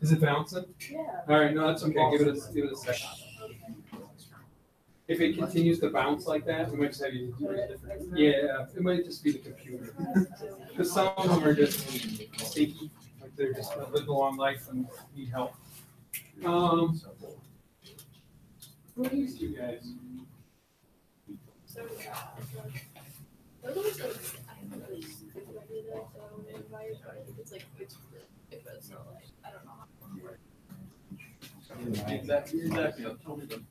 Is it bouncing? Yeah. All right, no, that's okay. Give it a second. If it continues to bounce like that, we might just have you do it different. Yeah, it might just be the computer. Because some of them are just sticky, like they're just lived a long life and need help. Who are these two guys? Exactly. Tell me the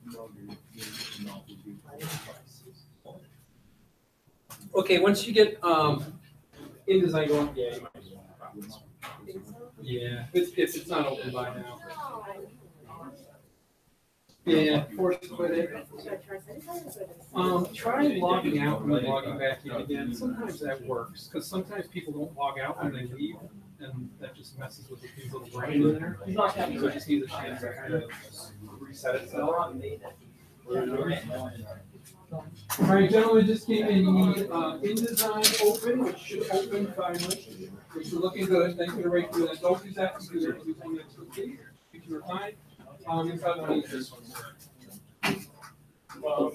Okay, once you get InDesign going, yeah, you might just want to practice. Yeah, if it's not open by now. Yeah, force quit it. Try logging out and then logging back in again. Sometimes that works, because sometimes people don't log out when they leave, and that just messes with the little brain in there. So it just needs a chance to kind of reset itself. All right, gentlemen, just keep in InDesign open, which should open finally, which is looking good. Thank you to right through that. Don't use that computer. Use one that's complete. Computer fine. You probably need this one. We're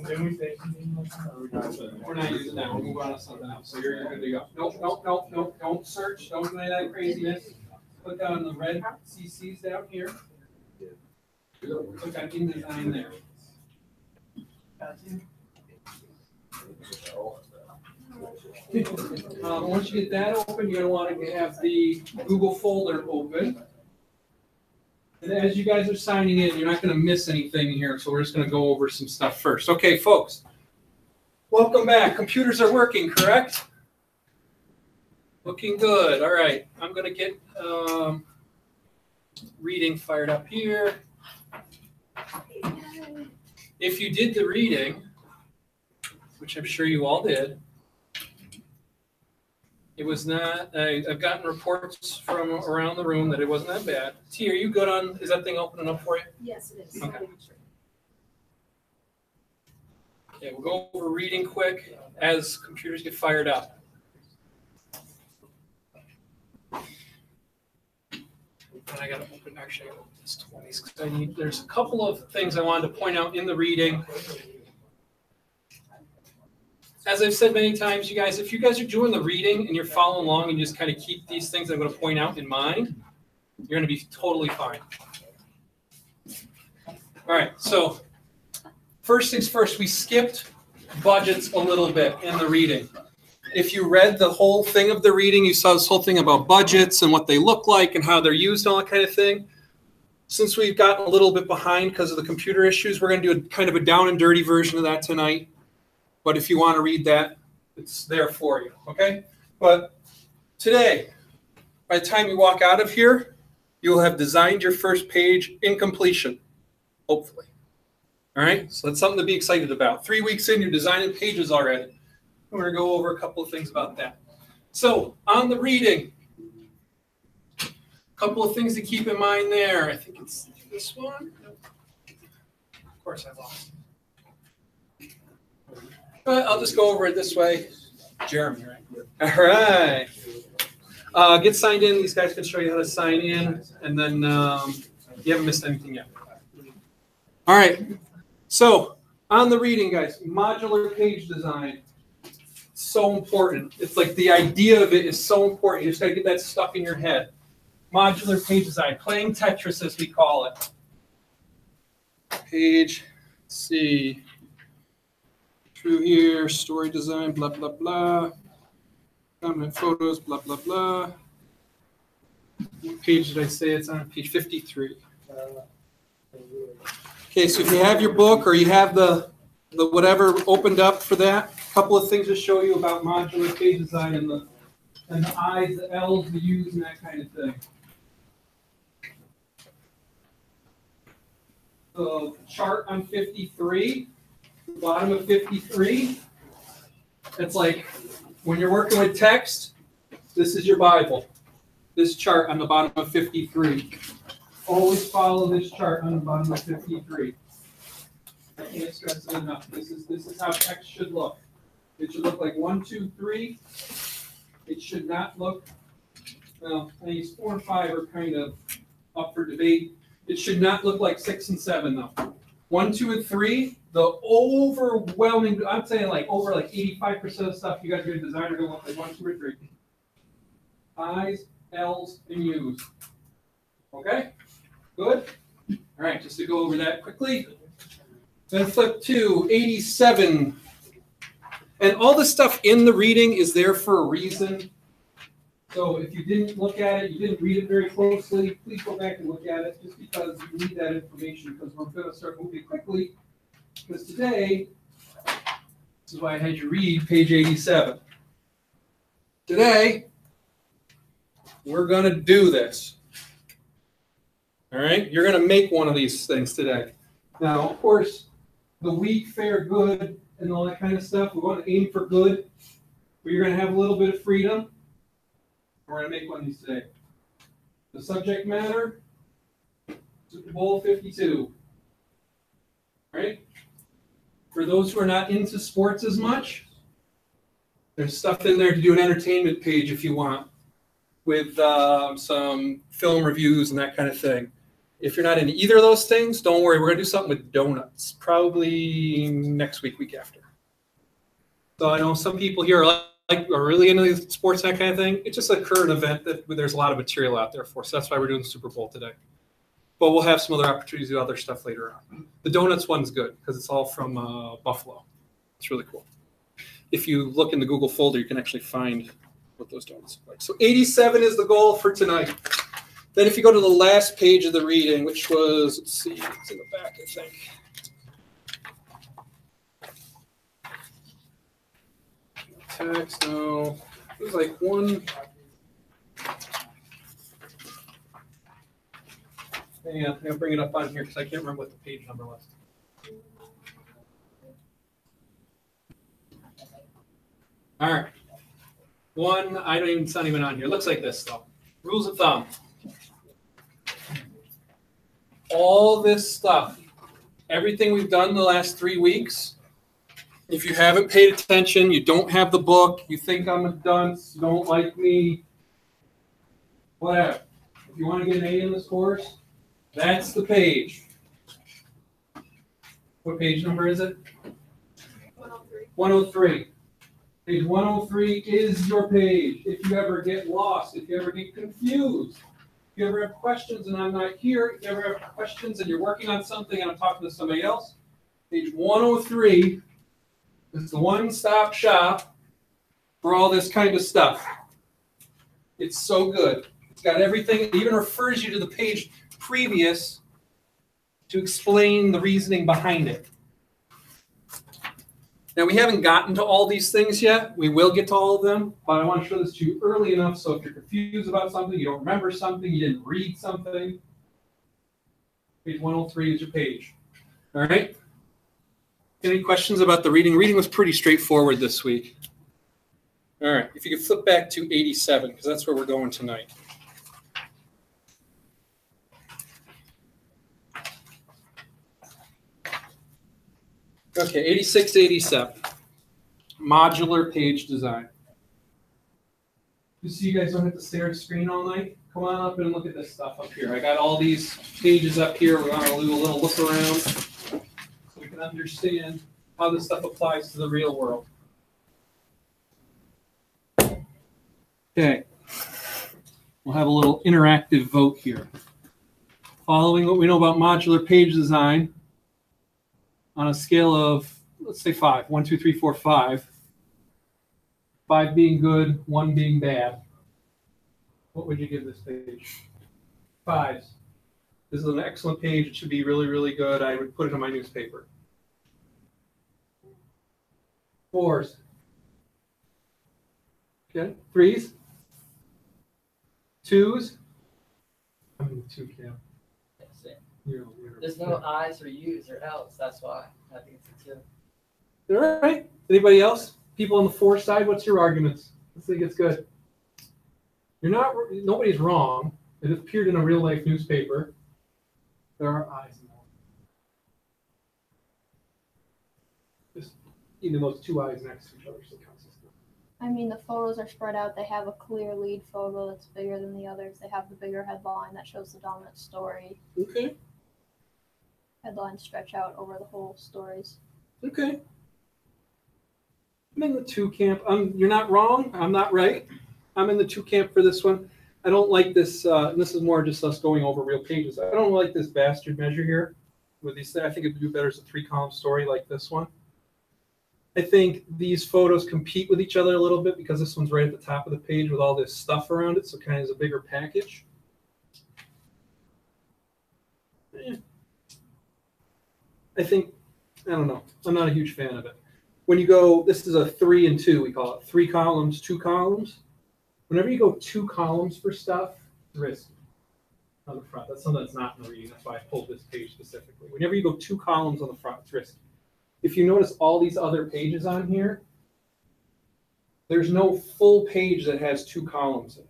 not using that. We'll move on to something else. So you're good to go. Nope. Don't search. Don't do any of that craziness. Click on the red CCs down here. Click on InDesign there. Once you get that open, you're going to want to have the Google folder open. And as you guys are signing in, you're not going to miss anything here, so we're just going to go over some stuff first. Okay, folks, welcome back. Computers are working, correct? Looking good. All right, I'm going to get reading fired up here. If you did the reading, which I'm sure you all did, it was not, I've gotten reports from around the room that it wasn't that bad. T, are you good on, is that thing opening up for you? Yes, it is. Okay. Okay, we'll go over reading quick as computers get fired up. And I gotta open, actually, I gotta open this twice because I need, there's a couple of things I wanted to point out in the reading. As I've said many times, you guys, if you guys are doing the reading and you're following along and you just kind of keep these things I'm going to point out in mind, you're going to be totally fine. All right, so first things first, we skipped budgets a little bit in the reading. If you read the whole thing of the reading, you saw this whole thing about budgets and what they look like and how they're used and all that kind of thing. Since we've gotten a little bit behind because of the computer issues, we're going to do a kind of a down and dirty version of that tonight. But if you want to read that, it's there for you, okay? But today, by the time you walk out of here, you'll have designed your first page in completion, hopefully. All right, so that's something to be excited about. 3 weeks in, you're designing pages already. We're going to go over a couple of things about that. So on the reading, a couple of things to keep in mind there. I think it's this one. Of course, I lost it. But I'll just go over it this way. Jeremy, right? All right. Get signed in. These guys can show you how to sign in. And then you haven't missed anything yet. All right. So on the reading, guys, modular page design. So important. It's like the idea of it is so important. You just got to get that stuck in your head. Modular page design. Playing Tetris, as we call it. Page, let's see. Through here, story design, blah, blah, blah. Comment photos, blah, blah, blah. What page did I say it's on? Page 53. Okay, so if you have your book or you have the whatever opened up for that, a couple of things to show you about modular page design and the I's, the L's, the U's, and that kind of thing. The chart on 53. Bottom of 53, it's like when you're working with text, this is your Bible. This chart on the bottom of 53. Always follow this chart on the bottom of 53. I can't stress it enough. This is how text should look. It should look like 1, 2, 3. It should not look Well, these 4 and 5 are kind of up for debate. It should not look like 6 and 7 though. 1, 2, and 3, the overwhelming, I'm saying like over like 85% of stuff you got to do in design are going to look like 1, 2, or 3. I's, L's, and U's. Okay? Good? All right, just to go over that quickly. Then flip to 87. And all the stuff in the reading is there for a reason. So if you didn't look at it, you didn't read it very closely, please go back and look at it just because you need that information because we're going to start moving quickly. Because today, this is why I had you read page 87. Today, we're going to do this. All right? You're going to make one of these things today. Now, of course, the weak, fair, good, and all that kind of stuff, we want to aim for good, but you're going to have a little bit of freedom. We're going to make one of these today. The subject matter, Super Bowl 52. Right? For those who are not into sports as much, there's stuff in there to do an entertainment page if you want, with some film reviews and that kind of thing. If you're not into either of those things, don't worry. We're going to do something with donuts, probably next week, week after. So I know some people here are really into sports, that kind of thing. It's just a current event that there's a lot of material out there for. So that's why we're doing the Super Bowl today. But we'll have some other opportunities to do other stuff later on. The donuts one's good because it's all from Buffalo. It's really cool. If you look in the Google folder, you can actually find what those donuts look like. So 87 is the goal for tonight. Then if you go to the last page of the reading, which was, let's see, it's in the back, I think. Text, no. It was like one. Hang on, I'll bring it up on here because I can't remember what the page number was. All right. One, it's not even on here. It looks like this, though. Rules of thumb. All this stuff, everything we've done the last 3 weeks, if you haven't paid attention, you don't have the book, you think I'm a dunce, you don't like me, whatever. If you want to get an A in this course, that's the page. What page number is it? 103. 103. Page 103 is your page. If you ever get lost, if you ever get confused, if you ever have questions and I'm not here, if you ever have questions and you're working on something and I'm talking to somebody else, page 103 is the one-stop shop for all this kind of stuff. It's so good. It's got everything. It even refers you to the page previous to explain the reasoning behind it. Now, we haven't gotten to all these things yet. We will get to all of them, but I want to show this to you early enough so if you're confused about something, you don't remember something, you didn't read something, page 103 is your page. All right? Any questions about the reading? Reading was pretty straightforward this week. All right, if you could flip back to 87, because that's where we're going tonight. Okay, 86 to 87. Modular page design. Just so you guys don't have to stare at the screen all night, come on up and look at this stuff up here. I got all these pages up here. We're going to do a little look around so we can understand how this stuff applies to the real world. Okay. We'll have a little interactive vote here. Following what we know about modular page design, on a scale of, let's say 5, 1, 2, 3, 4, 5. 5 being good, 1 being bad. What would you give this page? 5s. This is an excellent page. It should be really, really good. I would put it in my newspaper. 4s. Okay. 3s. 2s. I'm in 2 camp. There's no I's or U's or L's. That's why I think it's a 2. All right. Anybody else? People on the 4 side, what's your arguments? Let's think it's good. You're not. Nobody's wrong. It appeared in a real life newspaper. There are I's and L's. Just even those 2 I's next to each other still counts as I mean, the photos are spread out. They have a clear lead photo that's bigger than the others. They have the bigger headline that shows the dominant story. Okay. Headlines stretch out over the whole stories. Okay. I'm in the 2 camp. You're not wrong. I'm not right. I'm in the 2 camp for this one. I don't like this. And this is more just us going over real pages. I don't like this bastard measure here with these. I think it would do better as a 3-column story like this one. I think these photos compete with each other a little bit because this one's right at the top of the page with all this stuff around it, so it kind of is a bigger package. I think, I don't know. I'm not a huge fan of it. When you go, this is a 3 and 2, we call it 3 columns, 2 columns. Whenever you go 2 columns for stuff, it's risky on the front. That's something that's not in the reading. That's why I pulled this page specifically. Whenever you go 2 columns on the front, it's risky. If you notice all these other pages on here, there's no full page that has 2 columns in it.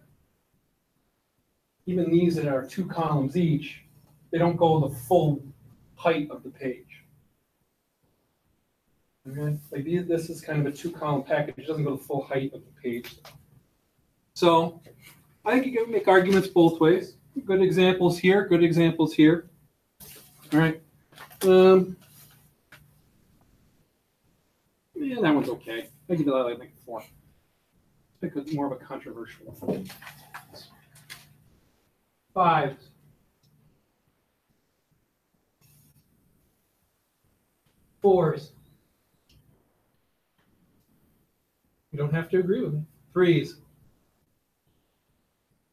Even these that are 2 columns each, they don't go the full height of the page. Okay? Like this is kind of a 2-column package. It doesn't go the full height of the page. So I think you can make arguments both ways. Good examples here, good examples here. All right. Yeah, that one's okay. I give that like a 4. Pick more of a controversial one. 5. 4s. You don't have to agree with me. 3s.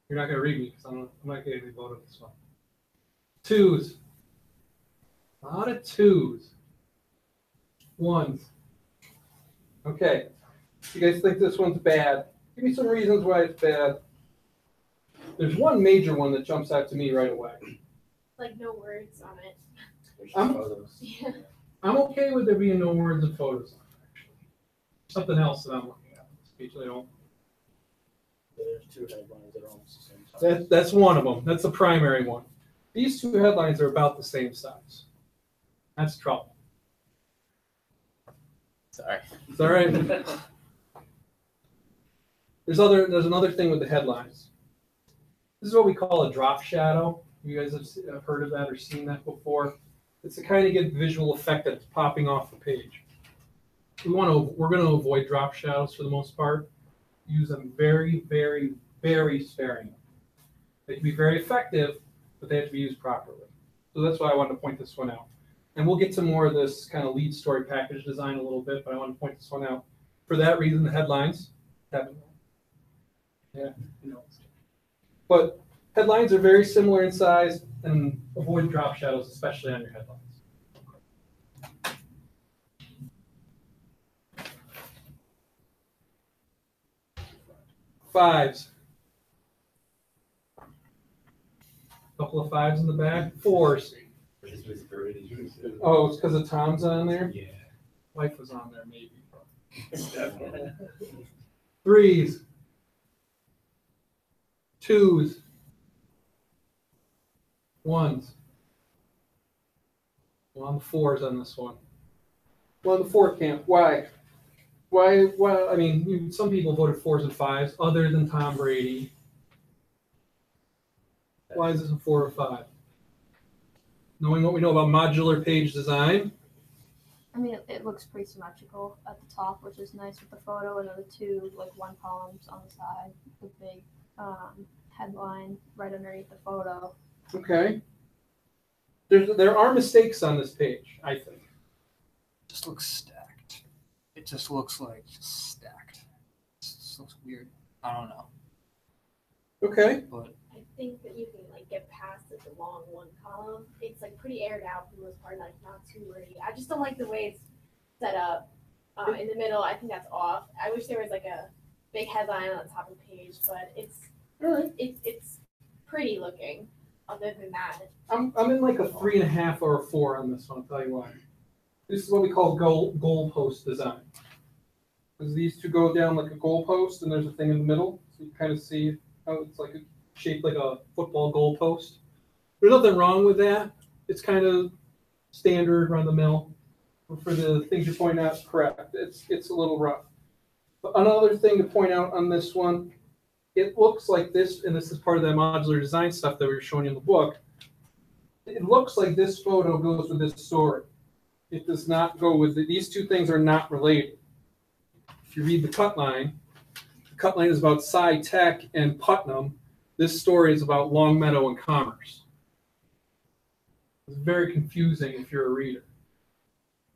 You're not going to read me because I'm not getting any vote on this one. 2s. A lot of 2s. 1s. Okay. You guys think this one's bad? Give me some reasons why it's bad. There's one major one that jumps out to me right away. Like no words on it. Yeah. I'm okay with there being no words and photos on it, actually. Something else that I'm looking at. Speech I don't. There's 2 headlines that are almost the same size. That's one of them. That's the primary one. These 2 headlines are about the same size. That's trouble. Sorry. It's all right. There's another thing with the headlines. This is what we call a drop shadow. You guys have heard of that or seen that before. It's to kind of get visual effect that's popping off the page. We're going to avoid drop shadows for the most part. Use them very, very, very sparingly. They can be very effective, but they have to be used properly. So that's why I wanted to point this one out. And we'll get to more of this kind of lead story package design a little bit, but I want to point this one out. For that reason, the headlines haven't. Yeah, you know. But headlines are very similar in size, and avoid drop shadows, especially on your headlines. 5s. Couple of 5s in the back. 4s. Oh, it's because of Tom's on there? Yeah. Wife was on there, maybe. 3s. 2s. 1s. Well, on the 4s on this one. Well, on the 4 camp. Why? Why? I mean, some people voted 4s and 5s, other than Tom Brady. Why is this a 4 or 5? Knowing what we know about modular page design. I mean, it looks pretty symmetrical at the top, which is nice with the photo, and then the 2 like 1 columns on the side, the big headline right underneath the photo. Okay. There are mistakes on this page, I think. It just looks stacked. It just looks like just stacked. It just looks weird. I don't know. Okay. But I think that you can like get past the long 1 column. It's like pretty aired out for the most part, like not too wordy. I just don't like the way it's set up in the middle. I think that's off. I wish there was like a big headline on the top of the page, but it's All right. it's pretty looking. Other than that, I'm in like a 3.5 or a 4 on this one. I'll tell you why. This is what we call goalpost design. Because these 2 go down like a goalpost, and there's a thing in the middle, so you kind of see how it's like shaped like a football goalpost. There's nothing wrong with that. It's kind of standard, run the mill. For the things you're pointing out, correct. It's a little rough. Another thing to point out on this one, it looks like this, and this is part of that modular design stuff that we were showing you in the book. It looks like this photo goes with this story. It does not go with it. These two things are not related. If you read the cut line is about Sci Tech and Putnam. This story is about Longmeadow and Commerce. It's very confusing if you're a reader.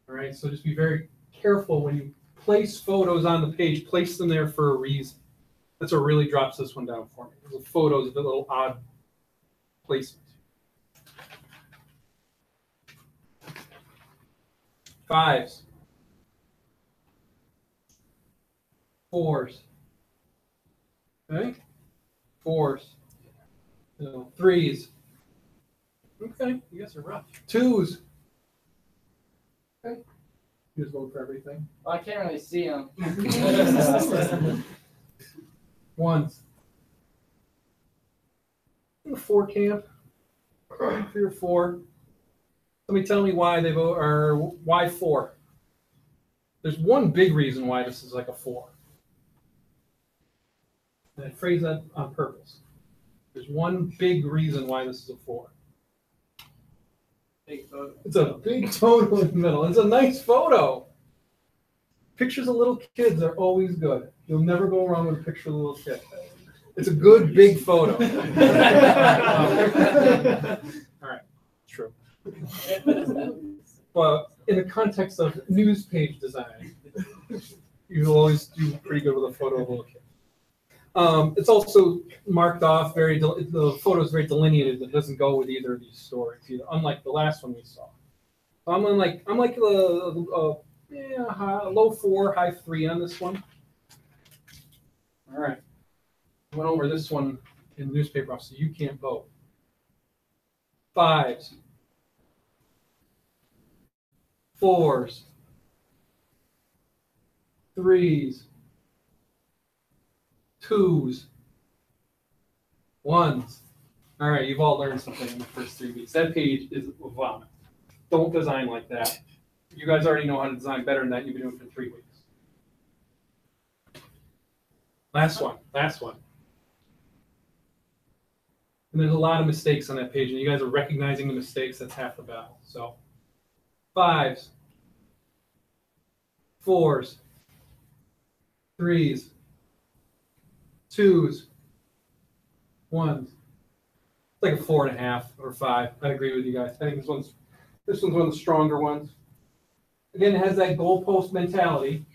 All right, so just be very careful when you place photos on the page. Place them there for a reason. That's what really drops this one down for me. The photos of a little odd placement. 5s, 4s, okay, 4s, 3s, okay, you guys are rough. 2s, okay, you just vote for everything. Well, I can't really see them. 1s, in the 4 camp, 3 or 4. Somebody tell me why they vote, or why 4? There's one big reason why this is like a 4. And I phrase that on purpose. There's one big reason why this is a 4. Big photo. It's a big photo in the middle. It's a nice photo. Pictures of little kids are always good. You'll never go wrong with a picture of a little kid. It's a good big photo. All right, true. But in the context of news page design, you'll always do pretty good with a photo of a little kid. It's also marked off the photo is very delineated. That doesn't go with either of these stories, unlike the last one we saw. I'm like a low 4, high 3 on this one. All right, I went over this one in the newspaper office, so you can't vote. 5s, 4s, 3s, 2s, 1s. All right, you've all learned something in the first 3 weeks. That page is a vomit. Don't design like that. You guys already know how to design better than that. You've been doing it for 3 weeks. Last one. And there's a lot of mistakes on that page, and you guys are recognizing the mistakes. That's half the battle. So 5s, 4s, 3s, 2s, 1s. It's like a 4.5 or 5. I agree with you guys. I think this one's one of the stronger ones. Again, it has that goalpost mentality,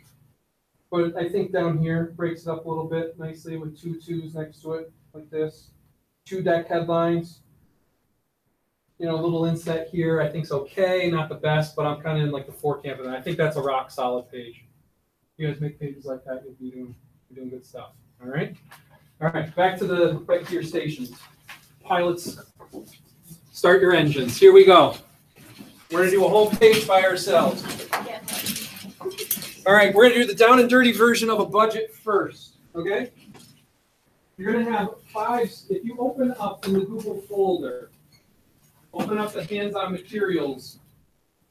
but I think down here breaks it up a little bit nicely with 2 2s next to it, like this. 2 deck headlines. A little inset here I think's okay, not the best, but I'm kind of in like the 4 camp, and I think that's a rock solid page. If you guys make pages like that, you'll be doing good stuff. All right, back to your stations. Pilots, start your engines. Here we go. We're gonna do a whole page by ourselves. All right, we're gonna do the down and dirty version of a budget first. Okay. You're gonna have 5s. If you open up in the Google folder, open up the hands-on materials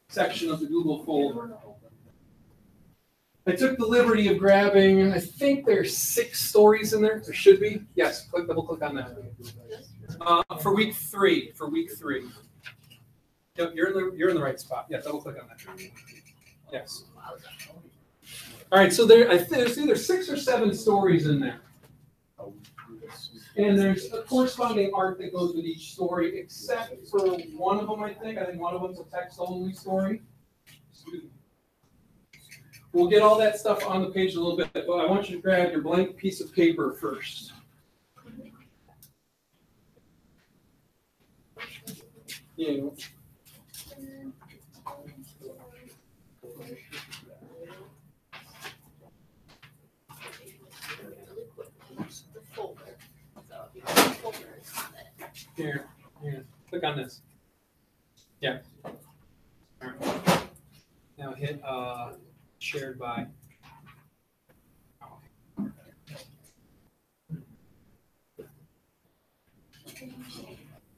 section of the Google folder. I took the liberty of grabbing, I think there's 6 stories in there. There should be. Yes, double click on that. For week 3. Yep, you're in the right spot. Yeah, double click on that. Yes. All right, so there's either 6 or 7 stories in there. And there's a corresponding art that goes with each story, except for one of them, I think. I think one of them's a text-only story. We'll get all that stuff on the page a little bit, but I want you to grab your blank piece of paper first. Here, click on this. Yeah. All right. Now hit shared by. All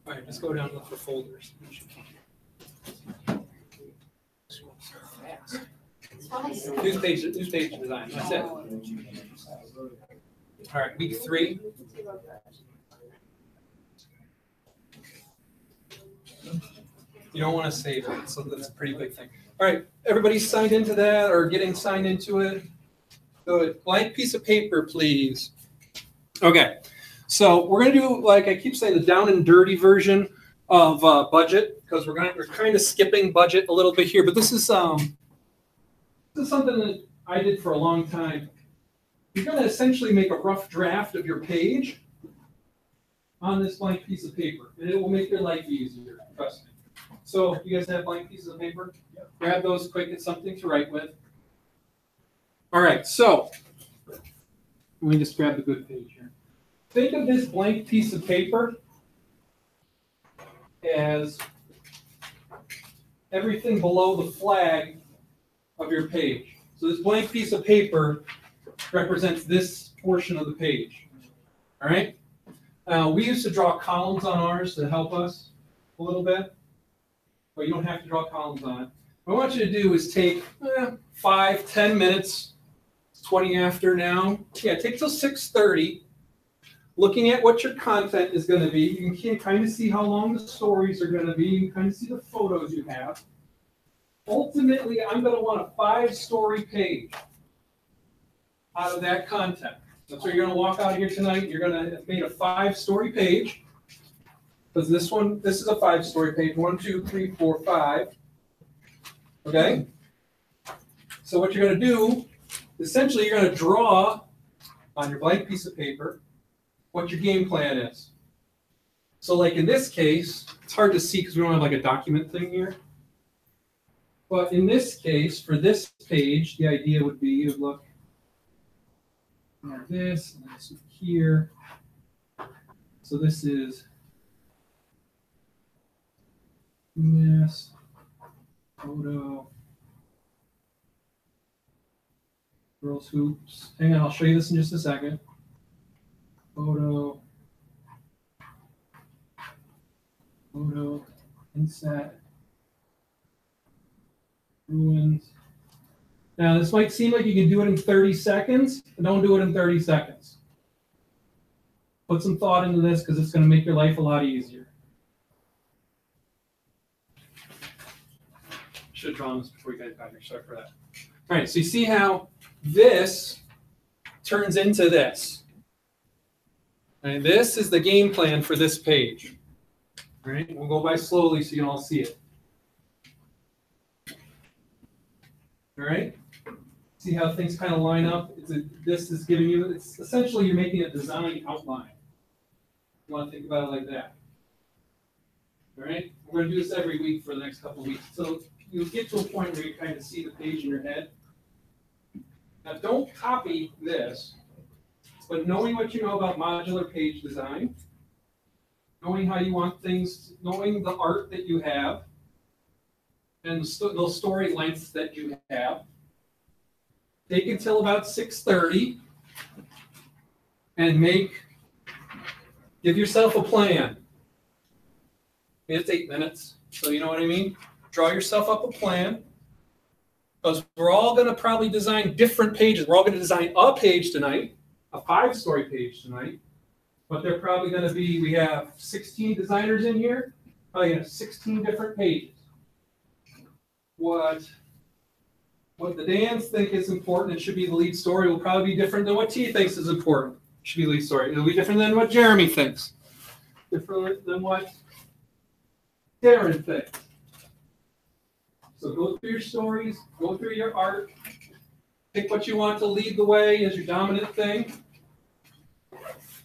right, let's go down and look for folders. Fast. News page design. That's it. All right, week 3. You don't want to save it, so that's a pretty big thing. All right, everybody signed into that or getting signed into it? Good. Blank piece of paper, please. Okay, so we're going to do, like I keep saying, the down and dirty version of budget, because we're kind of skipping budget a little bit here, but this is something that I did for a long time. You're going to essentially make a rough draft of your page on this blank piece of paper, and it will make your life easier, trust me. So you guys have blank pieces of paper? Yep. Grab those quick, it's something to write with. All right, so let me just grab the good page here. Think of this blank piece of paper as everything below the flag of your page. So this blank piece of paper represents this portion of the page. All right? We used to draw columns on ours to help us a little bit, but you don't have to draw columns on it. What I want you to do is take 5-10 minutes. It's 20 after now. Yeah, take till 6:30. Looking at what your content is going to be. You can kind of see how long the stories are going to be. You can kind of see the photos you have. Ultimately, I'm going to want a 5-story page out of that content. That's where you're going to walk out of here tonight. You're going to have made a 5-story page. Because this is a 5-story page. 1, 2, 3, 4, 5. Okay? So what you're going to do, essentially you're going to draw on your blank piece of paper what your game plan is. So like in this case, it's hard to see because we don't have like a document thing here. But in this case, for this page, the idea would be you would look at this, and this here. So this is yes, photo, girls hoops. Hang on, I'll show you this in just a second. Photo, inset, ruins. Now this might seem like you can do it in 30 seconds, but don't do it in 30 seconds. Put some thought into this because it's going to make your life a lot easier. Should have drawn this before you guys got here. Sorry for that. All right, so you see how this turns into this. And this is the game plan for this page. All right, we'll go by slowly so you can all see it. All right, see how things kind of line up? This is giving you, it's essentially you're making a design outline. You want to think about it like that. All right, we're going to do this every week for the next couple of weeks. So you'll get to a point where you kind of see the page in your head. Now don't copy this, but knowing what you know about modular page design, knowing how you want things, knowing the art that you have, and those story lengths that you have, take until about 6:30 and give yourself a plan. It's 8 minutes, so you know what I mean? Draw yourself up a plan, because we're all going to probably design different pages. We're all going to design a page tonight, a 5-story page tonight, but they're probably going to be, we have 16 designers in here, probably going to have 16 different pages. What the Dans think is important and should be the lead story will probably be different than what T thinks is important. Should be the lead story. It'll be different than what Jeremy thinks. Different than what Darren thinks. So go through your stories, go through your art, pick what you want to lead the way as your dominant thing.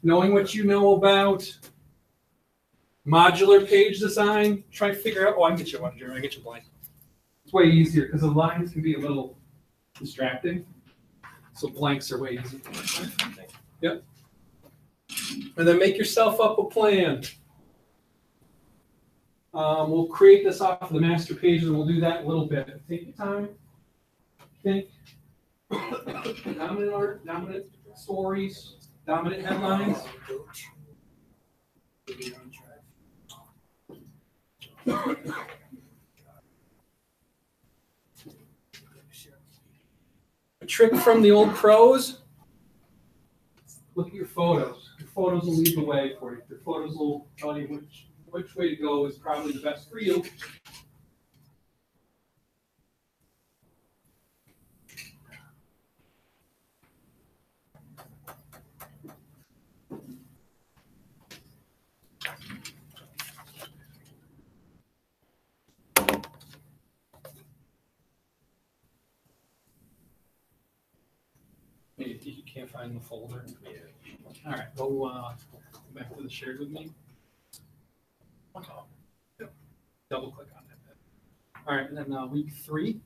Knowing what you know about modular page design, try to figure out, oh, I can get you one, Jeremy, I can get you blank. It's way easier because the lines can be a little distracting. So blanks are way easier. Yep. And then make yourself up a plan. We'll create this off of the master pages, and we'll do that in a little bit. Take your time. Think. Dominant art, dominant stories, dominant headlines. trick from the old pros. Look at your photos. Your photos will lead the way for you. Your photos will tell you which way to go is probably the best for you. Maybe you can't find the folder. All right, go back to the shared with me. Yep. Double click on that. All right, and then week 3.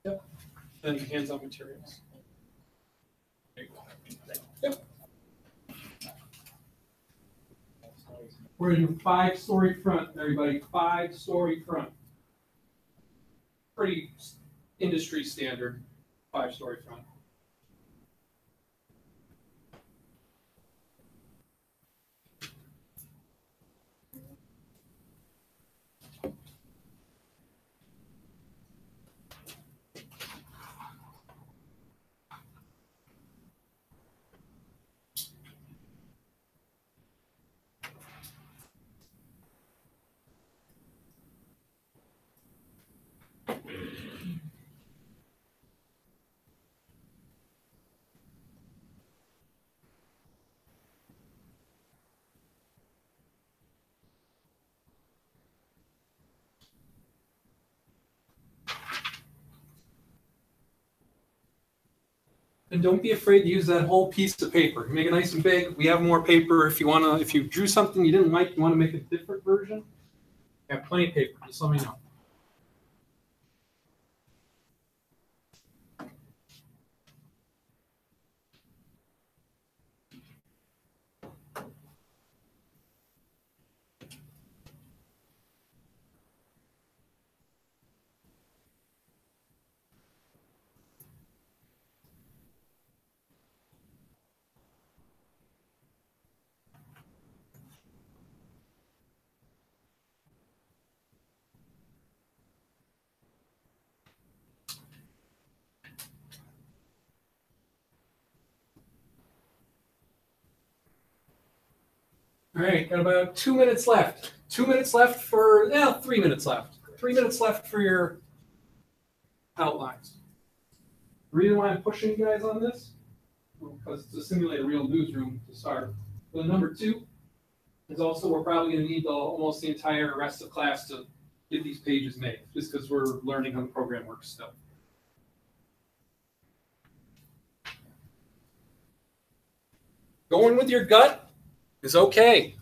Yep. Then hands-on materials. There you go. Yep. We're gonna do 5-story front, everybody. 5-story front. Pretty industry standard 5-story front. And don't be afraid to use that whole piece of paper. Make it nice and big. We have more paper if you wanna. If you drew something you didn't like, you want to make a different version. I have plenty of paper. Just let me know. All right, got about 2 minutes left. 2 minutes left for 3 minutes left. 3 minutes left for your outlines. The reason why I'm pushing you guys on this, because to simulate a real newsroom to start. But number 2 is also we're probably going to need almost the entire rest of class to get these pages made, just because we're learning how the program works still. Going with your gut is okay.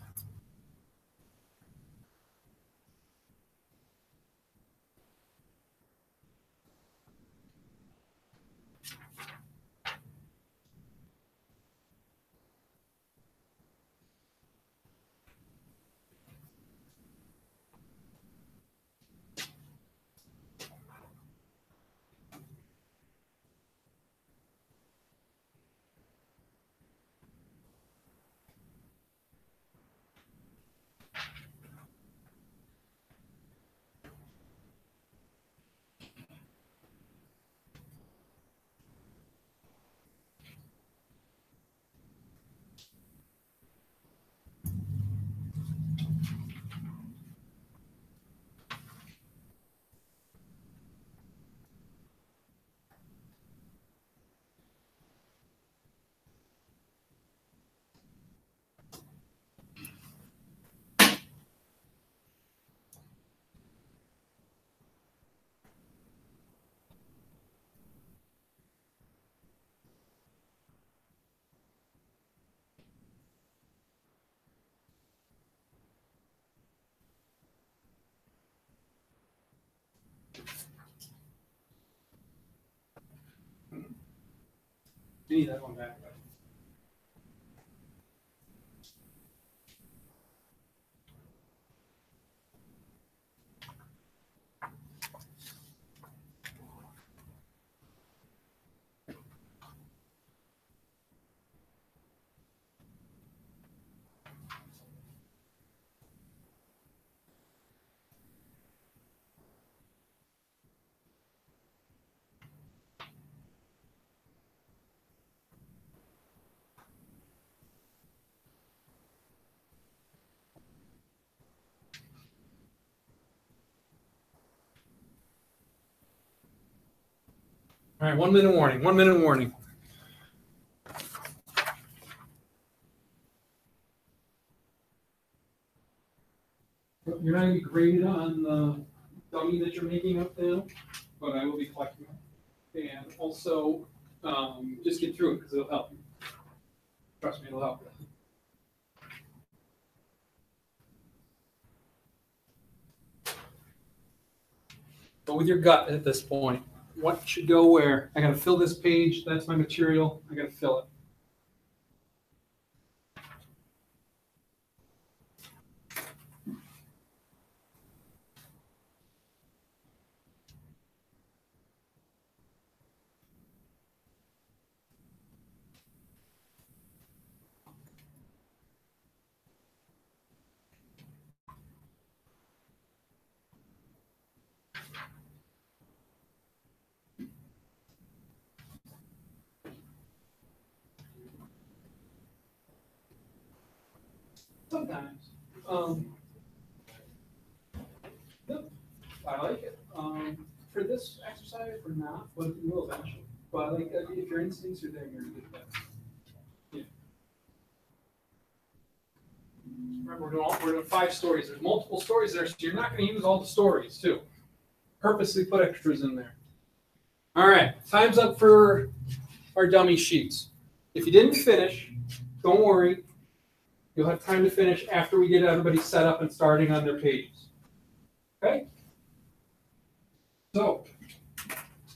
You need that one back. All right, 1 minute warning, 1 minute warning. You're not going to be graded on the dummy that you're making up now, but I will be collecting it. And also, just get through it because it'll help you. Trust me, it'll help you. Go with your gut at this point. What should go where? I got to fill this page. That's my material. I got to fill it. Sometimes. Yep, I like it. For this exercise, for not, but you will eventually. But like, if your instincts are there, you're good at that. Yeah. Remember, we're doing 5 stories. There's multiple stories there, so you're not going to use all the stories, too. Purposely put extras in there. All right, time's up for our dummy sheets. If you didn't finish, don't worry. You'll have time to finish after we get everybody set up and starting on their pages. Okay? So,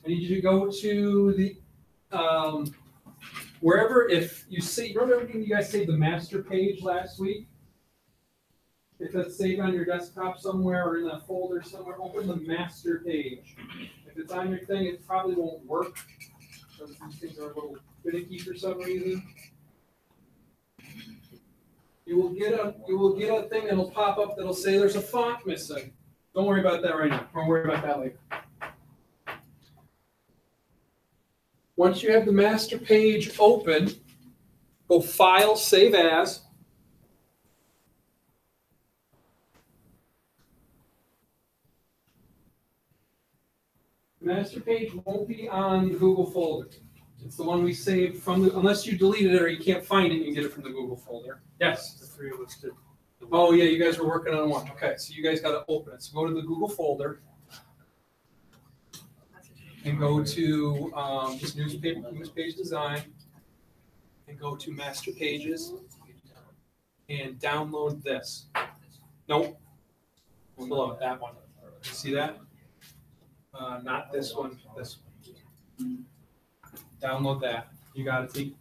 I need you to go to the, wherever, if you see, remember everything you guys saved the master page last week? If that's saved on your desktop somewhere or in a folder somewhere, open the master page. If it's on your thing, it probably won't work. Because these things are a little finicky for some reason. You will get a thing that'll pop up that'll say there's a font missing. Don't worry about that right now. Don't worry about that later. Once you have the master page open, go File, Save As. The master page won't be on the Google folder. It's the one we saved from the, unless you deleted it or you can't find it, you can get it from the Google folder. Yes? The 3 of us did. Oh, yeah, you guys were working on one. Okay, so you guys got to open it. So go to the Google folder and go to just news page design and go to master pages and download this. Nope. Below that one. You see that? Not this one, this one. Download that. You got it, T?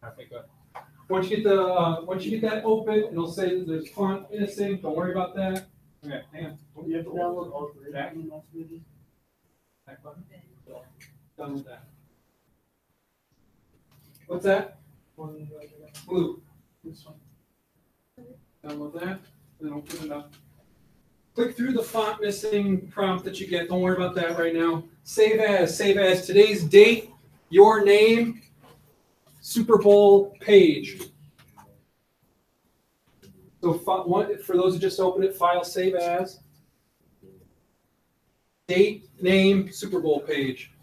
Okay, good. Once you get that open, it'll say that there's font missing. Don't worry about that. Okay, hang on. You have to download all 3 Back. pages? Back button. Download that. What's that? Blue. This one. Download that, then open it up. Click through the font missing prompt that you get. Don't worry about that right now. Save as. Save as. Today's date, your name, Super Bowl page. So for those who just opened it, File, Save As. Date, name, Super Bowl page.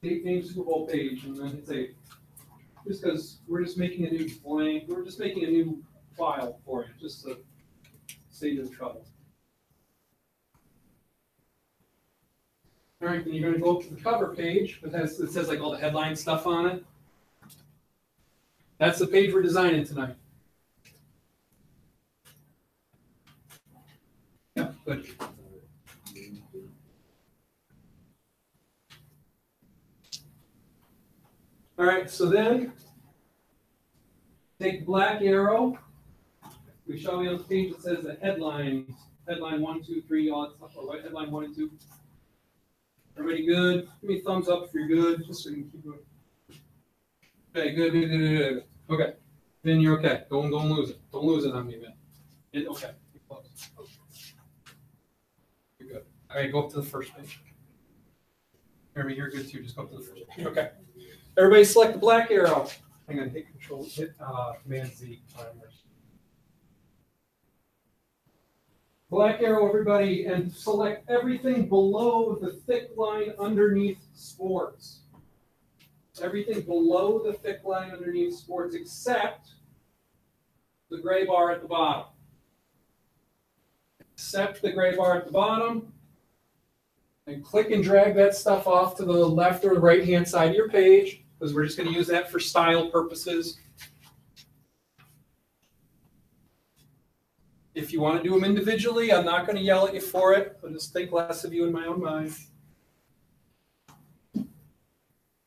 Date, name, Super Bowl page, and then hit save. Just because we're just making a new blank, we're just making a new file for you, just to save you the trouble. All right, then you're going to go up to the cover page. It says like all the headline stuff on it. That's the page we're designing tonight. Yeah, good. All right, so then take black arrow. We show you on the page that says the headlines. Headline 1, 2, 3, all that stuff. Or right, headline 1 and 2. Everybody good? Give me a thumbs up if you're good, just so you can keep going. Okay, good. Okay, then you're okay. Don't lose it. Don't lose it on me, man. Okay, keep close. You're good. All right, go up to the first page. Jeremy, you're good too. Just go up to the first page. Okay. Everybody select the black arrow. Hang on, hit Command Z. Black arrow, everybody, and select everything below the thick line underneath sports. Everything below the thick line underneath sports except the gray bar at the bottom. Except the gray bar at the bottom. And click and drag that stuff off to the left or the right-hand side of your page, because we're just going to use that for style purposes. If you want to do them individually, I'm not going to yell at you for it. I'll just think less of you in my own mind.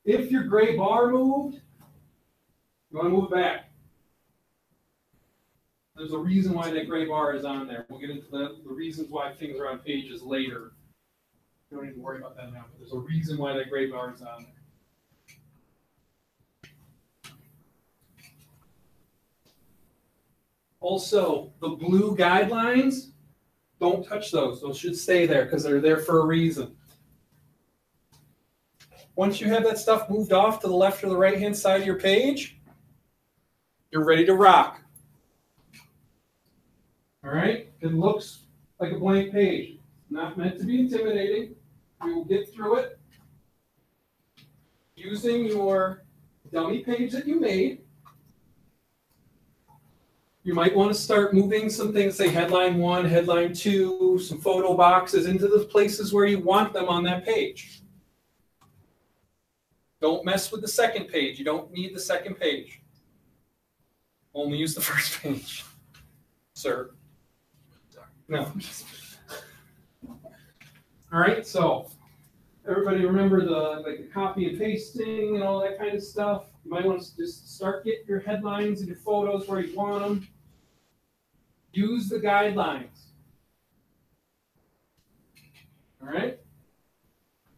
If your gray bar moved, you want to move it back. There's a reason why that gray bar is on there. We'll get into the reasons why things are on pages later. You don't need to worry about that now, but there's a reason why that gray bar is on there. Also, the blue guidelines, don't touch those. Those should stay there because they're there for a reason. Once you have that stuff moved off to the left or the right-hand side of your page, you're ready to rock. All right? It looks like a blank page. Not meant to be intimidating. You will get through it using your dummy page that you made. You might want to start moving some things, say headline 1, headline 2, some photo boxes into the places where you want them on that page. Don't mess with the second page. You don't need the second page. Only use the first page, sir. No. All right, so everybody remember the copy and pasting and all that kind of stuff. You might want to just start getting your headlines and your photos where you want them. Use the guidelines. All right?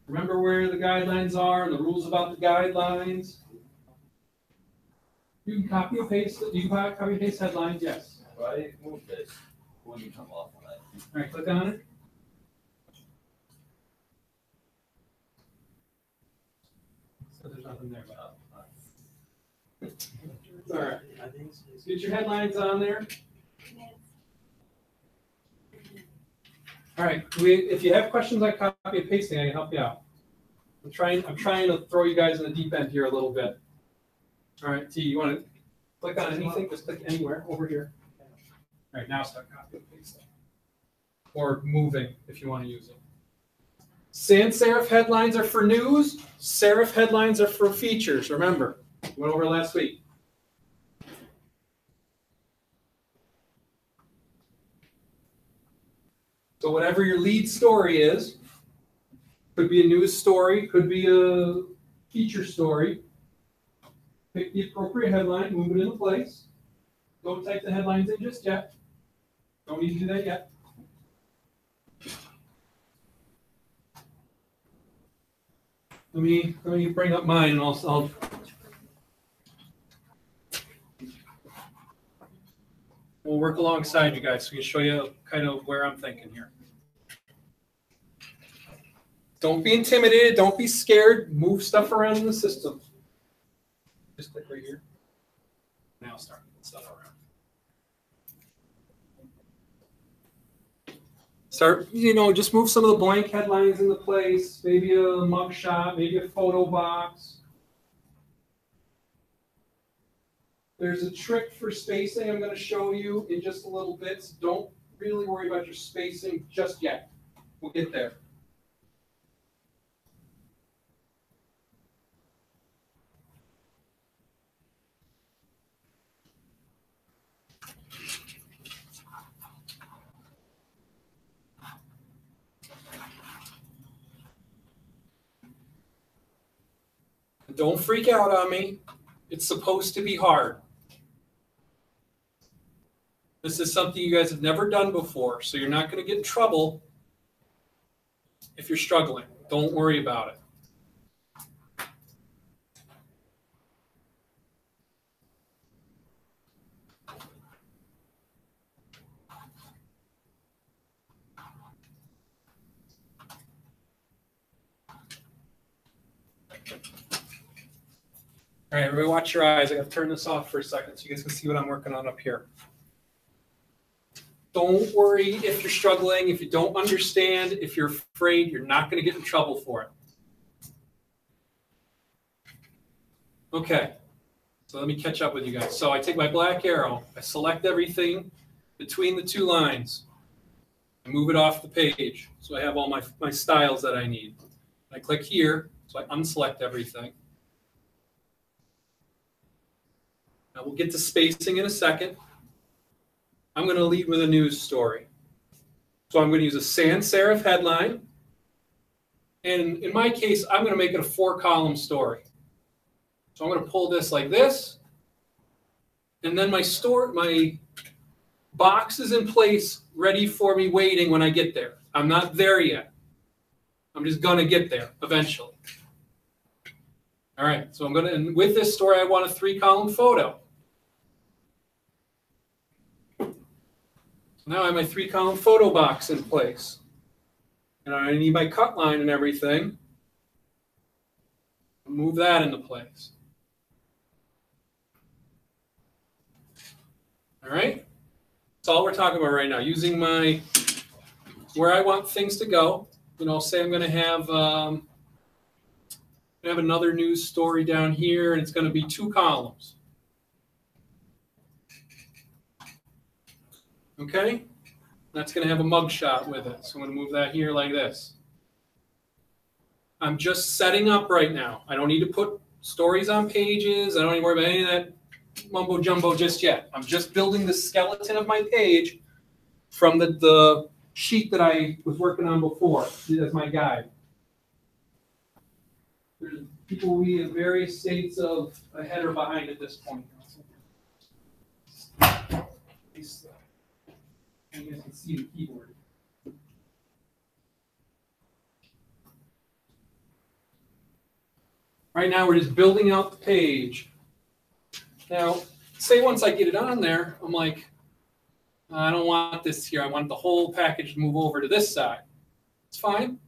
Remember where the guidelines are and the rules about the guidelines. You can copy and paste it. You can copy and paste headlines, yes. Right, move this. When you come off on that. All right, click on it. So there's nothing there. It's all right. Get your headlines on there. All right. If you have questions on copy and pasting, I can help you out. I'm trying to throw you guys in the deep end here a little bit. All right, T, you want to click on anything? Just click anywhere over here. All right, now start copy and pasting. Or moving if you want to use it. Sans serif headlines are for news. Serif headlines are for features. Remember, we went over last week. So whatever your lead story is, could be a news story, could be a feature story. Pick the appropriate headline, move it into place. Don't type the headlines in just yet. Don't need to do that yet. Let me bring up mine and I'll we'll work alongside you guys so we can show you kind of where I'm thinking here. Don't be intimidated, don't be scared, move stuff around in the system. Just click right here. Now start moving stuff around. Start, just move some of the blank headlines into place, maybe a mugshot, maybe a photo box. There's a trick for spacing I'm going to show you in just a little bit. So don't really worry about your spacing just yet. We'll get there. Don't freak out on me. It's supposed to be hard. This is something you guys have never done before, so you're not going to get in trouble if you're struggling. Don't worry about it. All right, everybody watch your eyes. I got to turn this off for a second so you guys can see what I'm working on up here. Don't worry if you're struggling, if you don't understand, if you're afraid, you're not going to get in trouble for it. Okay, so let me catch up with you guys. So I take my black arrow, I select everything between the two lines. I move it off the page, so I have all my styles that I need. I click here, so I unselect everything. Now we'll get to spacing in a second. I'm going to lead with a news story. So I'm going to use a sans serif headline. And in my case, I'm going to make it a 4-column story. So I'm going to pull this like this. And then my box is in place, ready for me, waiting when I get there. I'm not there yet. I'm just going to get there eventually. All right, so I'm going to, and with this story, I want a 3-column photo. Now I have my 3-column photo box in place. And I need my cut line and everything. Move that into place. All right? That's all we're talking about right now. Using where I want things to go. You know, say I'm going to have another news story down here, and it's going to be 2 columns. Okay? That's going to have a mugshot with it. So I'm going to move that here like this. I'm just setting up right now. I don't need to put stories on pages. I don't need to worry about any of that mumbo jumbo just yet. I'm just building the skeleton of my page from the sheet that I was working on before as my guide. There's people will be in various states of ahead or behind at this point. You guys can see the keyboard. Right now, we're just building out the page. Now, say once I get it on there, I'm like, I don't want this here. I want the whole package to move over to this side. It's fine.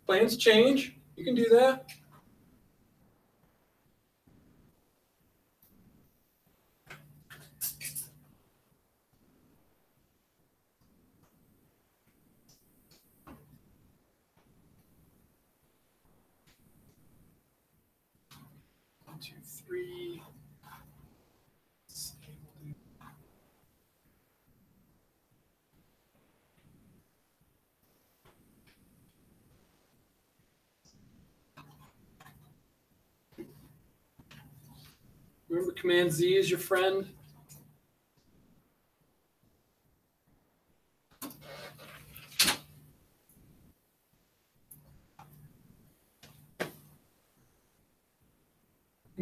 Plans change. You can do that. One, two, three. Remember Command Z is your friend?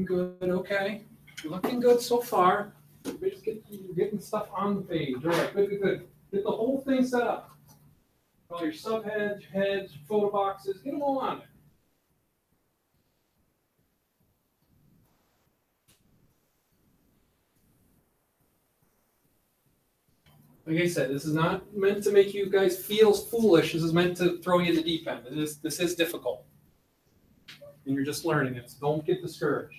Good, okay. You're looking good so far. You're just getting stuff on the page. All right, good, good, good. Get the whole thing set up. All your subheads, heads, photo boxes, get them all on there. Like I said, this is not meant to make you guys feel foolish. This is meant to throw you in the deep end. This is difficult. And you're just learning it. So don't get discouraged.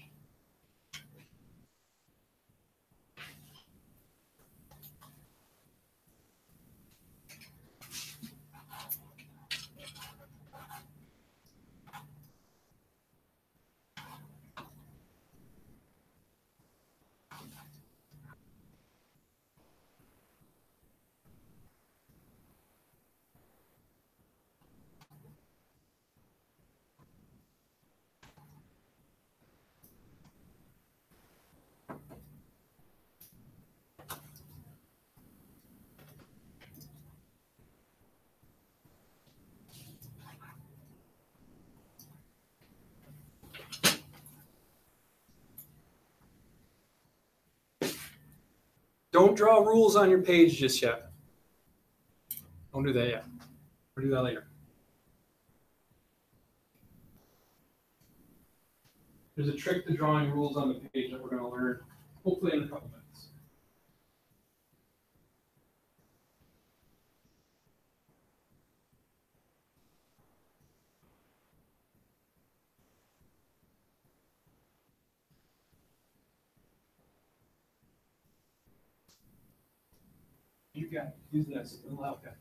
Don't draw rules on your page just yet. Don't do that yet. We'll do that later. There's a trick to drawing rules on the page that we're going to learn, hopefully in a couple minutes. You got it. Use this. It'll help you.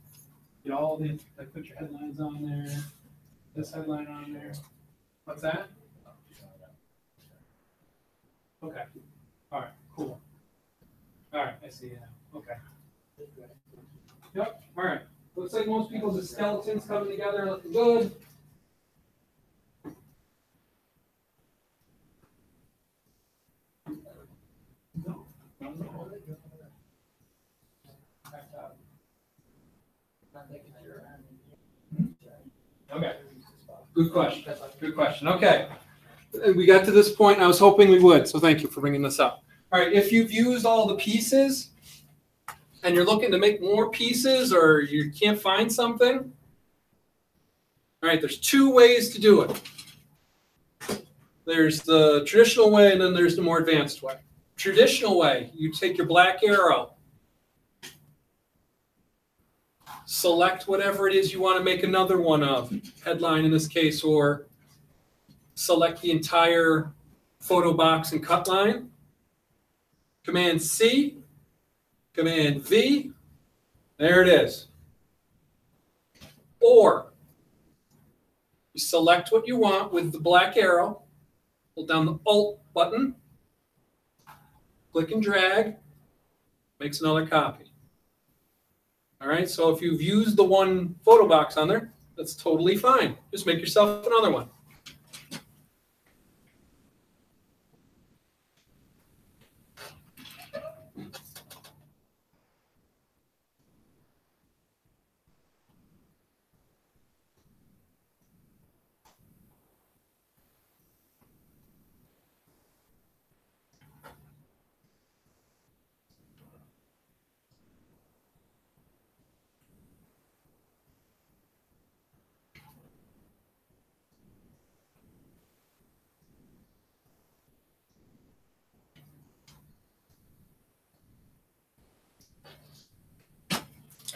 Get all the, like, put your headlines on there. This headline on there. What's that? Okay. All right. Cool. All right. I see you now. Okay. Yep. All right. Looks like most people's skeletons coming together, looking good. Okay. Good question. Good question. Okay. We got to this point. I was hoping we would, so thank you for bringing this up. All right. If you've used all the pieces and you're looking to make more pieces or you can't find something, all right, there's two ways to do it. There's the traditional way and then there's the more advanced way. Traditional way, you take your black arrow, select whatever it is you want to make another one of, headline in this case, or select the entire photo box and cut line. Command C, Command V, there it is. Or you select what you want with the black arrow, hold down the Alt button, click and drag, makes another copy. All right, so if you've used the one photo box on there, that's totally fine. Just make yourself another one.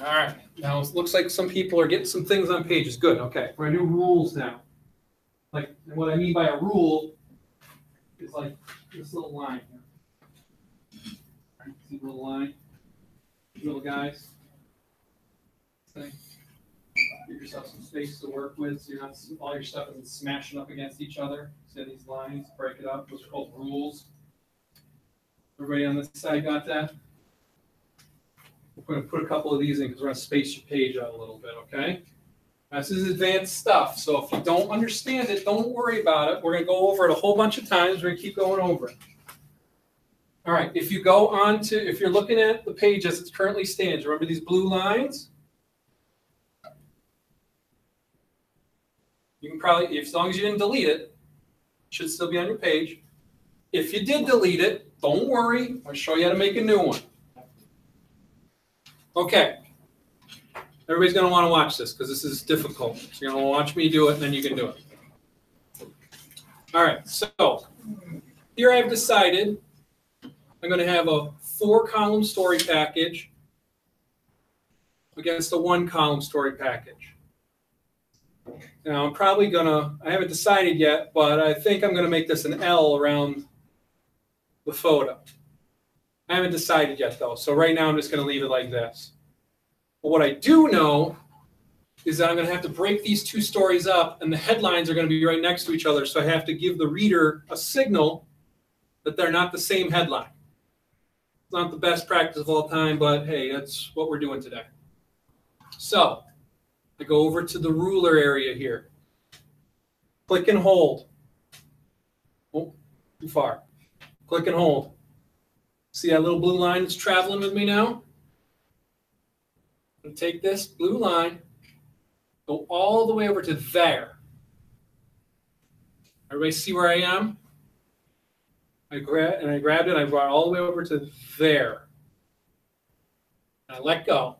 All right, now it looks like some people are getting some things on pages. Good, okay. We're gonna do rules now. Like, and what I mean by a rule is like this little line here. All right, see the little line? These little guys. Give yourself some space to work with so you're not, all your stuff isn't smashing up against each other. See these lines, break it up. Those are called rules. Everybody on this side got that? We're going to put a couple of these in because we're going to space your page out a little bit, okay? Now, this is advanced stuff, so if you don't understand it, don't worry about it. We're going to go over it a whole bunch of times. We're going to keep going over it. All right, if you go on to, if you're looking at the page as it currently stands, remember these blue lines? You can probably, as long as you didn't delete it, it should still be on your page. If you did delete it, don't worry. I'll show you how to make a new one. Okay. Everybody's going to want to watch this because this is difficult. So you're going to watch me do it, and then you can do it. All right. So here I've decided I'm going to have a 4-column story package against a 1-column story package. Now I'm probably going to, I haven't decided yet, but I think I'm going to make this an L around the photo. I haven't decided yet, though, so right now I'm just going to leave it like this. But what I do know is that I'm going to have to break these two stories up, and the headlines are going to be right next to each other, so I have to give the reader a signal that they're not the same headline. It's not the best practice of all time, but hey, that's what we're doing today. So I go over to the ruler area here. Click and hold. Oh, too far. Click and hold. See that little blue line that's traveling with me now? I'm going to take this blue line, go all the way over to there. Everybody see where I am? I grabbed it, I brought it all the way over to there. And I let go.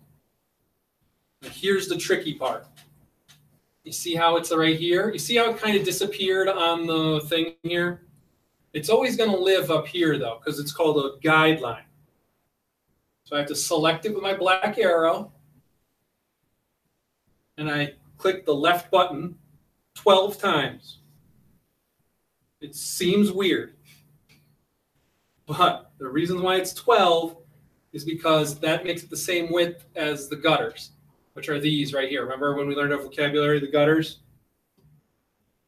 And here's the tricky part. You see how it's right here? You see how it kind of disappeared on the thing here? It's always going to live up here, though, because it's called a guideline. So I have to select it with my black arrow. And I click the left button 12 times. It seems weird. But the reason why it's 12 is because that makes it the same width as the gutters, which are these right here. Remember when we learned our vocabulary, the gutters?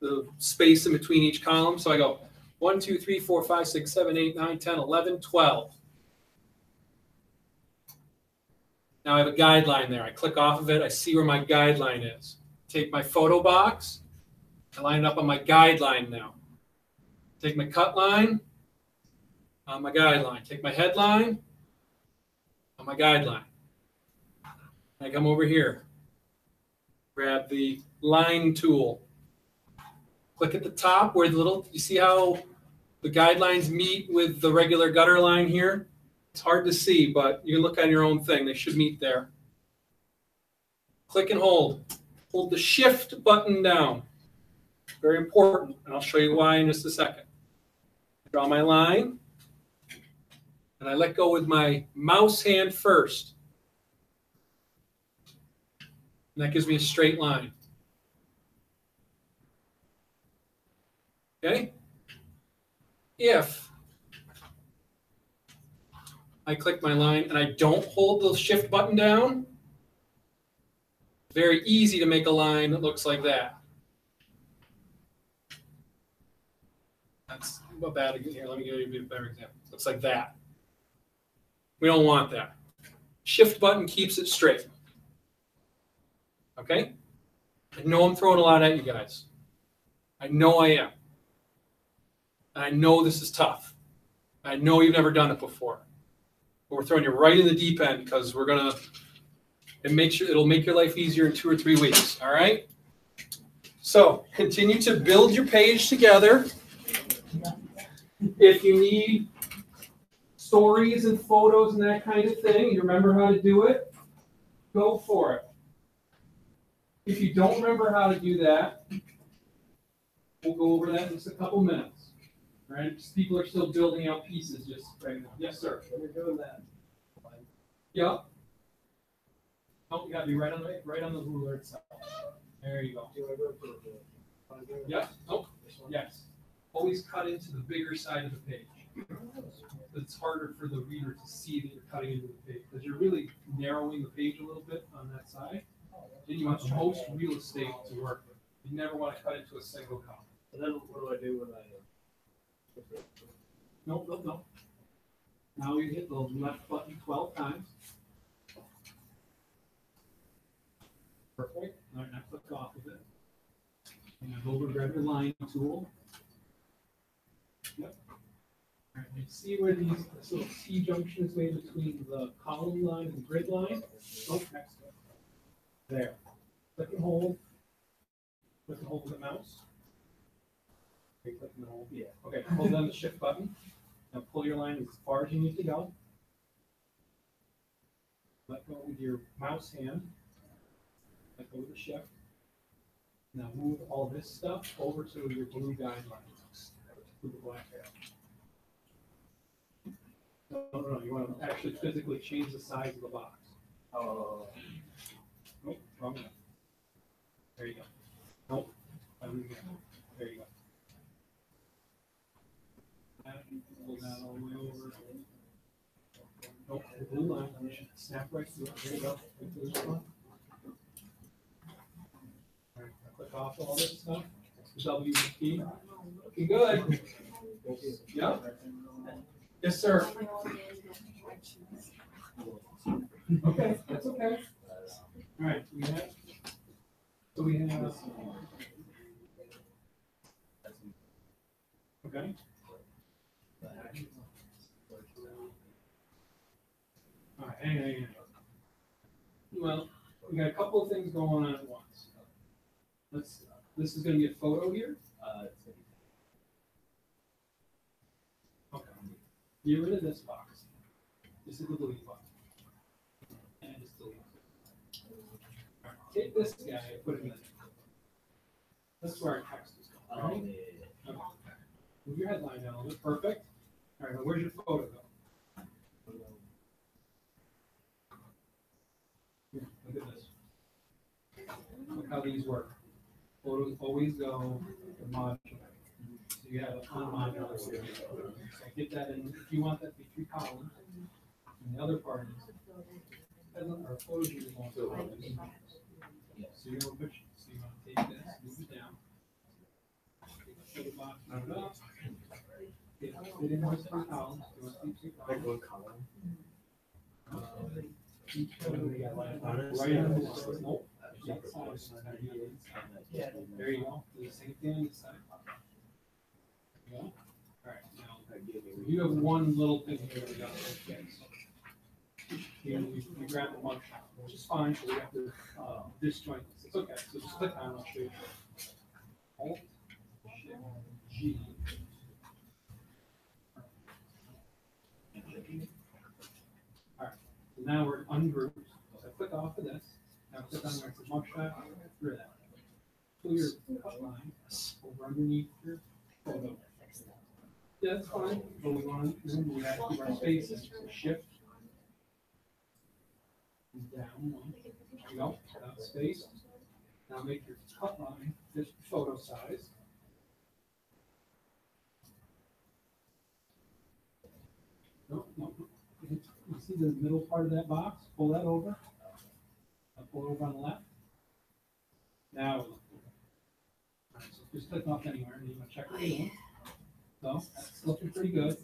The space in between each column. So I go 1, 2, 3, 4, 5, 6, 7, 8, 9, 10, 11, 12. Now I have a guideline there. I click off of it. I see where my guideline is. Take my photo box. I line it up on my guideline now. Take my cut line on my guideline. Take my headline on my guideline. I come over here. Grab the line tool. Click at the top where the little, you see how the guidelines meet with the regular gutter line here? It's hard to see, but you can look on your own thing. They should meet there. Click and hold. Hold the shift button down. Very important, and I'll show you why in just a second. Draw my line, and I let go with my mouse hand first. And that gives me a straight line. Okay? If I click my line and I don't hold the shift button down, it's very easy to make a line that looks like that. That's a bad example. Here, let me give you a better example. Looks like that. We don't want that. Shift button keeps it straight. Okay? I know I'm throwing a lot at you guys. I know I am. And I know this is tough. I know you've never done it before. But we're throwing you right in the deep end because we're gonna. It'll make your life easier in 2 or 3 weeks. All right. So continue to build your page together. If you need stories and photos and that kind of thing, you remember how to do it, go for it. If you don't remember how to do that, we'll go over that in just a couple minutes. All right? Just people are still building out pieces just right now. Yes, sir. When you're doing that. Yeah. Oh, you gotta be right on the ruler itself. There you go. Do I go for the? Yeah. Oh, yes. Always cut into the bigger side of the page. It's harder for the reader to see that you're cutting into the page because you're really narrowing the page a little bit on that side. Then you want the most real estate to work with. You never want to cut into a single column. And then what do I do when I? No. Now you hit the left button 12 times. Perfect. All right, now click off of it. And go over and grab your line tool. Yep. All right, you see where this little T junction is made between the column line and the grid line? Oh, next one. There. Click and hold. Click and hold with the mouse. Okay, click and hold. Yeah. Okay, hold down the shift button. Now pull your line as far as you need to go. Let go with your mouse hand. Let go with the shift. Now move all this stuff over to your blue guidelines. To the black arrow. No, you want to actually physically change the size of the box. Oh, nope, wrong one. There you go. Nope, there you go. Pull that all the way over. Nope, the blue line. Snap right through it. There you go. Right through this one. All right, click off all this stuff. W key. Looking good. Yeah. Yes, sir. Okay, that's okay. All right, we have. Okay. All right, hang on. Well, we got a couple of things going on at once. This is going to be a photo here. Okay. Get rid of this box. This is the delete button. And just delete it. All right, take this guy and put it in there. This is where our text is going. Right? Okay. Move your headline down a little bit. Perfect. All right, now where's your photo go? Here, look at this. Look how these work. Photos always go to modular. So you have a modular here. So get that in. If you want that to be 3 columns, And the other part is, headline or photos you want to like this. So you're gonna push, so you want to take this, move it down. Put the box, move it up. Fit in with some columns. You want to keep some Like columns. one column. Each photo we got right on the nope. Yeah, there you go. Do the same thing on this side. Yeah. All right, now, you have one little thing here we got to fix. Here, we grab the mug shot, which is fine, so we have to, disjoint this. It's okay, so just click on it, I'll show you. Alt, Shift, G. All right, so now we're ungrouped. So click off of this. Now click on where it says mug shot, through that. Pull your cut line over underneath your photo. Yeah, that's fine, but we want to remove that, keep our spaces, so shift. Down one, there you go, down space. Now make your cut line this photo size. No, no, no. You see the middle part of that box? Pull that over. Now pull it over on the left. Now, all right, so just click off anywhere and you want to check what you're doing. So that's looking pretty good.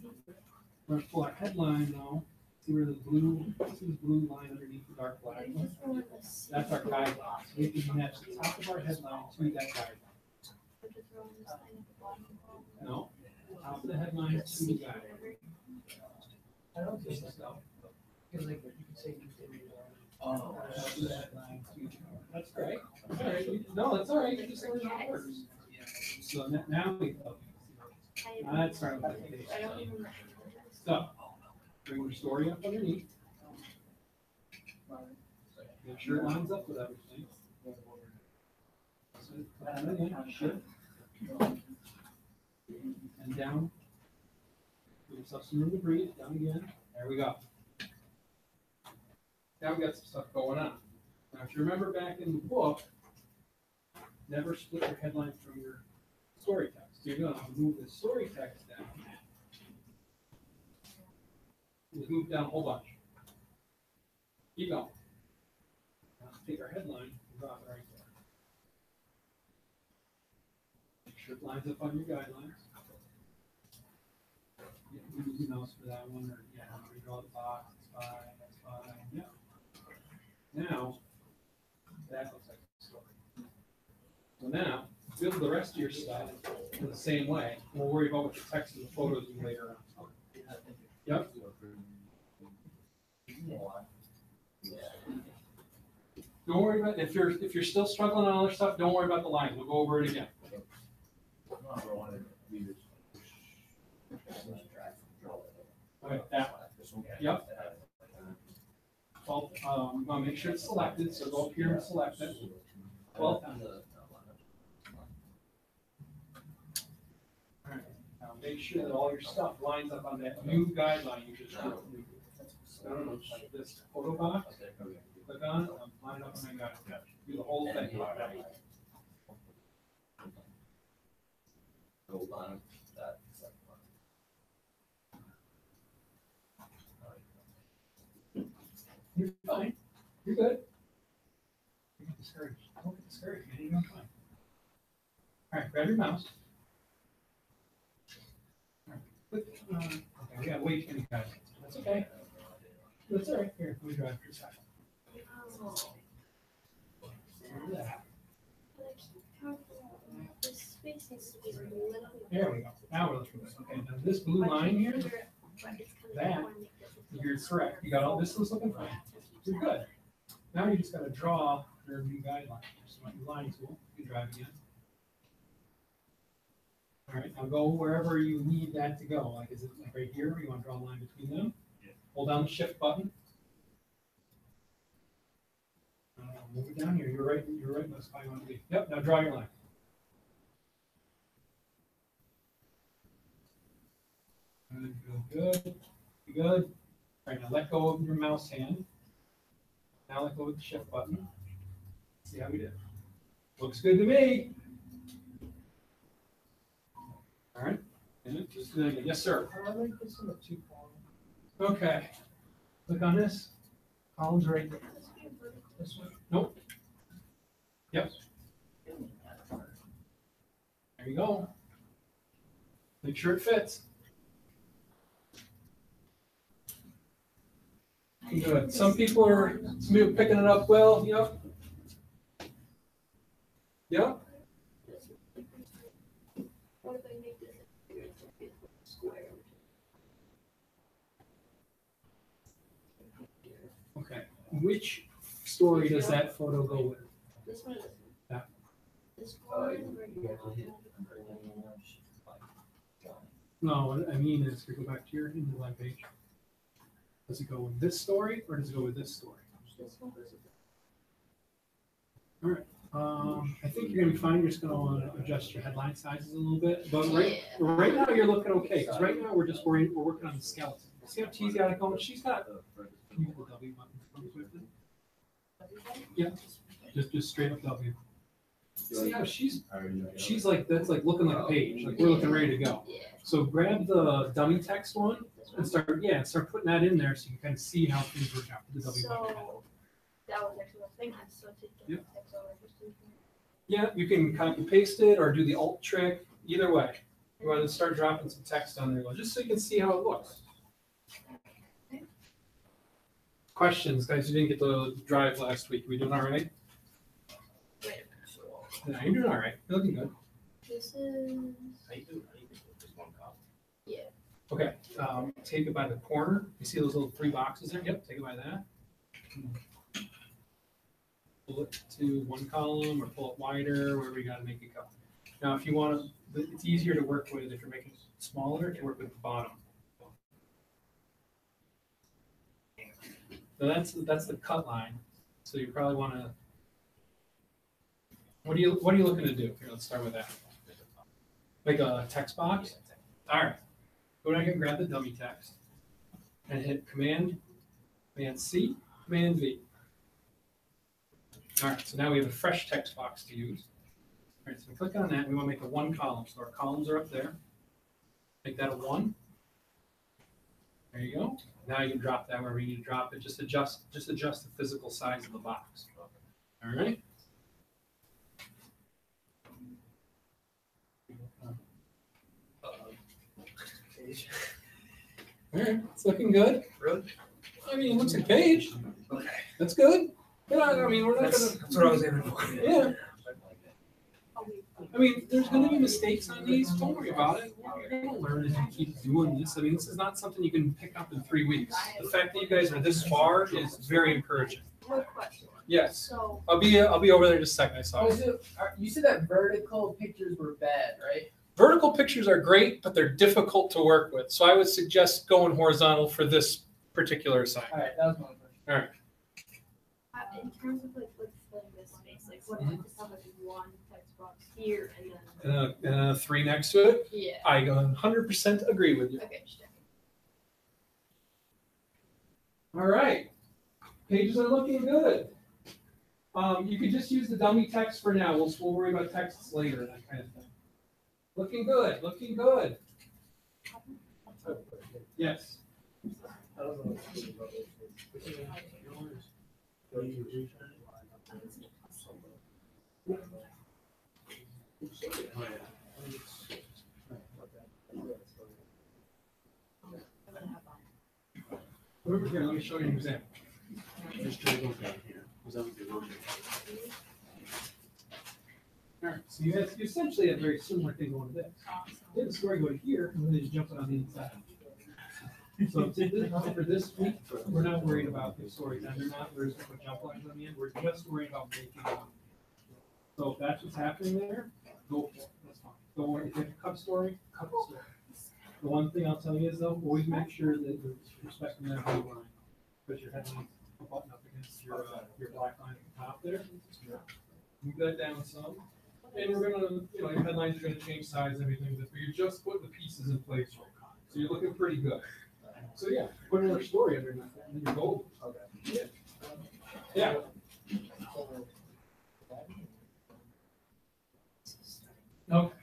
We're going to pull our headline now. See where the blue, see the blue line underneath the dark black one? That's our guideline. So we can match the top of our headline to that guideline. No, top of the headline to the guideline. I don't think so. Because like you can say you did. Oh. Top of the headline to the guideline. That's great. All right. No, that's all right. You just learn how it works. So now we go. That's right. So, bring your story up underneath. Make sure it lines up with everything. So, and again, shift. And down. Give yourself some room to breathe. Down again. There we go. Now we got some stuff going on. Now, if you remember back in the book, never split your headline from your story text. You're going to move the story text down. We'll move down a whole bunch. Keep going. Now take our headline and drop it right there. Make sure it lines up on your guidelines. Yeah, use your mouse for that one, or yeah, redraw the box. That's fine. That's fine. Yeah. Now that looks like a story. So now build the rest of your stuff in the same way. We'll worry about what the text and the photos do later on. Yep. Don't worry about if you're still struggling on other stuff. Don't worry about the lines. We'll go over it again. Okay, that one. Yep. Well, we want to make sure it's selected. So go up here and select it. 12 times. All right. Now make sure that all your stuff lines up on that new guideline you just wrote. I don't know, like this photo box. Click on it, line it up, and I got it. Do the whole thing. You're fine. You're good. Don't get discouraged. Don't get discouraged, man. You're doing fine. All right, grab your mouse. All right, click. Okay, we got way too many guys. That's okay. That's all right. Here, let me drive for a second. There we go. Now we're looking good. Okay, now this blue line here, that, you're correct. You got all this was looking fine. You're good. Now you just got to draw your new guideline. Just want your line tool. You can drive again. All right, now go wherever you need that to go. Like, is it like right here? You want to draw a line between them? Yeah. Hold down the shift button. Move it down here. You're right. You're right. That's how you want to be. Yep. Now draw your line. Good. Good. All right. Now let go of your mouse hand. Now let go of the shift button. See how we did. Looks good to me. All right. And just yes, sir. Okay. Click on this. Columns are right there. This one. Nope. Yep. There you go. Make sure it fits. Good. Some people are picking it up well. Yep. Yep. What if I make this square? Okay. Which story does that photo go with? This one. Yeah. This one. No, what I mean is to go back to your Indeline page. Does it go with this story or does it go with this story? All right. I think you're gonna be fine. You're just gonna want to adjust your headline sizes a little bit. But right now you're looking okay. Because right now we're working on the skeleton. See how T's got it going? She's got. Can you hit the W button quickly? Yeah. Just straight up W. See how she's like that's like looking like a page. Like we're looking ready to go. So grab the dummy text one and start putting that in there so you can kind of see how things work out with the W button. So that was actually the thing. So take the Yep. text over just to. Yeah, you can copy paste it or do the alt trick. Either way, you want to start dropping some text on there just so you can see how it looks. Questions, guys? You didn't get to drive last week. We doing all right? Wait. No, you're doing all right. You're looking good. This is. Yeah. Okay, take it by the corner. You see those little 3 boxes there? Yep, take it by that. Pull it to one column or pull it wider, wherever you gotta make it go. Now, if you want to, it's easier to work with if you're making it smaller to work with the bottom. So that's the cut line. So you probably want to. What are you looking to do? Here, let's start with that. Make a text box. All right. Go down here and grab the dummy text and hit Command C, Command V. All right. So now we have a fresh text box to use. All right. So we click on that. We want to make a 1 column. So our columns are up there. Make that a 1. There you go. Now you can drop that wherever you need to drop it. Just adjust the physical size of the box. All right. All right, it's looking good. Really? I mean, it looks like page. Okay. That's good. Yeah, I mean, we're not That's what I was aiming for. Yeah. I mean, there's going to be mistakes on these. Don't worry about it. You're going to learn as you keep doing this. I mean, this is not something you can pick up in 3 weeks. The fact that you guys are this far is very encouraging. One question. Yes. So. I'll be over there in just a second. I saw it. You said that vertical pictures were bad, right? Vertical pictures are great, but they're difficult to work with. So I would suggest going horizontal for this particular assignment. All right, that was my question. All right. In terms of like filling this space, like what Mhm. if it's not like one text box here and then. And a 3 next to it. Yeah. I 100% agree with you. Okay, just checking. All right. Pages are looking good. You could just use the dummy text for now. We'll worry about texts later, that kind of thing. Looking good. Looking good. Yes. Over here, let me show you an example. All right, so you essentially have a very similar thing going to this. You have a story go to here, and then they just jump it on the inside. So for this week, we're not worried about the stories, and they're not worried about jump lines on the end. We're just worried about making them. So if that's what's happening there, go for it. That's fine. Don't worry. If you have a cut story, cut the story. The one thing I'll tell you is though, always make sure that you're respecting that blue line, because your headline's button up against your black line at the top there. Move that down some. And we're gonna, your headlines are gonna change size and everything, but you're just putting the pieces in place right now. So you're looking pretty good. So yeah, put another story underneath that, and you're golden. Okay. Yeah. Okay.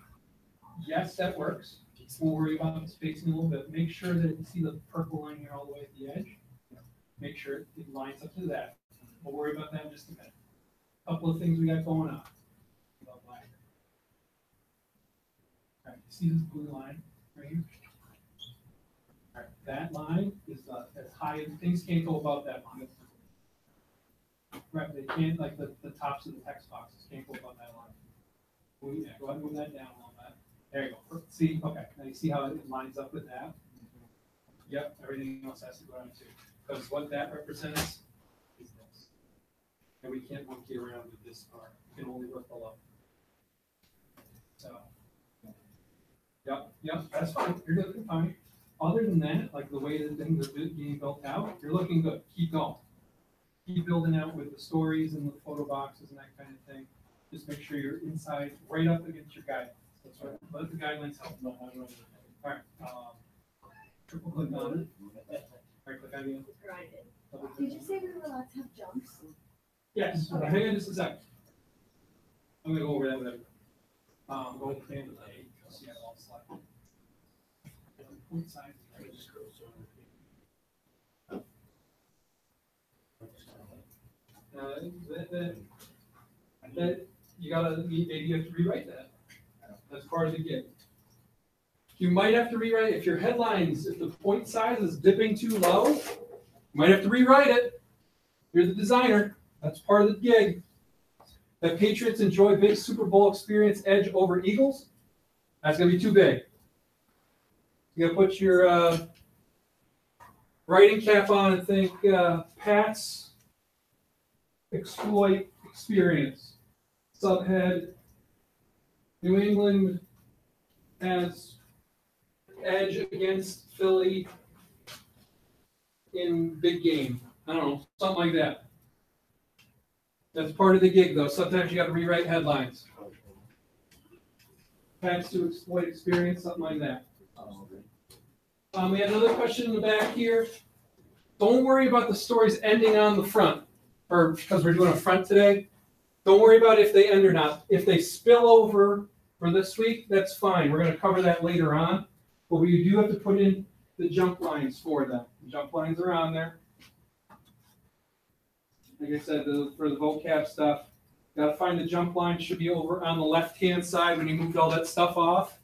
Yes, that works. We'll worry about the spacing a little bit. Make sure that you see the purple line here all the way at the edge. Make sure it lines up to that. We'll worry about that in just a minute. Couple of things we got going on. All right, you see this blue line right here? All right, that line is as high as things can't go above that line. Right, they can't, like the tops of the text boxes can't go above that line. Yeah, go ahead and move that down a little bit. There you go. See, okay, now you see how it lines up with that? Yep, everything else has to go down too. Because what that represents is this. And we can't monkey around with this part. We can only work below. So, yep, that's fine. You're looking fine. Other than that, like the way that things are being built out, you're looking good. Keep going. Keep building out with the stories and the photo boxes and that kind of thing. Just make sure you're inside, right up against your guidelines. That's right. Let the guidelines help. All right. Triple click on it. Right click on it. Did you say we were allowed to have jumps? Yes. Okay. Hang on just a second. I'm gonna go over that with everybody. Go with plan with A. See how it all selected. Point size. That you gotta, maybe you have to rewrite that. That's part of the gig. You might have to rewrite, if your headlines, if the point size is dipping too low, you might have to rewrite it. You're the designer. That's part of the gig. That Patriots enjoy big Super Bowl experience edge over Eagles. That's going to be too big. You got to put your writing cap on and think Pats exploit experience. Subhead, New England has edge against Philly in big game. I don't know, something like that. That's part of the gig, though. Sometimes you got to rewrite headlines. Pats to exploit experience, something like that. We had another question in the back here. Don't worry about the stories ending on the front, or because we're doing a front today. Don't worry about if they end or not. If they spill over for this week, that's fine. We're going to cover that later on. But we do have to put in the jump lines for them. The jump lines are on there. Like I said, for the vocab stuff, got to find the jump line. Should be over on the left-hand side when you moved all that stuff off.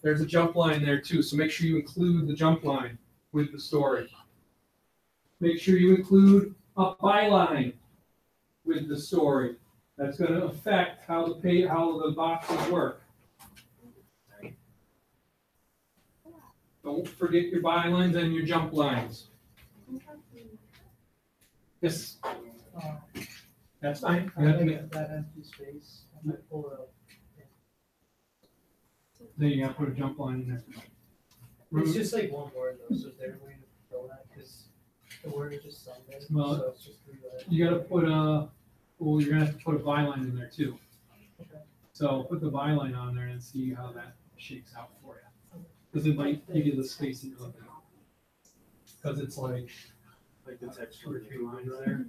There's a jump line there too, so make sure you include the jump line with the story. Make sure you include a byline with the story. That's going to affect how the boxes work. Don't forget your bylines and your jump lines. Yes. That's fine. That empty space, I might pull it up. Then you got to put a jump line in there. It's just like one word though, so is there a way to fill that? Because the word is just Sunday, Well, so it's just 3 letters. You got to put well, you're going to have to put a byline in there too. Okay. So put the byline on there and see how that shakes out for you. Because it might give you the space that you're looking at. Because it's like the text 2 or 3 lines there.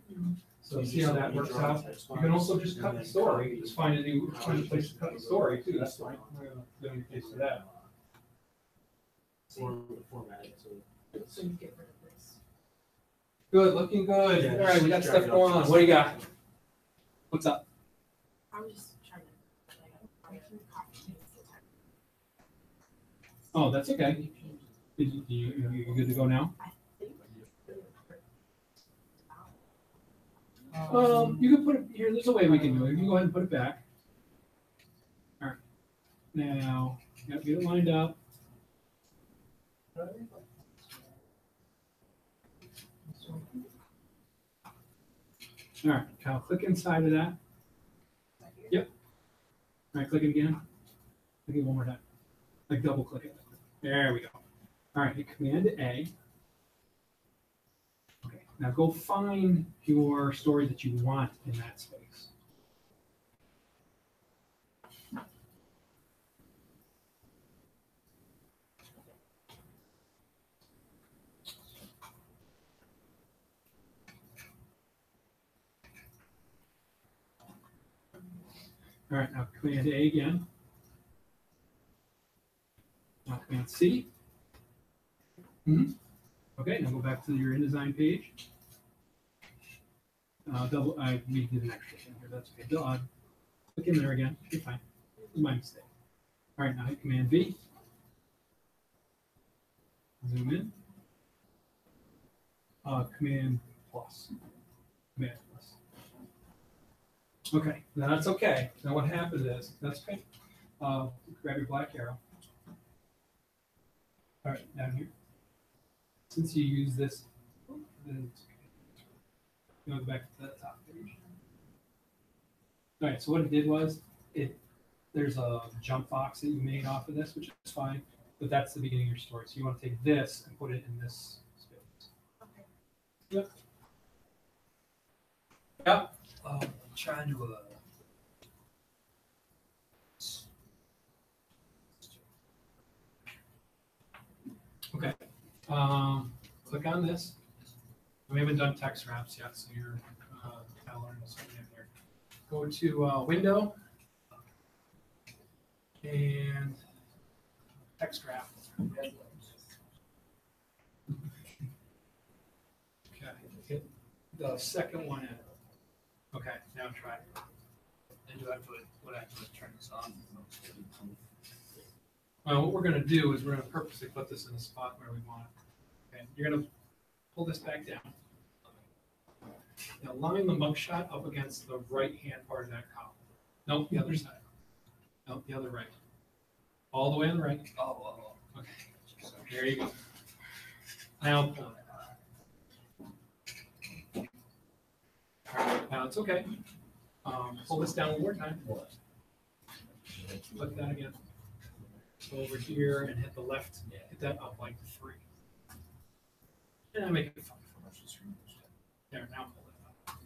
So see how that works out. You can also just cut the story. Just find a new place to cut the story too. That's fine. We're going to do any case for that. Format, So you get rid of this. Good, looking good. Yeah, All right, we got just stuff drag it going up. on. What do you got? What's up? I'm just trying to Oh, that's okay. You good to go now? You can put it here. There's a way we can do it. You can go ahead and put it back. All right. Now, you got to get it lined up. All right, Kyle, click inside of that. Yep. All right, click it again. Click it one more time. Like double click it. There we go. All right, hit Command A. Okay, now go find your story that you want in that space. All right, now Command A again. Now Command C. Go Okay, now go back to your InDesign page. We did an extra thing here. That's okay. Click in there again. You're fine. It was my mistake. All right, now hit Command V. Zoom in. Command plus. Command plus. Okay, now that's okay. Now what happens is, that's okay. Grab your black arrow. All right, down here. Since you use this, then it's okay. You want to go back to the top page. All right, so what it did was, there's a jump box that you made off of this, which is fine, but that's the beginning of your story. So you want to take this and put it in this space. Okay. Yep. Yep. I'm trying to. Okay. Click on this. We haven't done text wraps yet, so you're kind of learning something in here. Go to Window and text wrap. Okay. Hit the second one in. Okay. Now try it. And do I have to, what I have to turn this on? Well, what we're going to do is we're going to purposely put this in a spot where we want it. Okay. You're going to pull this back down. Now line the mugshot up against the right-hand part of that column. Nope, the other side. Nope, the other right. All the way on the right. Oh. Okay. So there you go. Now pull it. All right, now it's okay. Pull this down one more time. Click that again. Go over here and hit the left. Hit that up like 3. And I make it 5. There, now pull it up.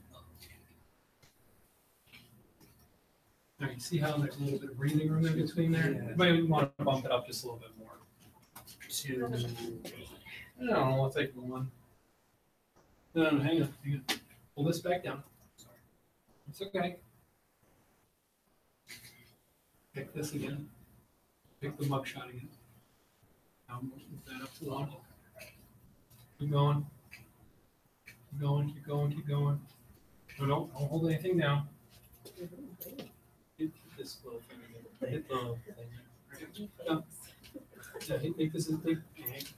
Now you see how there's a little bit of breathing room in between there? Yeah. You might want to bump it up just a little bit more. I don't know, I'll take 1. No, hang on. Pull this back down. Sorry. It's okay. Pick this again. Pick the mugshot again. Now move that up to 1. Keep going. Keep going, keep going, keep going. No, don't hold anything down. Hit this little thing again. Hit the little thing. No. Yeah, make this as big.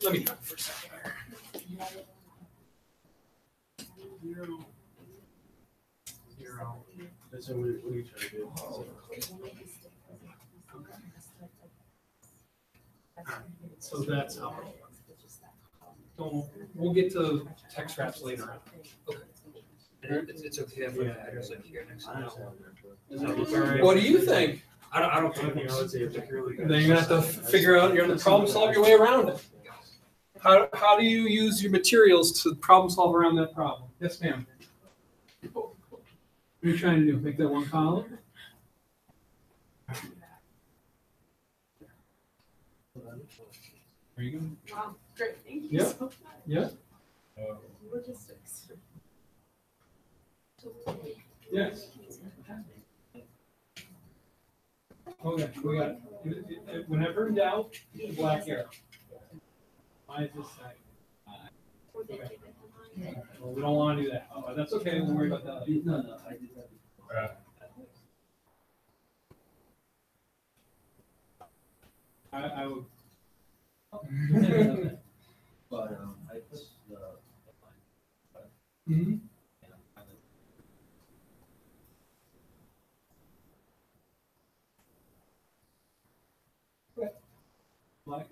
Let me try it for a second. 0. 0. So what are you trying to do? So that's how. We'll get to text wraps later on. It's okay if I put the address like here next to Right. What do you think? I don't I think I would say particularly. Then you're gonna have to figure out, you're gonna problem solve your way around it. How do you use your materials to problem solve around that problem? Yes, ma'am. What are you trying to do? Make that one column? There you go. Wow, great, thank you Yeah. so much. Yeah. Logistics. Yes. Okay, we got, whenever in doubt, use the black arrow. Why is this saying? Well, we don't want to do that. Oh, that's okay. Don't worry about that. No, I did that before. I would. But I put the. Mm-hmm. Black,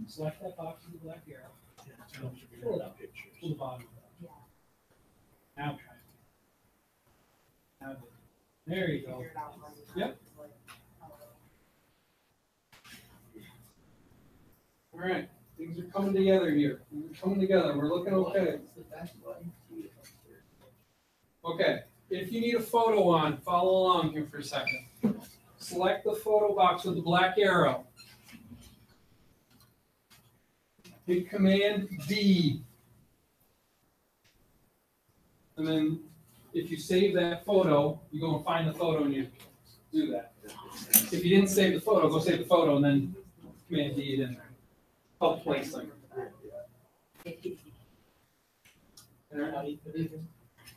select that box with the black arrow. Pull it up. Pull the bottom of it. Now try it. Now, there you go. Yep. All right, things are coming together here. Things are coming together. We're looking okay. Okay, if you need a photo on, follow along here for a second. Select the photo box with the black arrow. Hit Command D. And then if you save that photo, you go and find the photo and you do that. If you didn't save the photo, go save the photo and then Command D it in there. Help place them. Scotty.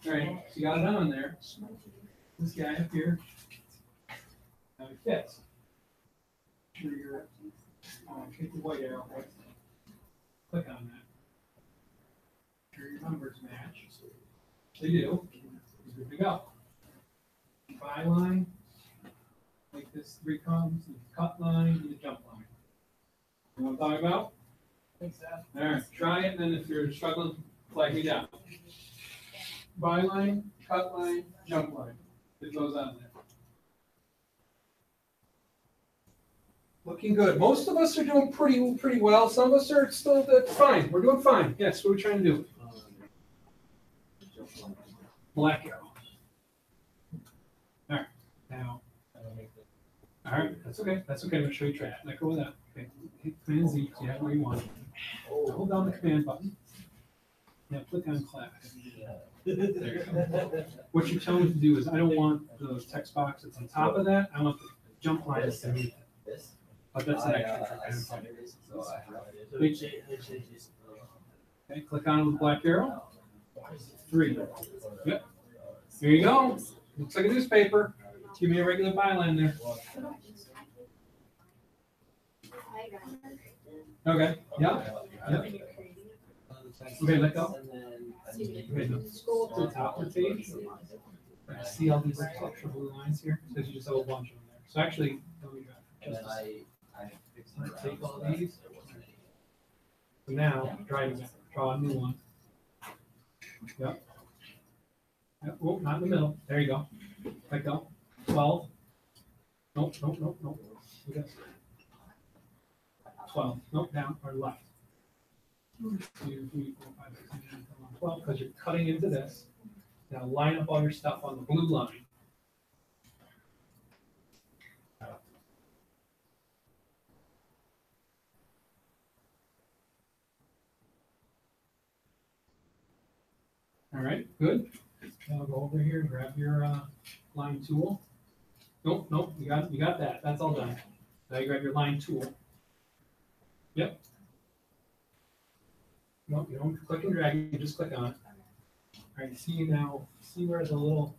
All right, so you got it on there. This guy up here. Now it fits. Sure you're, hit the white arrow. Click on that. Sure your numbers match. They do. You're good to go. Byline, like this 3 columns, the cut line, and the jump line. You know what I'm talking about? All right, try it, and then if you're struggling, flag me down. Byline, cut line, jump line. It goes on there. Looking good. Most of us are doing pretty well. Some of us are still fine. We're doing fine. Yes, what are we trying to do? Black arrow. All right. Now. All right. That's okay. That's okay. I'm gonna show you track. Let go of that. Okay. Hit Command Z. So you have where you want. Hold down the command button. Now click on class. There you go. What you're telling me to do is I don't want the text box that's on top of that. I want the jump line that's underneath it. But that's an extra trick. Okay, click on it with the black arrow. 3. Yep. There you go. Looks like a newspaper. Give me a regular byline there. Okay. Yeah. Yep. Okay, let go. Okay, now scroll to the top of the page. See all these extra blue lines here? Because you just have a bunch of them there. So actually, let me take all these. So now, draw a new one. Yep. Yep. Oh, not in the middle. There you go. Let go. 12. Nope. We got 12. Nope, down or left. 2, 3, 4, 5, 6, 7, 8, 9, 10, 11, 12, because you're cutting into this. Now line up all your stuff on the blue line. All right, good. Now go over here and grab your line tool. Nope, you got that. That's all done. Now you grab your line tool. Yep. Nope, you don't click and drag, you just click on it. All right, see where the little,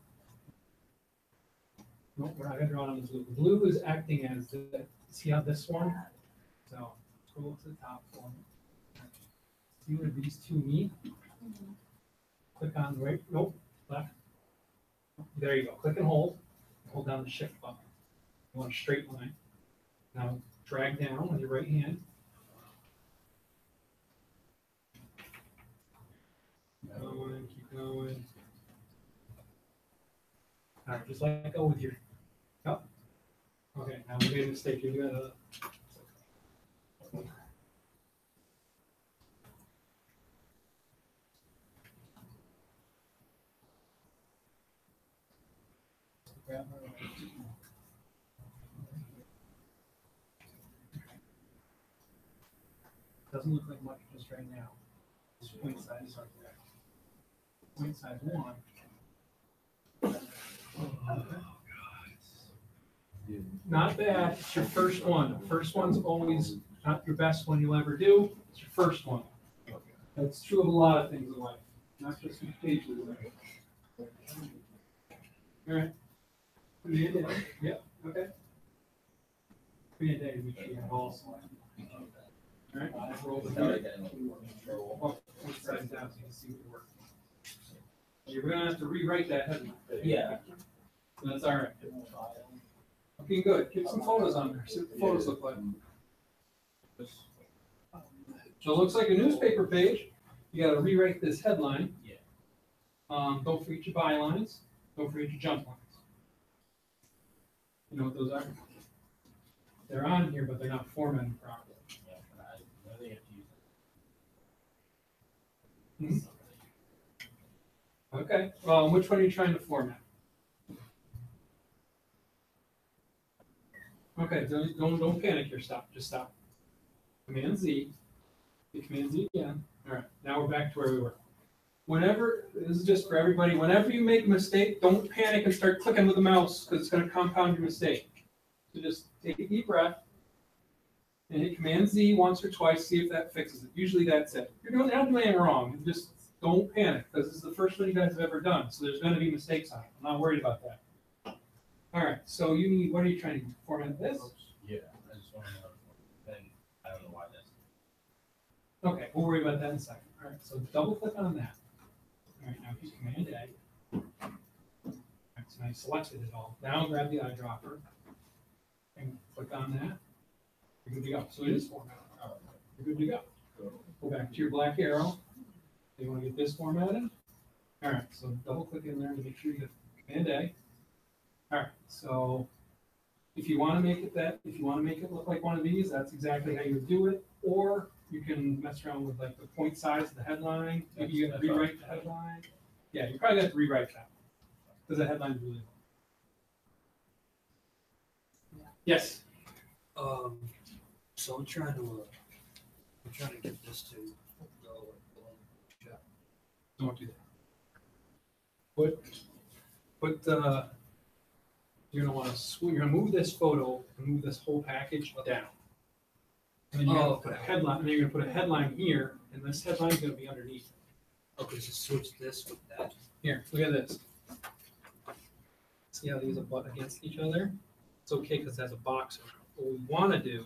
nope, we're not gonna draw it on the blue. The blue is acting as see how this one? So scroll to the top one. See where these two meet? Click on right, nope, left. There you go, click and hold down the shift button. You want a straight line. Now drag down with your right hand. Keep going. All right, just let go with your cup. Okay, now we made a mistake. You gotta. Doesn't look like much just right now. Point size are there. Point size 1. Not bad. It's your first one. First one's always not your best one you'll ever do. It's your first one. That's true of a lot of things in life, not just with pages. All right. Command A. Yep. Okay. Command A. Make sure you have all selected. All right. Roll the side down so you can see what you're working. You're going to have to rewrite that headline. Yeah. That's all right. Looking good. Keep some photos on there. See what the photos look like. So it looks like a newspaper page. You got to rewrite this headline. Yeah. Don't forget your bylines. Don't forget your jump lines. You know what those are? They're on here, but they're not formatted properly. Hmm? Okay. Which one are you trying to format? Okay. Don't panic here. Stop. Just stop. Command Z. Hit Command Z again. All right. Now we're back to where we were. Whenever, this is just for everybody, whenever you make a mistake, don't panic and start clicking with the mouse because it's going to compound your mistake. So just take a deep breath and hit Command Z once or twice, see if that fixes it. Usually that's it. You're not doing anything wrong. Just Don't panic, because this is the first one you guys have ever done, so there's gonna be mistakes on it. I'm not worried about that. All right, so you need, what are you trying to format this? Yeah, I just want to know. Then I don't know why that's. Okay, we'll worry about that in a second. All right, so double click on that. All right, now hit Command A. All right, so I selected it all. Now grab the eyedropper and click on that. You're good to go. So it is formatted. You're good to go. Go back to your black arrow. You want to get this formatted? All right, so double click in there to make sure you get Command A. All right, so if you want to make it if you want to make it look like one of these, that's exactly how you do it. Or you can mess around with like the point size of the headline. Maybe you have to rewrite the headline. Yeah, you probably have to rewrite that because the headline's really long. Yes. So I'm trying to get this to go. Don't do that. You're gonna want to you're gonna move this photo and move this whole package down. And then you're gonna put a headline, and then you're gonna put a headline here, and this headline's gonna be underneath. Okay, so switch this with that. Here, look at this. See how these are butt against each other? It's okay because it has a box around it. What we want to do,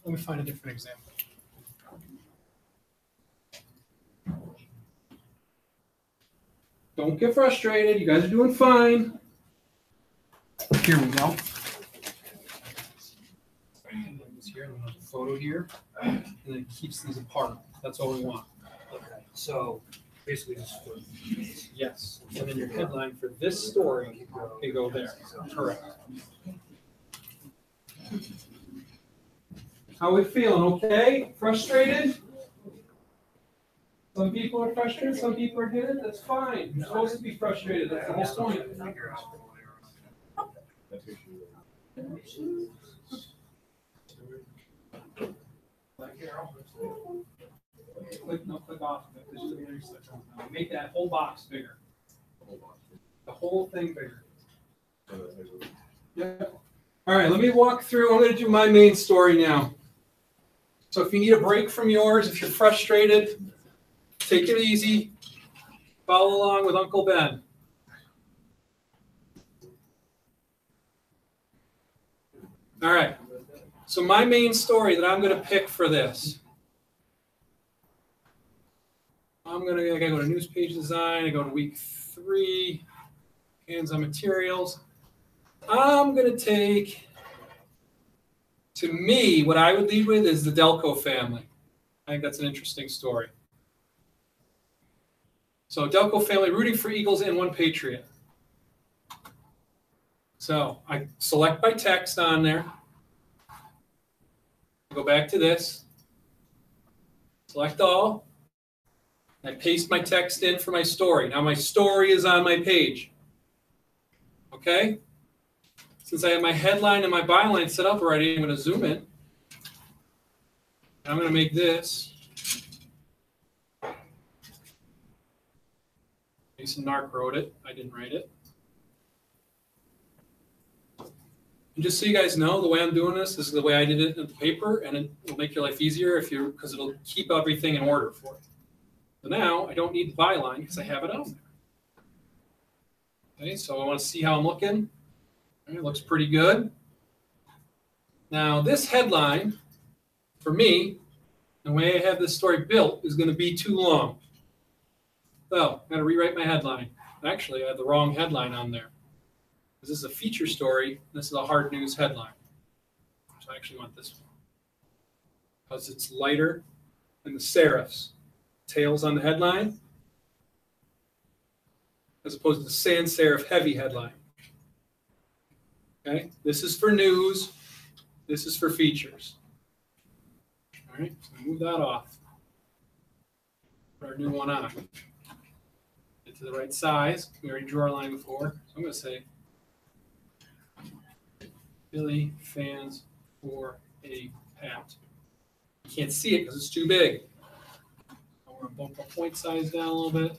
let me find a different example. Don't get frustrated. You guys are doing fine. Here we go. Here, and then there's a photo here, and then it keeps these apart. That's all we want. Okay, so basically just for Yes. And then your headline for this story can go there. Correct. How we feeling? Okay? Frustrated? Some people are frustrated, some people are good. That's fine. You're supposed to be frustrated. That's the whole point. Click off of it. This is the other section. Now make that whole box bigger. The whole thing bigger. Yeah. All right, let me walk through. I'm going to do my main story now. So if you need a break from yours, if you're frustrated, take it easy. Follow along with Uncle Ben. All right. So my main story that I'm going to pick for this. I gotta go to news page design. I go to week 3, hands-on materials. I'm gonna take, to me, what I would lead with is the Delco family. I think that's an interesting story. So Delco family rooting for Eagles and one Patriot. So I select by text on there. Go back to this. Select all. I paste my text in for my story. Now my story is on my page. Okay? Since I have my headline and my byline set up already, I'm going to zoom in. I'm going to make this. Jason Nark wrote it. I didn't write it. And just so you guys know, the way I'm doing this is the way I did it in the paper, and it will make your life easier because it'll keep everything in order for you. So now I don't need the byline because I have it on there. Okay, so I want to see how I'm looking. It looks pretty good. Now this headline, for me, the way I have this story built is going to be too long. So I'm going to rewrite my headline. Actually, I have the wrong headline on there. This is a feature story. This is a hard news headline. So I actually want this one because it's lighter than the serifs. Tails on the headline, as opposed to the sans serif heavy headline. Okay, this is for news. This is for features. All right, so move that off. Put our new one on. Get to the right size. We already drew our line before, so I'm going to say Philly fans for a pat. You can't see it because it's too big. We're going to bump the point size down a little bit.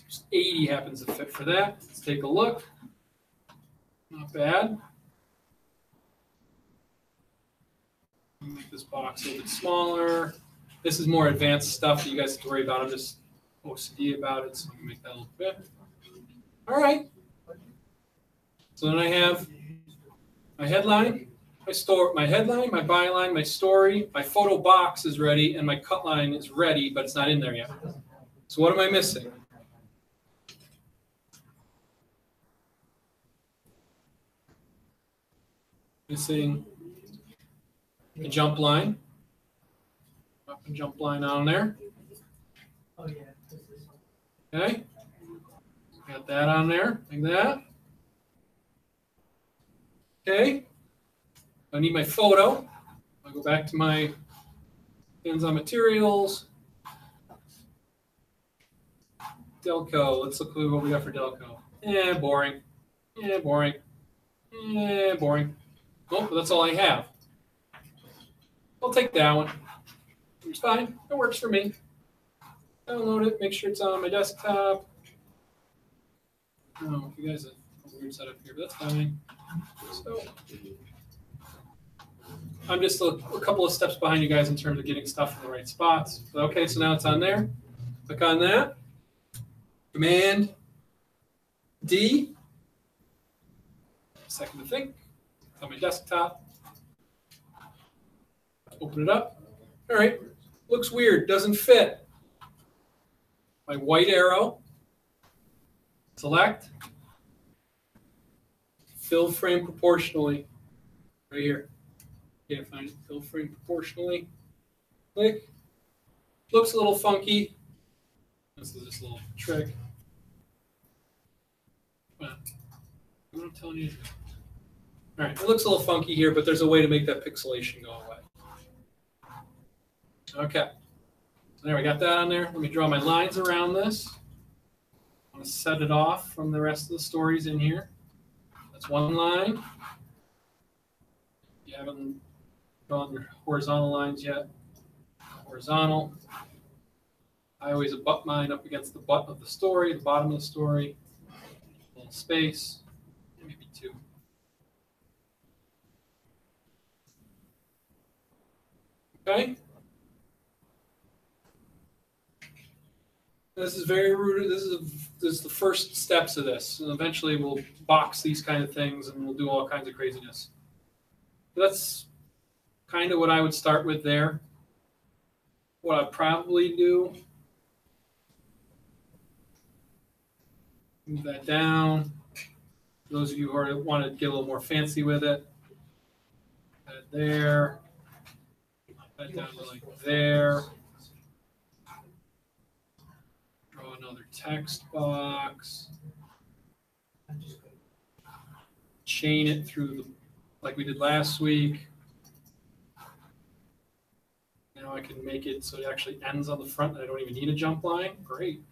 Just 80 happens to fit for that. Let's take a look. Not bad. Make this box a little bit smaller. This is more advanced stuff that you guys have to worry about. I'm just OCD about it, so I'm gonna make that a little bit. All right. So then I have my headline, my headline, my byline, my story, my photo box is ready, and my cut line is ready, but it's not in there yet. So what am I missing? Missing a jump line. Up a jump line on there. Oh, yeah. Okay. Got that on there, like that. Okay. I need my photo. I'll go back to my hands-on materials. Delco. Let's look at what we got for Delco. Boring. Boring. Boring. Oh, that's all I have. I'll take that one. It's fine. It works for me. Download it. Make sure it's on my desktop. Oh, you guys have a weird setup here, but that's fine. So I'm just a couple of steps behind you guys in terms of getting stuff in the right spots. But okay, so now it's on there. Click on that. Command D. Second to think. It's on my desktop. Open it up. All right. Looks weird. Doesn't fit. My white arrow. Select. Fill frame proportionally. Right here. Can't find it. Fill frame proportionally. Click. Looks a little funky. This is just a little trick. Come on. I'm telling you. All right. It looks a little funky here, but there's a way to make that pixelation go away. Okay. So there, we got that on there. Let me draw my lines around this. I'm going to set it off from the rest of the stories in here. That's one line. You haven't drawn your horizontal lines yet. Horizontal. I always butt mine up against the butt of the story, the bottom of the story. A little space, maybe two. Okay. This is very rooted. This is the first steps of this, and eventually we'll box these kind of things, and we'll do all kinds of craziness. That's kind of what I would start with there. What I'd probably do, move that down. For those of you who want to get a little more fancy with it, add it there. That down to like there. Draw another text box. Chain it through the, like we did last week. Now I can make it so it actually ends on the front and I don't even need a jump line. Great.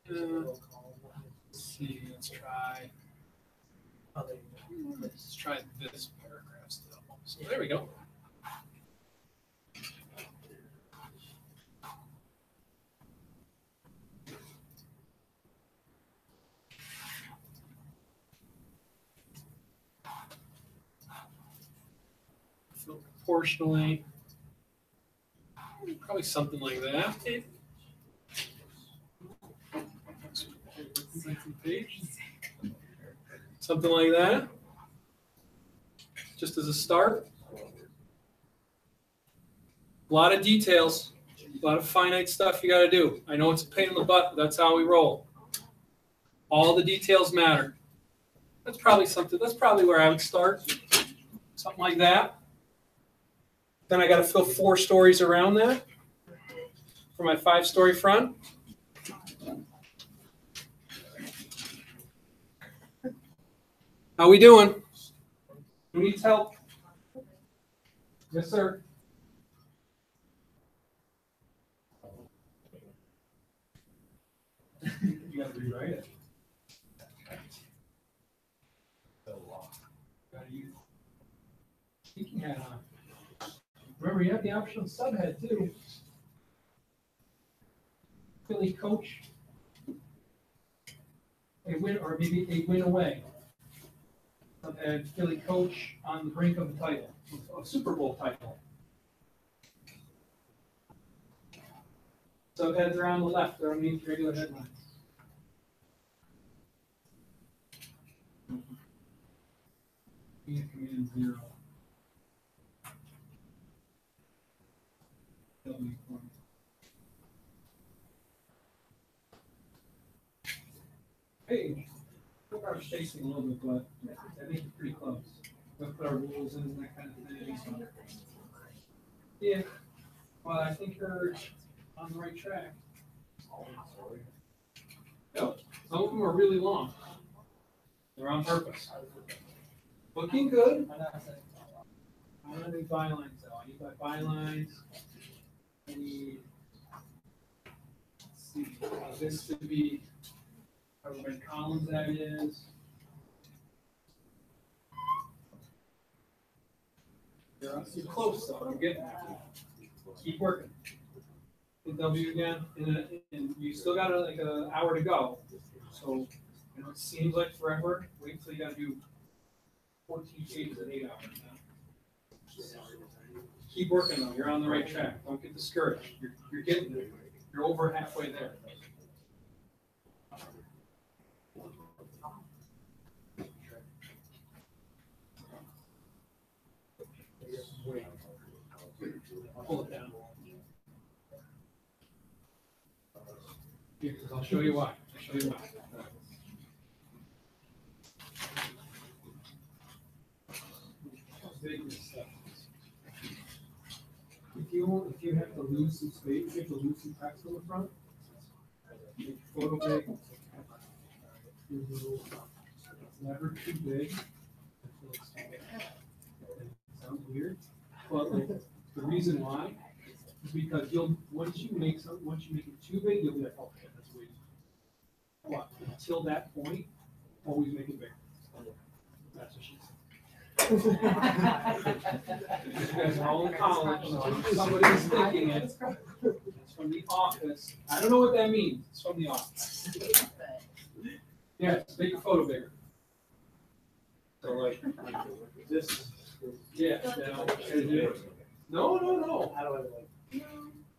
Let's see, let's try this paragraph still. So there we go. Fill proportionally. Probably something like that. Page. Something like that. Just as a start. A lot of details, a lot of finite stuff you got to do. I know it's a pain in the butt, but that's how we roll. All the details matter. That's probably something. That's probably where I would start. Something like that. Then I got to fill 4 stories around that for my 5-story front. How we doing? Who needs help? Yes, sir. You got to rewrite it. Got to use speaking hat on. Remember, you have the option of subhead too. Philly coach. A win, or maybe a win away. And Philly coach on the brink of a title, a Super Bowl title. Subheads are on the left, they're underneath regular headlines. Command 0. W form. Page. Look, our spacing a little bit, but I think it's pretty close. We'll put our rules in and that kind of thing. So. Yeah. Well, I think you're on the right track. No, some of them are really long. They're on purpose. Looking good. I don't need bylines though. I need my bylines. I need, let's see, this to be however many columns that is. You're close though. You're getting there. Keep working. Hit W again, and you still got like an hour to go. So you know it seems like forever. Wait until you got to do 14 pages in 8 hours now. Keep working though. You're on the right track. Don't get discouraged. You're getting there. You're over halfway there. I'll pull it down. Here, I'll show you why. I'll show you why. If you have to lose some space, you have to lose some text on the front. Make your photo big. It's never too big. It sounds weird, but like, the reason why is because once you make it too big, you'll be like, oh shit, that's way too big. But until that point, always make it bigger. That's what she said. You guys are all in college, so somebody's thinking it. It's from the office. I don't know what that means. It's from the office. Yes, make your photo bigger. So like this. Yeah. No. How do I like?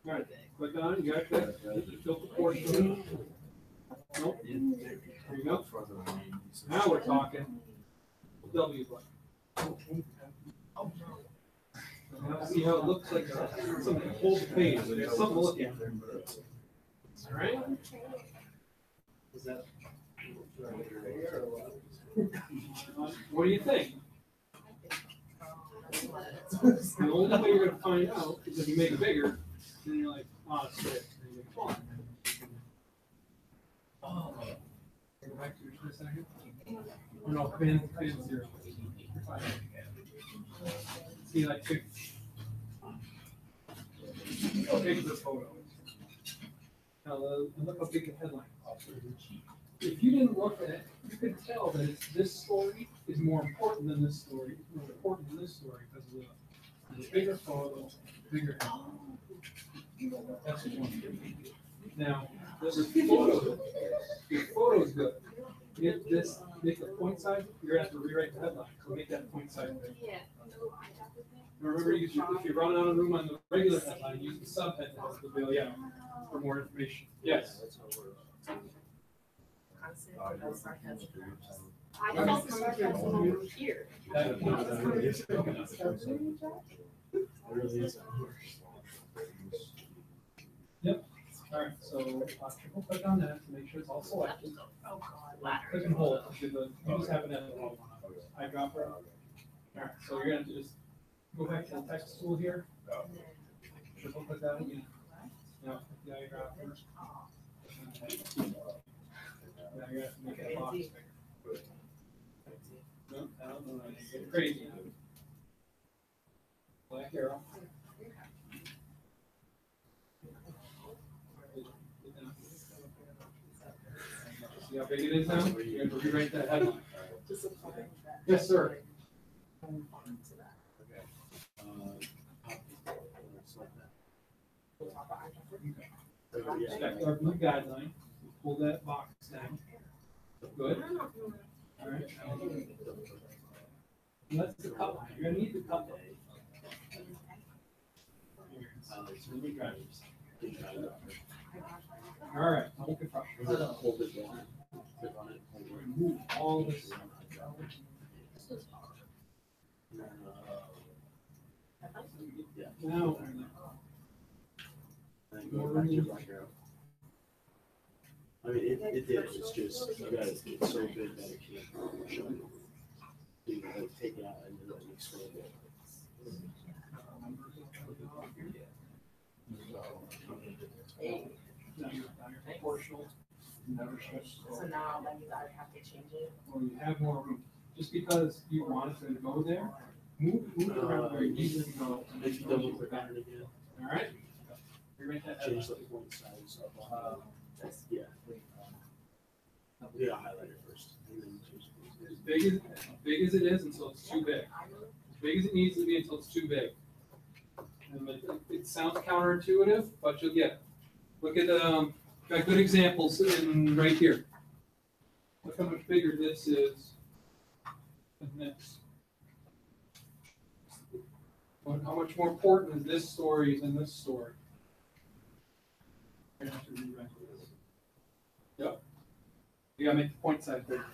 All right. Click on it. You got that. You fill the portion. Nope. There you go. Now we're talking. W button. Now see how it looks like something holds the page. There's something to look at. All right. What do you think? The only way you're going to find out is if you make it bigger, then you're like, oh, it's good. Oh. Go back to it for a second. Oh, no, pin 0. See, like, how big is the photo? Now, look how big the headline is. If you didn't look at it, you could tell that this story is more important than this story. It's more important than this story because of the bigger photo, bigger headline. That's what you want to do. Now, your photo's good. Make the point size, you're going to have to rewrite the headline. So make that point size big. Yeah. Remember, if you're running out of room on the regular headline, use the subhead to bail you out for more information. Yes. I felt sarcasm over here. Yep. All right. So triple click on that to make sure it's all selected. Click and hold. You just have an F1 eyedropper. All right. So you're gonna just go back to the text tool here. Triple click that again. Now the eyedropper. Now you have to make that box bigger. No, I don't know. You're getting crazy. Black arrow. See how big it is now? You have to rewrite that headline. Yes, sir. Check our blue guideline, pull that box down. Good. All right. And that's the cut line. You're gonna need the cut line. All right, don't get frustrated. Remove all this. Now. I mean, it did, it's just, you guys get so good that it can't show you. You know, like, take it out and then explain it. Proportional, never stretch. So now that means I have to change it. Or you have more room. Just because you want it to go there, move it around where you need it to go. If you double click on it again, All right? Rewrite that change headline. the font size of, yeah. Yeah, highlight it first. And then change the As big as it is until it's too big. As big as it needs to be until it's too big. And it sounds counterintuitive, but you'll get it. Look at, got good examples in right here. Look how much bigger this is than this. How much more important is this story than this story? I have to rewrite this. Yep. You gotta make the point size bigger.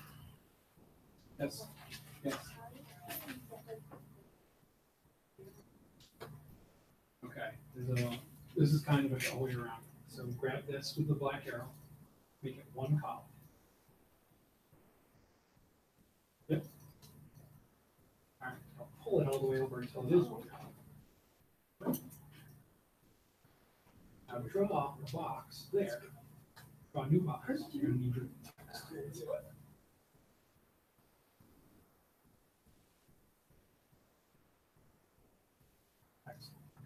Yes. Yes. Okay. This is kind of a way around. So grab this with the black arrow, make it one column. Yep. All right. I'll pull it all the way over until it is one column. Now draw a box there. Draw a new box. You're gonna need your text. Excellent.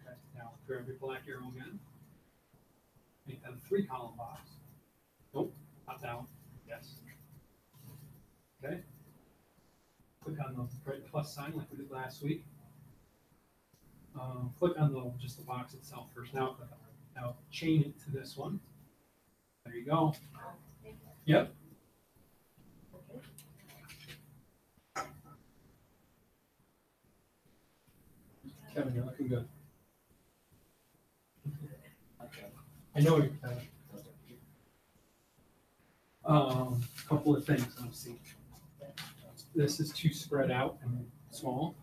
Okay. Now grab your black arrow again. Make that a 3-column box. Nope, not down. Yes. Okay. Click on the right plus sign like we did last week. Click on just the box itself first. Now click on it. Now chain it to this one. There you go. Yep. Kevin, you're looking good. I know you're Kevin. Couple of things. Let's see. This is too spread out and small.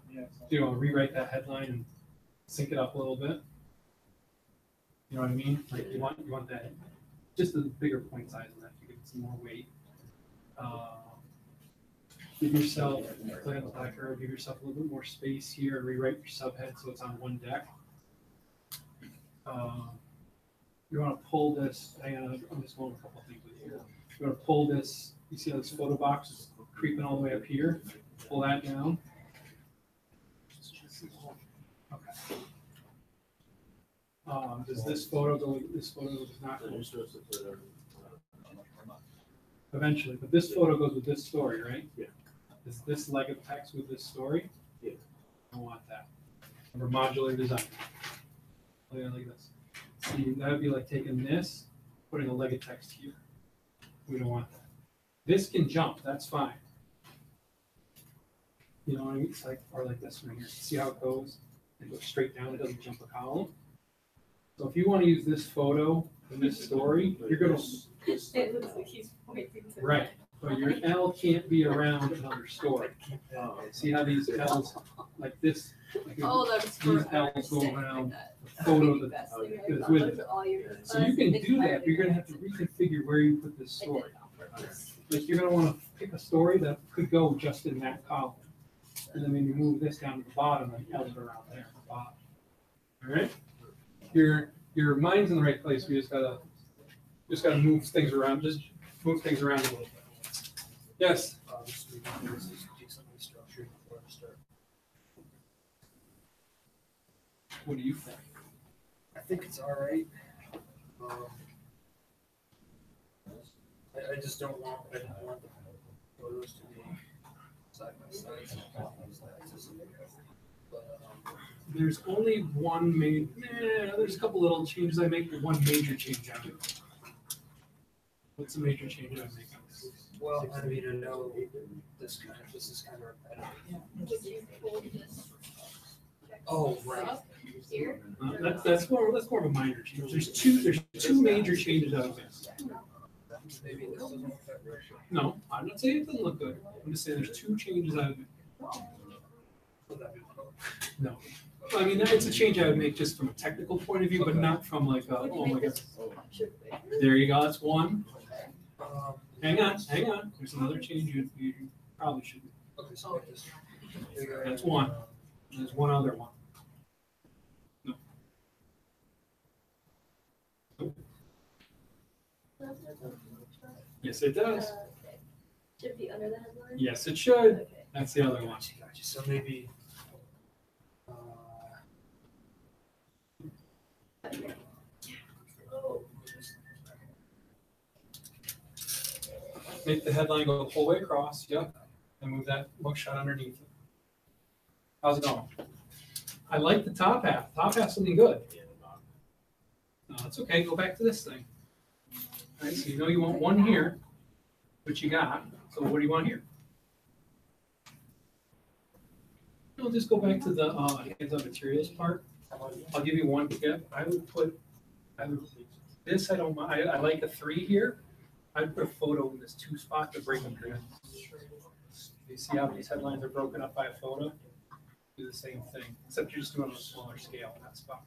You know, rewrite that headline and sync it up a little bit. You know what I mean? Like you want that just a bigger point size than that. You get some more weight. Give yourself, click on the black arrow, give yourself a little bit more space here and rewrite your subhead so it's on one deck. You want to pull this, hang on, I'm just going a couple of things with here. You want to pull this, you see how this photo box is creeping all the way up here? Pull that down. Okay. Does this photo go, this photo does not go? Eventually, but this photo goes with this story, right? Yeah. Is this leg of text with this story? Yeah. I don't want that. Remember modular design. Look at this. See, that would be like taking this, putting a leg of text here. We don't want that. This can jump, that's fine. You know what I mean? It's like, or like this right here. See how it goes? It goes straight down, it doesn't jump a column. So if you want to use this photo in this story, you're going to. It looks like he's pointing to. Right. But your L can't be around another story. See how these L's, like this, like these L's go around the photo that goes with it. So you can do that, but you're going to have to reconfigure where you put this story. Like you're going to want to pick a story that could go just in that column. And then maybe move this down to the bottom and L it around there at the bottom. All right? Your mind's in the right place. We just gotta move things around. Just move things around a little bit. Yes. What do you think? I think it's all right. I just don't want the photos to be side by side. But, There's only one there's a couple little changes I make, but one major change I make. What's the major change I make? Well, I mean, I know this is kind of repetitive. Oh, right. Here? That's more of a minor change. There's two major changes out of this. Maybe this doesn't look that right. No, I'm not saying it doesn't look good. I'm just saying there's two changes I would make. No. I mean, it's a change I would make just from a technical point of view, but not from like, oh my god. There you go, that's one. Hang on. There's another change you probably should make. Okay, so like this. That's one. There's one other one. No. Yes, it does. Should be under the headline? Yes, it should. Okay. That's the other one. Gotcha. So maybe. Make the headline go the whole way across, yep, and move that mugshot underneath it. How's it going? I like the top half. Top half's looking good. No, that's okay. Go back to this thing. All right, so you know you want one here, which you got. So what do you want here? We'll just go back to the hands-on materials part. I'll give you one tip. This I don't mind. I like a 3 here. I'd put a photo in this 2 spot to break them down. You see how these headlines are broken up by a photo? Do the same thing, except you're just doing it on a smaller scale in that spot.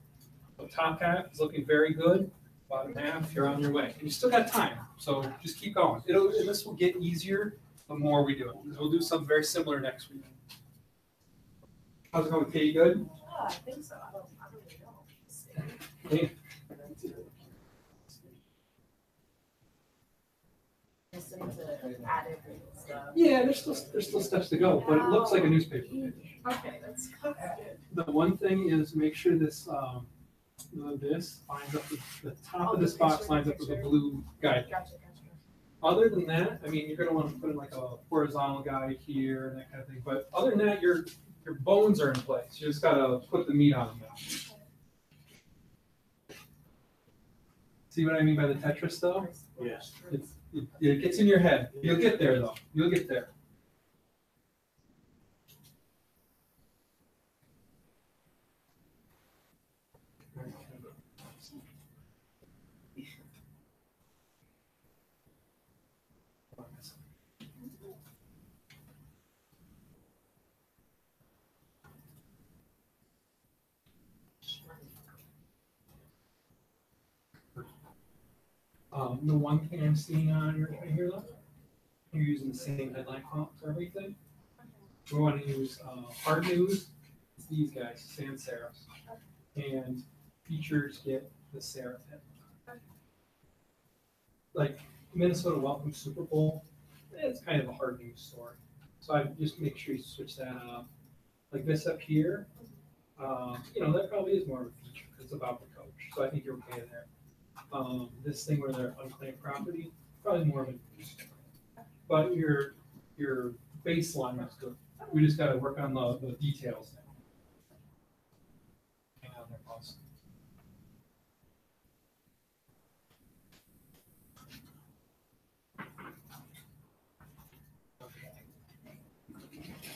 So top half is looking very good. Bottom half, you're on your way. And you still got time, so just keep going. And this will get easier the more we do it. We'll do something very similar next week. How's it going, Katie? Good? Oh, I think so. I don't really know. Hey. Yeah, there's still steps to go, but it looks like a newspaper page. Okay, that's good. The one thing is make sure this this lines up with the top of this box lines up with the blue guide. Gotcha. Other than that, I mean, you're gonna want to put in like a horizontal guide here and that kind of thing. But other than that, your bones are in place. You just gotta put the meat on them now. See what I mean by the Tetris though? Yes. It gets in your head. You'll get there though. You'll get there. The one thing I'm seeing on your right here, though, you're using the same headline font for everything. We want to use hard news. It's these guys, sans serifs, and features get the serif headline. Like Minnesota welcome Super Bowl, it's kind of a hard news story. So I just make sure you switch that up. Like this up here, that probably is more of a feature because it's about the coach. So I think you're okay there. This thing where they're unclaimed property, probably more of a news story. But your baseline is good. We just got to work on the details now. Hang on there, boss.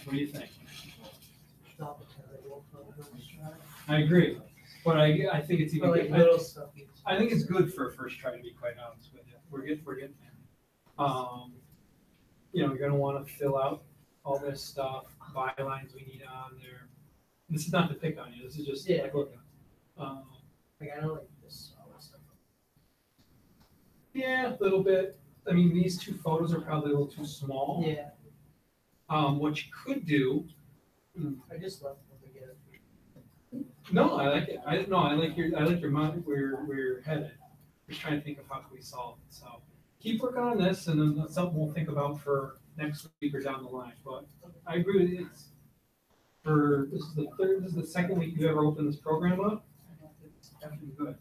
What do you think? I agree, but I think it's even good. I think it's good for a first try, to be quite honest with you. We're getting there. You're going to want to fill out all this stuff, bylines we need on there. This is not to pick on you. This is just like look. Like I don't like this all this stuff. Yeah, a little bit. I mean, these 2 photos are probably a little too small. Yeah. What you could do. I just left them together. No, I like it. I like your mind where you're headed. Just trying to think of how can we solve it. So keep working on this, and then that's something we'll think about for next week or down the line. But I agree with you. This is the second week you've ever opened this program up. It's definitely good.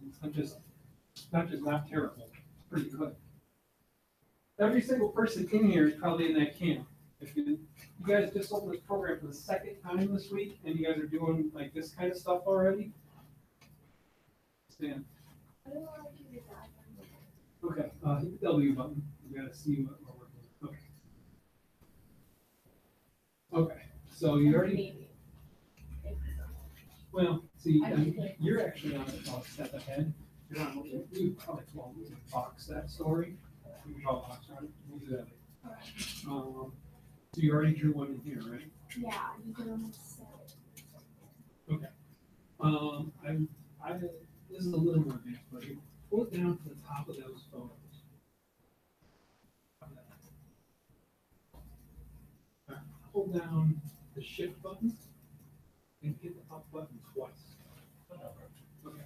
It's not just not terrible. It's pretty good. Every single person in here is probably in that camp. If you guys just opened this program for the second time this week, and you guys are doing like this kind of stuff already, stand. I don't know how to do that. Okay, hit the W button. We gotta see what we're working with. Okay. Okay, so you already, well, see, you're actually on a step ahead. You're on, we probably box that story. We can draw a box on it. We'll do that later. So you already drew one in here, right? Yeah, you can almost say it. Okay. This is a little more advanced, but you pull it down to the top of those photos. Alright, hold down the shift button and hit the up button twice. Okay.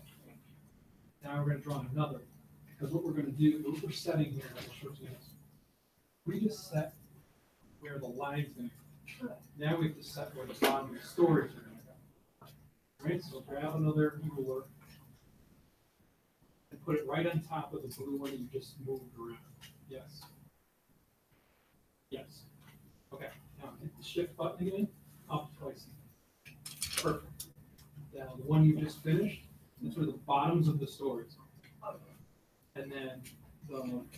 Now we're gonna draw another, because what we're gonna do, what we're setting here, I'll show you this. We just set where the line's gonna go. Now we have to set where the bottom of the stories are gonna go. Right, so grab another ruler and put it right on top of the blue one you just moved around. Yes. Yes. Okay, now hit the shift button again, up twice. Perfect. Now the one you just finished, that's where the bottoms of the stories are. And then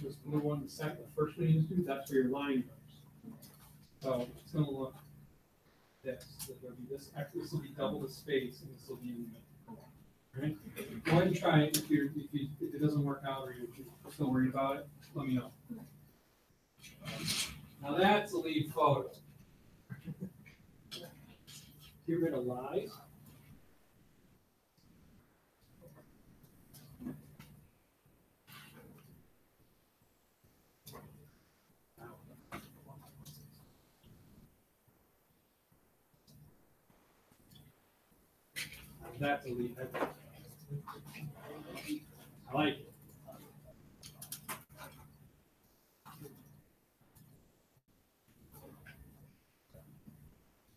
this blue one, the first one you just do, that's where your line goes. So it's gonna look this. There'll be this will be double the space, and this will be in the middle. Right? Go ahead and try it. If it doesn't work out or you're still worried about it, let me know. Now that's a lead photo. Get rid of lies. That's a lead. I like it.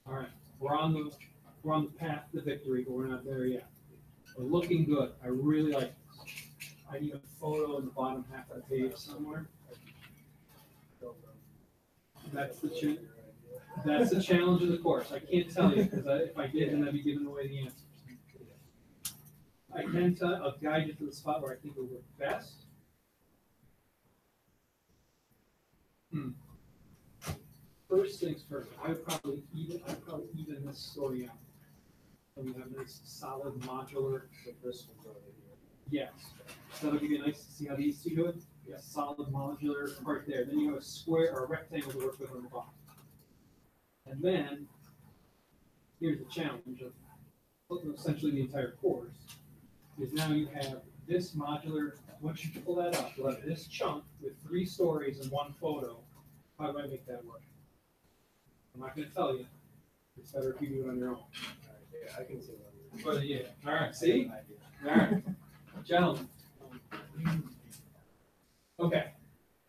All right, we're on the path to victory, but we're not there yet. We're looking good. I really like this. I need a photo in the bottom half of the page somewhere. That's the challenge of the course. I can't tell you because if I did, then I'd be giving away the answers. I can tell. I'll guide you to the spot where I think it would work best. First things first, I'd probably even this story out. So we have a nice solid modular. So this one's over here. Yes. So that'll give you a nice, see how these two do it? Yeah, solid modular right there. Then you have a square or a rectangle to work with on the bottom. And then here's the challenge of essentially the entire course. Is now you have this modular, once you pull that up, you'll have this chunk with 3 stories and 1 photo. How do I make that work? I'm not going to tell you. It's better if you do it on your own. Yeah, I can see that. But yeah, all right, see? All right, gentlemen. Okay,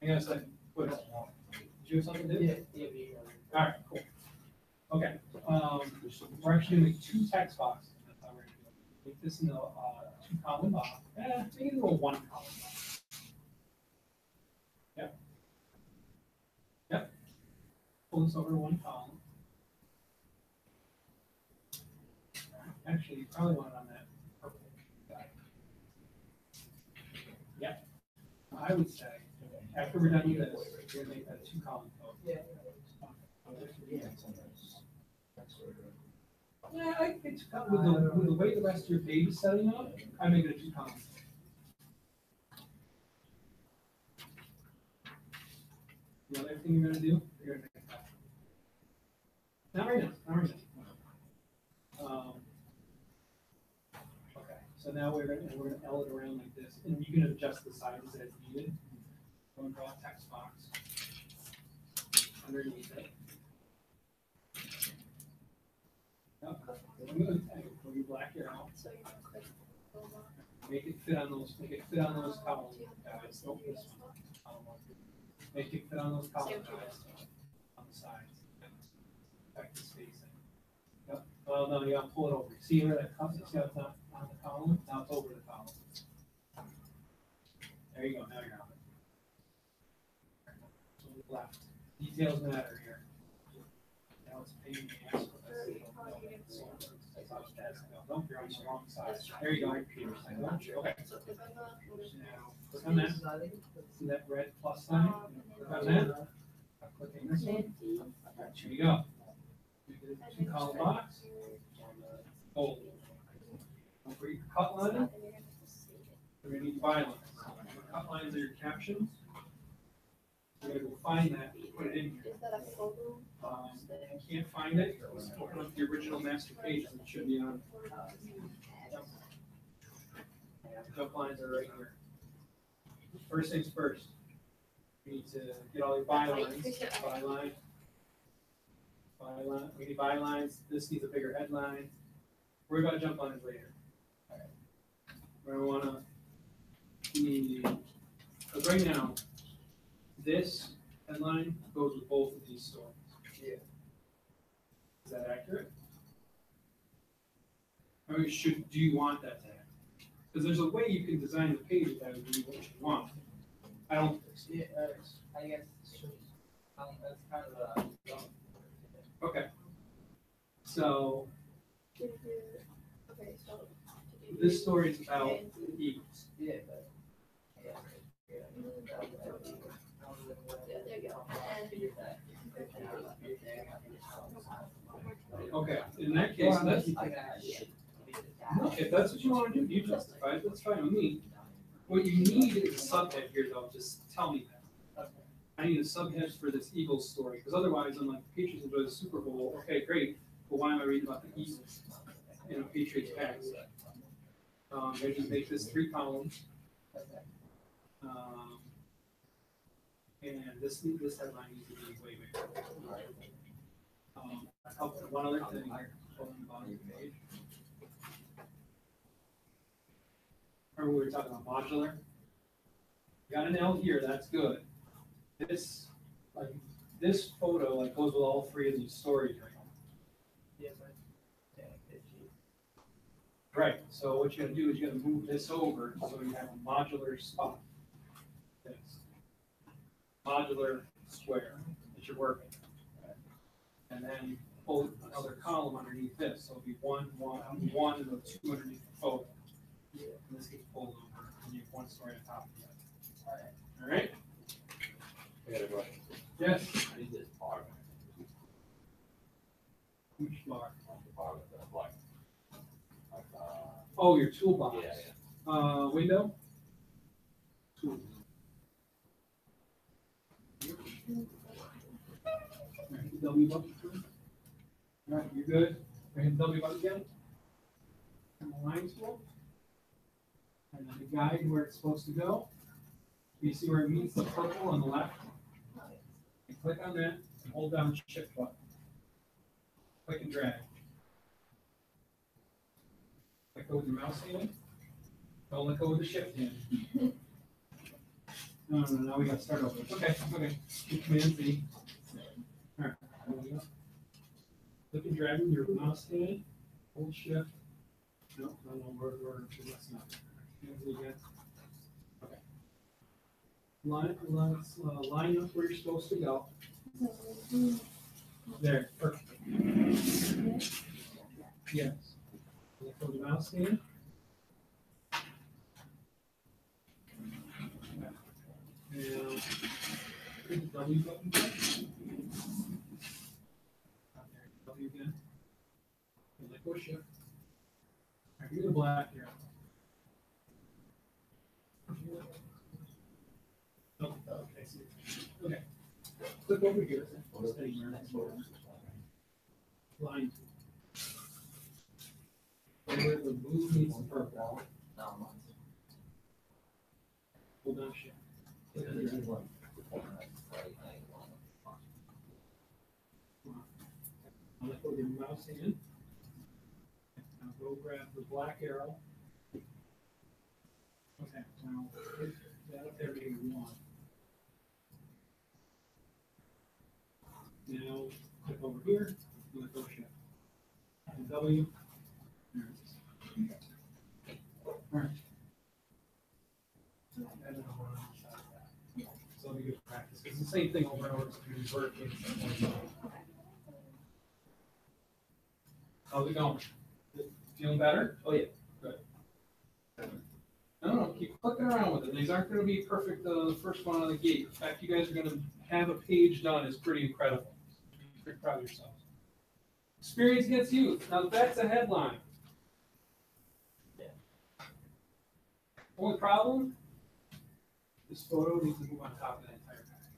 hang on a second. What else? Did you have something to do? Yeah. All right, cool. Okay, we're actually going to make 2 text boxes. That's how we're going to do it. Make this in the 2-column box. Maybe a 1-column box. Yep. Yep. Pull this over to 1 column. Actually, you probably want it on that purple side. Yep. I would say, after we're done with this, we're going to make that a 2-column code. Yeah. Yeah, I think it's with the way the rest of your page is setting up, I make it a 2-column. The other thing you're gonna do, you're gonna make that. Not right now, not right now. Okay, so now we're gonna L it around like this, and you can adjust the sizes as needed. Go and draw a text box underneath it. When you black your out, So you're gonna click over. make it fit on those columns, guys. Don't miss one. Make it fit on those columns, guys, on the sides. Back to spacing. Yep. Oh, no, you gotta pull it over. See where that comes, see how it's not on the column? Now it's over the column. There you go, now you're on it. So left. Details matter here. know it's a pain in the ass, but that's it. Nope, you're on the wrong side. There you go. Okay. Now, click on that. See that red plus sign? Click on that. I'm clicking this one. Here you go. Two column box. Fold. Don't forget your cut line. We're gonna need bylines. Cut lines are your captions. We're gonna go find that, put it in here. Is that a photo? If you can't find it, open up the original master page and it should be on. Jump lines are right here. First things first. We need to get all your bylines. Byline. Byline. We need bylines. This needs a bigger headline. Worry about jump lines later. We're gonna wanna because right now, this headline goes with both of these stories. Yeah. Is that accurate? Or do you want that to happen? Because there's a way you can design the page that would be what you want. I don't. Yeah, I guess it's true. That's kind of a. Okay. So Okay, so. this story is about the Eagles. Yeah, but. Yeah. Yeah, there you go. Okay. In that case, if that's what you want to do, you justify it. That's fine with me. What you need is a subhead here, though. Just tell me that. I need a subhead for this Eagles story, because otherwise, I'm like, Patriots enjoy the Super Bowl. Okay, great. But why am I reading about the Eagles? Patriots past. I just make this 3 columns. And this headline needs to be way bigger. One other thing on the bottom of the page. Remember we were talking about modular? You got an L here, that's good. This photo goes with all 3 of these stories right now. Yeah, Right. So what you gotta do is you gotta move this over so you have a modular spot. This modular square that you're working. And then pull another column underneath this. So it'll be one, and the 2 underneath the photo. And this gets pulled over, and you have 1 story on top of the other. All right? I got a question. Yes. I need this bar. Which bar? The bar with the black. Oh, your toolbox. Yeah, Window. Tool. Right, hit the W button. All right, you're good. Hit the W button again. And the line tool. And then the guide where it's supposed to go. You see where it meets the purple on the left? And click on that and hold down the shift button. Click and drag. Let go with your mouse hand. Don't let go with the shift hand. No, now we got to start over. Okay. Hit Command Z. All right. Click and drag with your mouse hand. Hold shift. No, we're that's not. Command Z again. Okay. Line up where you're supposed to go. There. Perfect. Yes. Let go of the mouse hand. Now, hit the W button again. W again. And let go shift. All right, here's the black here. Oh, okay, I see. Okay. Click over here. Line. Where the blue meets the purple. Hold down shift. I'll let go of your mouse in. Now go grab the black arrow. Okay, now hit that up there to 1. Now click over here, and let go shift. And W. There it is. All right. So it'll be good practice. It's the same thing over and over. So you work it. How's it going? Feeling better? Oh, yeah. Good. No, keep clicking around with it. These aren't going to be perfect the first one out of the gate. The fact you guys are going to have a page done is pretty incredible. Be pretty proud of yourselves. Experience gets youth. Now that's a headline. Yeah. Only problem? This photo needs to move on top of that entire pack.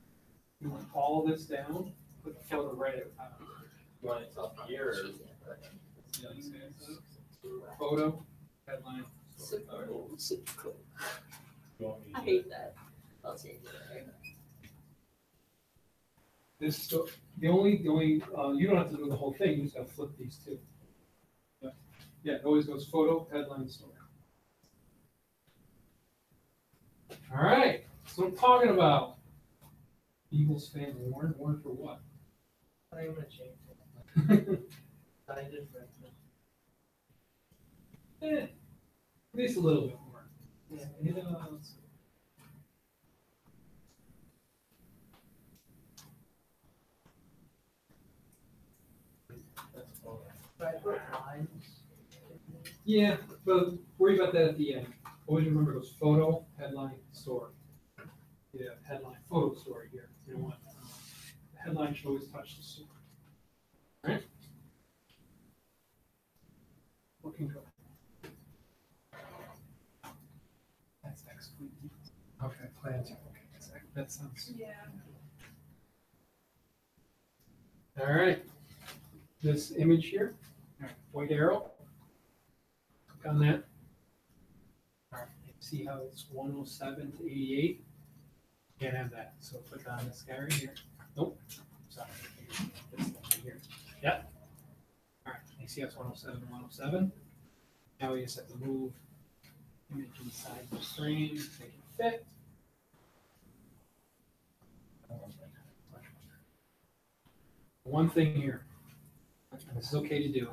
You want all this down, put the photo right at the top. You want it up here or? Yeah, you see it? Photo, headline. Super cool. You want me to- I hate that. I'll change it. This, the only, you don't have to do the whole thing, you just gotta flip these two. Yeah, it always goes photo, headline, story. All right, that's what I'm talking about. Eagles fan, Warren for what? I'm gonna change it. I did right. At least a little bit more. Yeah. Let's see. That's all right. But I put lines. Yeah, but worry about that at the end. Always remember it goes photo, headline, story. Yeah, headline, photo, story here. You don't want, the headline should always touch the story. All right? Looking good. That's excellent. Okay, plans. Okay, that sounds. Yeah. All right. This image here, all right, white arrow. Click on that. All right, see how it's 107 to 88? Can't have that. So click on this guy right here. Nope. Sorry. This thing right here. Yep. All right. You see how it's 107 to 107? Now we just have to move image inside the frame, make it fit. One thing here, and this is okay to do.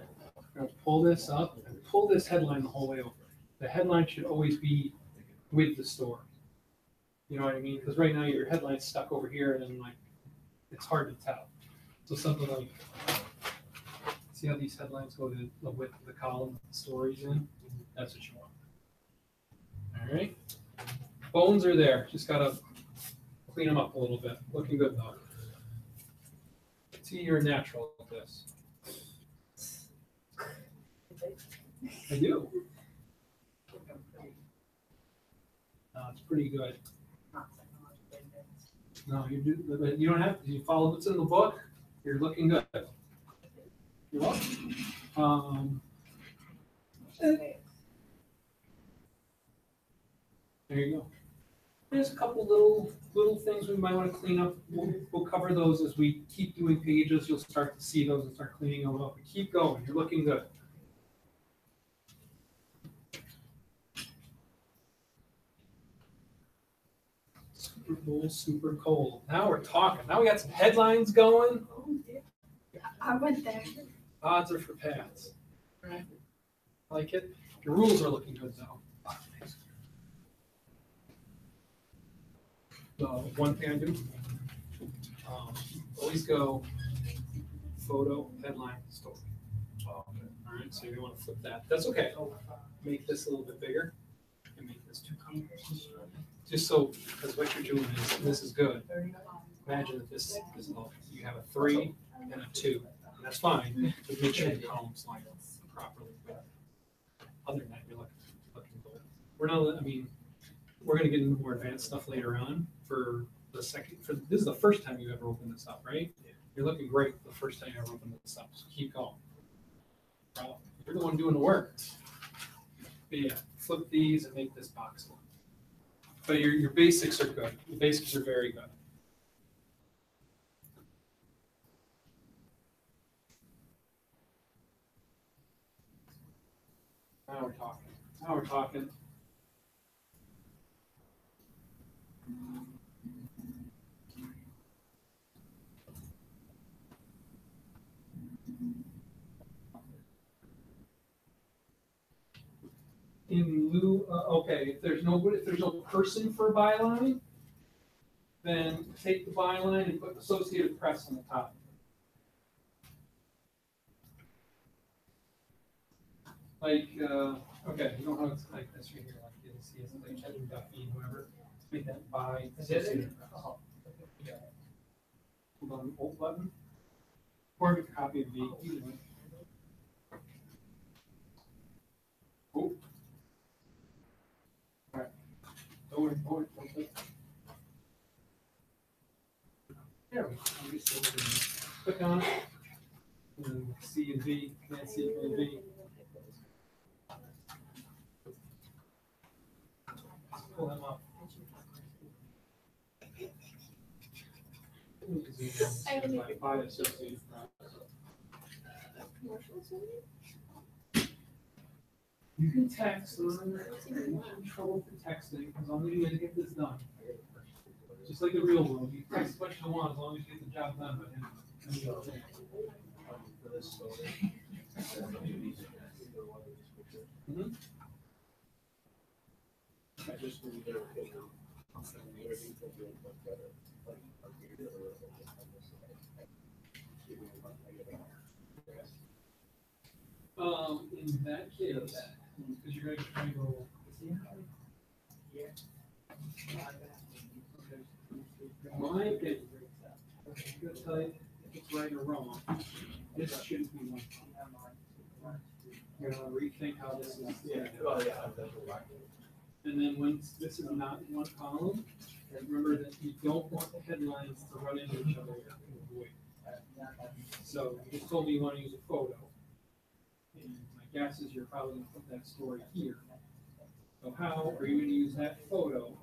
We're going to pull this up and pull this headline the whole way over. The headline should always be with the story. You know what I mean? Because right now your headline's stuck over here, and then like it's hard to tell. So something like, see how these headlines go to the width of the column, the stories in? That's what you want. All right. Bones are there. Just gotta clean them up a little bit. Looking good though. See, you're natural at this. I do. It's pretty good. No, you do. But you don't have to. You follow what's in the book. You're looking good. You're welcome. There you go. There's a couple little things we might want to clean up. We'll cover those as we keep doing pages. You'll start to see those and start cleaning them up. But keep going. You're looking good. Super Bowl, super cold. Now we're talking. Now we got some headlines going. I went there. Odds are for Pats. Right. Like it. Your rules are looking good though. The one thing I do, always go photo, headline, story. All right, so you want to flip that. That's okay. Make this a little bit bigger and make this 2 colors. Just so, because what you're doing is, this is good. Imagine that this is low. You have a 3 and a 2. And that's fine, but make sure the columns line up properly. But other than that, you're looking good. We're not, I mean, we're going to get into more advanced stuff later on for the second, this is the first time you ever opened this up, right? You're looking great the first time you ever opened this up, so keep going. Well, you're the one doing the work. But yeah, flip these and make this box look. But your basics are good. The basics are very good. Now we're talking. Now we're talking. In lieu, okay, if there's no person for byline, then take the byline and put Associated Press on the top. Like, okay, you know how it's like this right here, like you'll see it's like Kevin Duffy and whoever, make that by associated. Oh. Yeah. Hold on, Alt button. Or make a copy of V, either way. Oh. Alright. Don't worry, don't worry. There we go. You just click on it. And C and V, Command C, Command V. Pull them up. By associated. You can text, remember, you're in trouble for texting, as long as you get this done. Just like the real world, you text what you want, as long as you get the job done, but I just really don't know. Everything could be much better. Like, in that case, because you're going to try to go. My opinion, I'm going to tell you if it's right or wrong. This shouldn't be one. You're going to rethink how this is. Yeah, well, yeah, I'm definitely right. And then once this is not in one column, remember that you don't want the headlines to run into each other. So you just told me you want to use a photo. And my guess is you're probably going to put that story here. So how are you going to use that photo to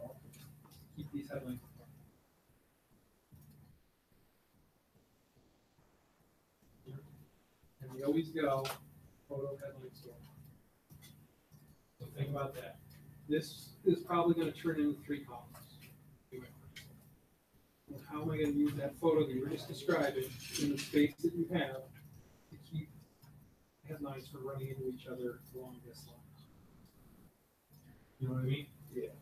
keep these headlines? And we always go photo, headline, story. So think about that. This is probably going to turn into 3 columns. Well, how am I going to use that photo that you were just describing in the space that you have to keep headlines from running into each other along this line? You know what I mean? Yeah.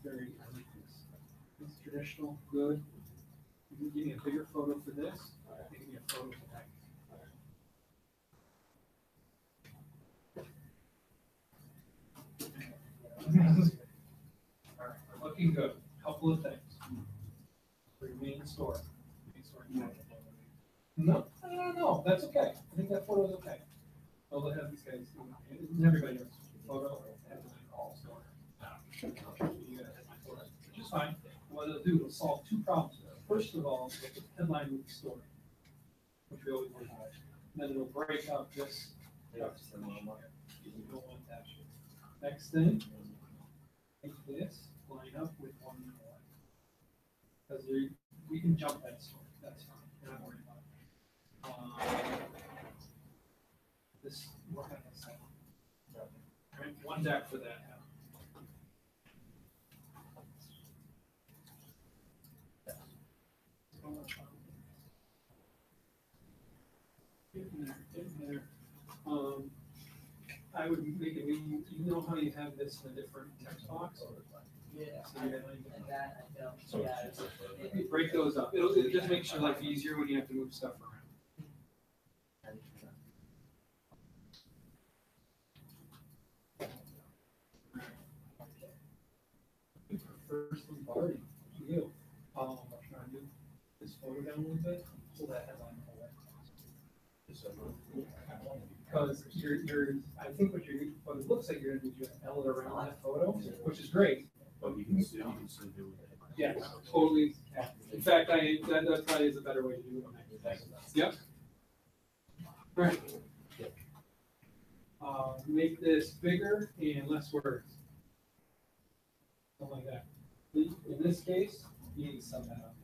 Very, I like this. It's traditional, good. You can give me a bigger photo for this. Give me a photo for that. All right, we're looking good. Couple of things. For your main story. No, no, that's okay. I think that photo is okay. I'll have these guys do it. And everybody else. Photo, headline, all story. You gotta have my photo, which is fine. What it'll do, it'll solve 2 problems. First of all, it's a headline with the story, which we always want to have. Then it'll break up this. You don't want that. Next thing, make this line up with one more. Because we can jump that story. That's fine. We're not worried about it. This, what kind of stuff? Right, 1 deck for that. Getting there. I would make it, you know how you have this in a different text box? Yeah, So you that I don't. Yeah. break those up. It'll just makes your life easier when you have to move stuff around. First thing, Barty, you, I'm trying to do this photo down a little bit, pull that headline away. Because you're, I think what it looks like you're gonna do is L it around that photo, which is great. But you can still do it. Yeah, totally. Yeah. In fact, that probably is a better way to do it. Yep. All right. Make this bigger and less words. Something like that. In this case, you need to sum that up.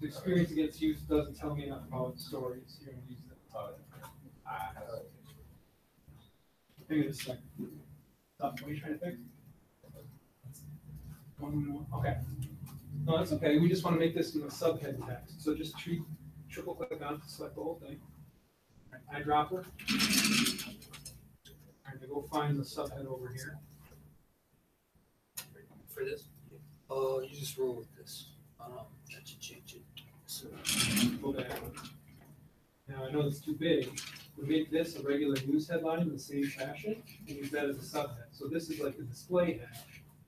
The experience against use doesn't tell me enough about stories. You're going to use that. Hang on a second. What are you trying to fix? One more. Okay. No, that's okay. We just want to make this in a subhead text. So just triple click on it, select the whole thing. Right, eyedropper. I'm going to go find the subhead over here. For this? Oh, you just roll with this. That should change it. So, Go back. Now, I know it's too big. We make this a regular news headline in the same fashion and use that as a subhead. So this is like the display head.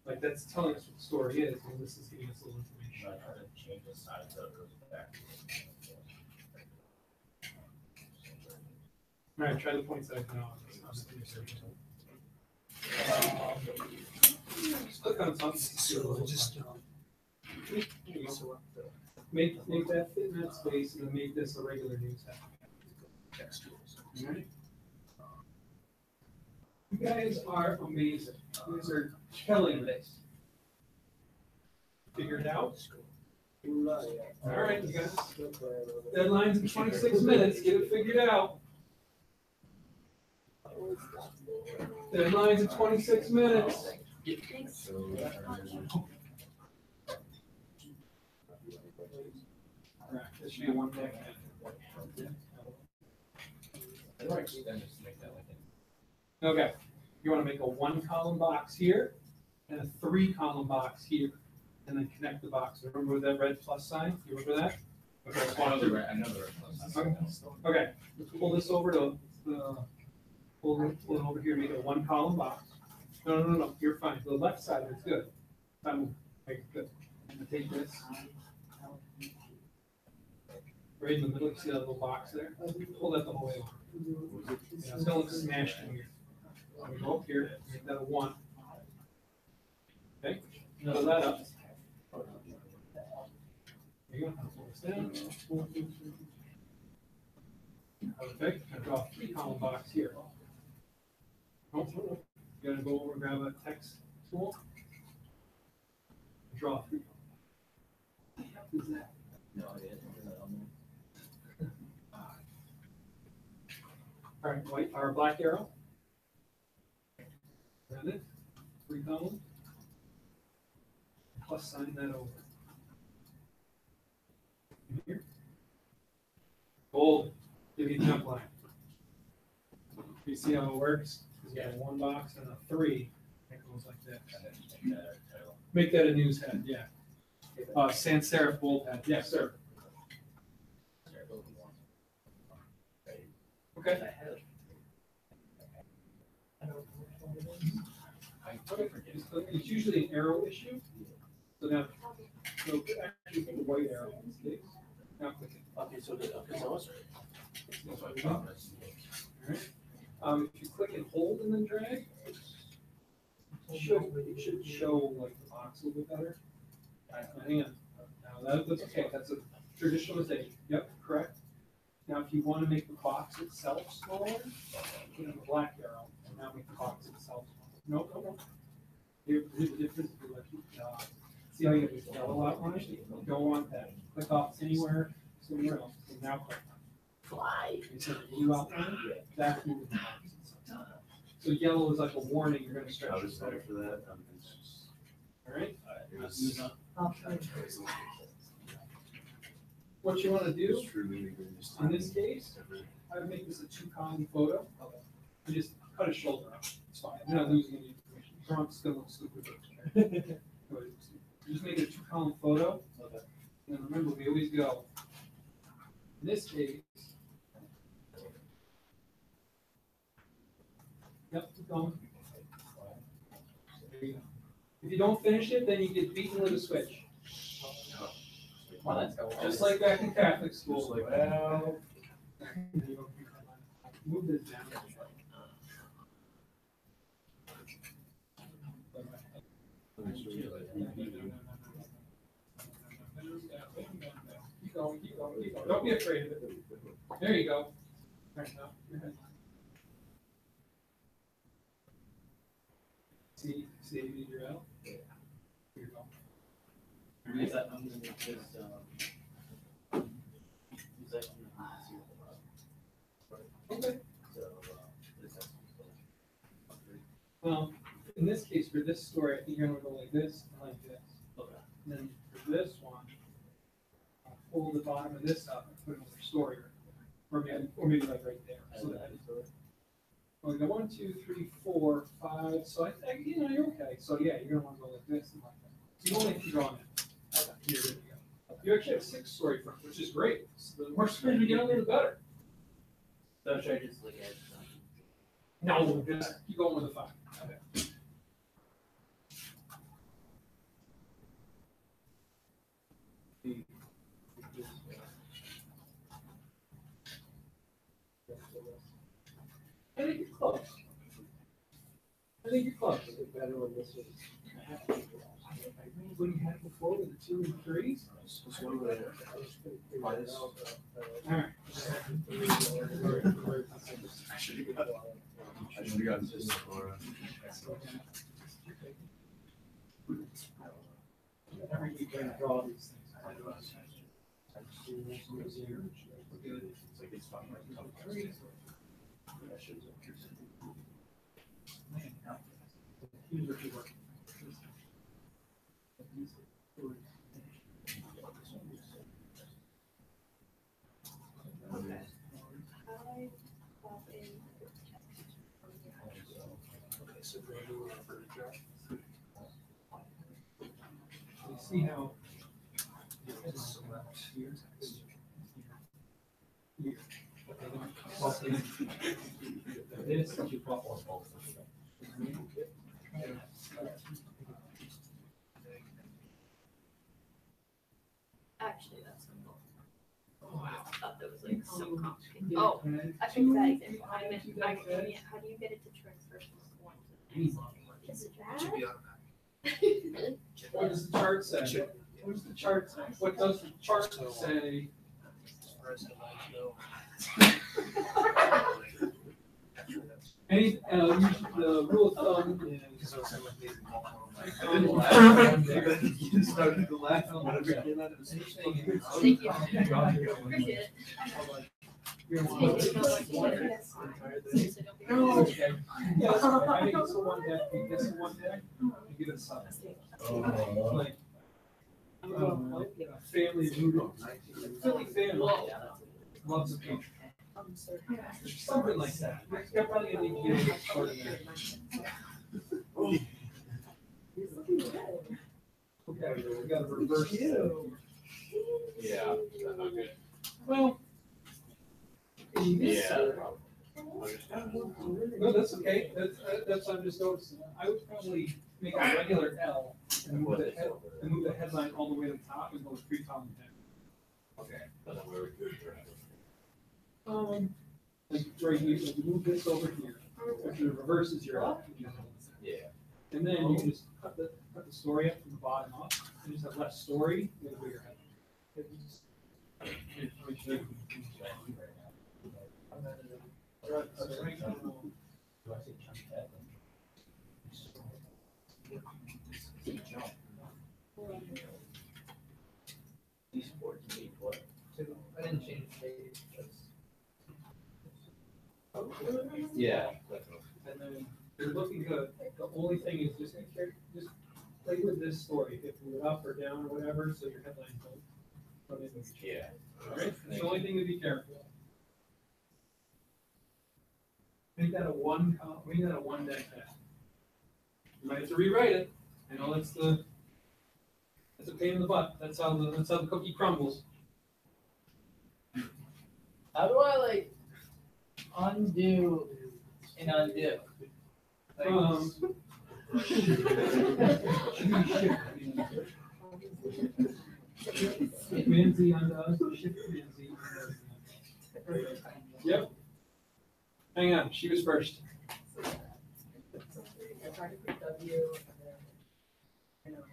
Like that's telling us what the story is, and this is giving us a little information. Should I try to change the size of it back? All right, try the point size now. Just click on something. So just, Make that fit in that space and then make this a regular news head. All right. You guys are amazing. You guys are killing this. Figured it out? All right, you guys. Deadline's in 26 minutes. Get it figured out. Deadline's in 26 minutes. All right, this should be one more. Then just make that like Okay, you want to make a 1-column box here and a 3-column box here, and then connect the box. Remember that red plus sign? You remember that? Okay, let's walk through. I know the red plus. Okay, let's pull this over to pull it over here, make it a 1-column box. No, you're fine. The left side is good. Make it good. I'm gonna take this. Right in the middle, you see that little box there? Pull that the whole way over. Yeah, it's gonna look smashed in here. I'm gonna go up here, make that a 1. Okay, pull that up. There you go. Pull this down. Okay, I draw a 3-column box here. Oh, you gotta go over and grab a text tool. Draw a 3. What is that? No idea. All right, white or black arrow. Around it, 3 columns. Plus sign that over. Here. Bold. Give you a jump line. You see how it works? You got a 1 box and a 3. It goes like this. Make that a news head, yeah. Sans serif bold head. Yes, sir. Okay. It's usually an arrow issue. So now, so actually pick a white arrow in this case. Now click it. Okay, so it's All right. If you click and hold and then drag, it should show like the box a little bit better. Hang on. Now that's okay. That's a traditional mistake. Yep, correct. Now, if you want to make the box itself smaller, put in the black arrow, and now make the box itself smaller. No. Here's the difference. See how you have this yellow outline? You don't want that. Click off somewhere else. And now click. Fly. It's a blue outline. That's moving the box. So yellow is like a warning. You're going to stretch. I was better for that. All right. What you want to do in this case, I would make this a 2-column photo. And just cut his shoulder off. It's fine. I'm not losing any information. Trump's still looks stupid. Just make it a 2-column photo. And remember, we always go. In this case, yep, keep going. There you go. If you don't finish it, then you get beaten with a switch. Well, let's go. Just like back in Catholic school. Just like- Well, move this down. Keep going. Don't be afraid of it. There you go. Right now, your head. See, you need your L? Here you go. Is that underneath this, is that Okay. so, this has Well, in this case, for this story, I think you're gonna go like this and like this. Okay. And then for this one, I'll pull the bottom of this up and put another story right there. Or maybe like right there. So that well, we go 1, 2, 3, 4, 5. So I think, you're okay. So yeah, you're gonna want to go like this and like that. So you only have to draw on it. Here, there you go. You actually have 6 story fronts, which is great. So the more stories we get on there, the better. So should I just look at it? No, just keep going with the 5. Okay. I think you're close. I think you're close. Better when this is. What you had before with the 2 and 3s? Minus. All right. I should have gotten this for. Every week I draw these things. It's like it's fine. Here's what you work. You see how it's here. Here. This you call Actually, that's simple. Oh, wow. I thought that was like so complicated. Oh, I fixed that example. I meant, how do you get it to transfer from one to the next one? Is it that? What does the chart say? What does the chart say? What does the chart say? Any, the rule of thumb is. You started to laugh whenever you came out of the station. Thank you. Appreciate it. Oh, okay. Yes, I think it's the one deck, it's the one deck, you give it a sub. Like, family rooted, Philly family loves a Patriot. Something like that. They're probably gonna need to get a little short in there. Okay, we got a reverse. Yeah, that's not good. Well. Yeah. No, that's okay. That's, I'm just noticing. I would probably make a regular L and move the headline all the way to the top and go with 3 column head. Okay. But then where we could turn Like right here, so you move this over here. If the reverse is your L. Yeah. And then you can just cut the story up from the bottom up and just have less story with a bigger head. These 14, what? I didn't change the date. Yeah. And then you're looking good. The only thing is just play with this story. If you move up or down or whatever, so your headline don't. Yeah. All right. That's the only thing to be careful of. Make that a one deck head. You might have to rewrite it. I know that's a pain in the butt. That's how the cookie crumbles. How do I like undo and undo? Like, Command Z undoes, Shift Command Z undoes. Yep. Hang on, she was first. I tried to put W and then,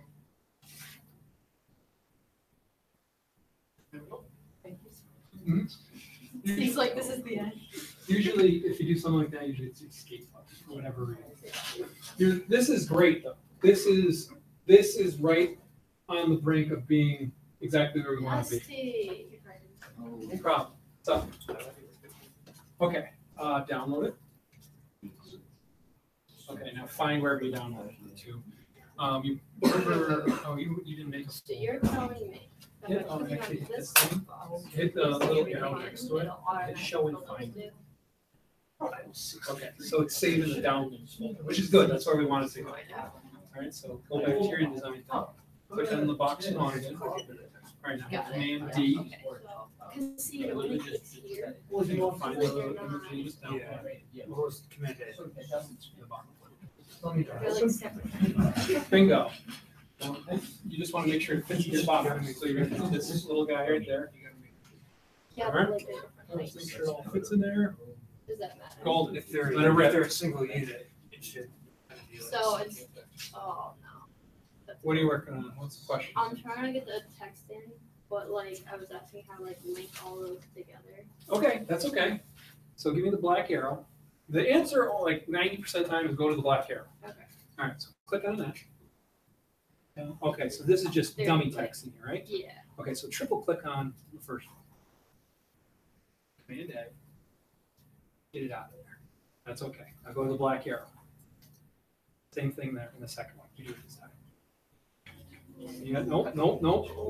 Thank you. Mhm. He's like, this is the end. Usually, if you do something like that, usually it's escape button for whatever reason. This is great though. This is right on the brink of being exactly where we want to be. No problem. So, okay, download it. Okay, now find wherever you download it to. You remember? Oh, you didn't make a. So you're telling me. Hit, actually hit this thing. Hit the little arrow next to it. Hit show and find. Okay, so it's saved in the downloads folder, which is good. That's where we want it to go. All right, so go back to your InDesign thing. Click on the box on again. All right, now hit Got it. Command D. Okay. So, cause see, it only clicks here. Well, you want to find Like the you're not- images down there. Well, it's Command A. The bottom. Let me They're like separate. Bingo. You just want to make sure it fits in your bottom. So you're gonna do this little guy right there. Yeah, Alright. but like they're different Let's make heights. sure it all fits in there. Does that matter? Golden. If they're, Let it rip. if they're a single unit, it should. So it's, oh no. That's- What are you working on? What's the question? I'm trying to get the text in, but like I was asking how to like link all those together. Okay, that's okay. So give me the black arrow. The answer, like 90% of the time, is go to the black arrow. Okay. All right, so click on that. Okay, so this is just There. dummy text in here, right? Yeah. Okay, so triple click on the first one. Command A. Get it out of there. That's okay. Now go to the black arrow. Same thing there in the second one. You do it this time. Yeah, no.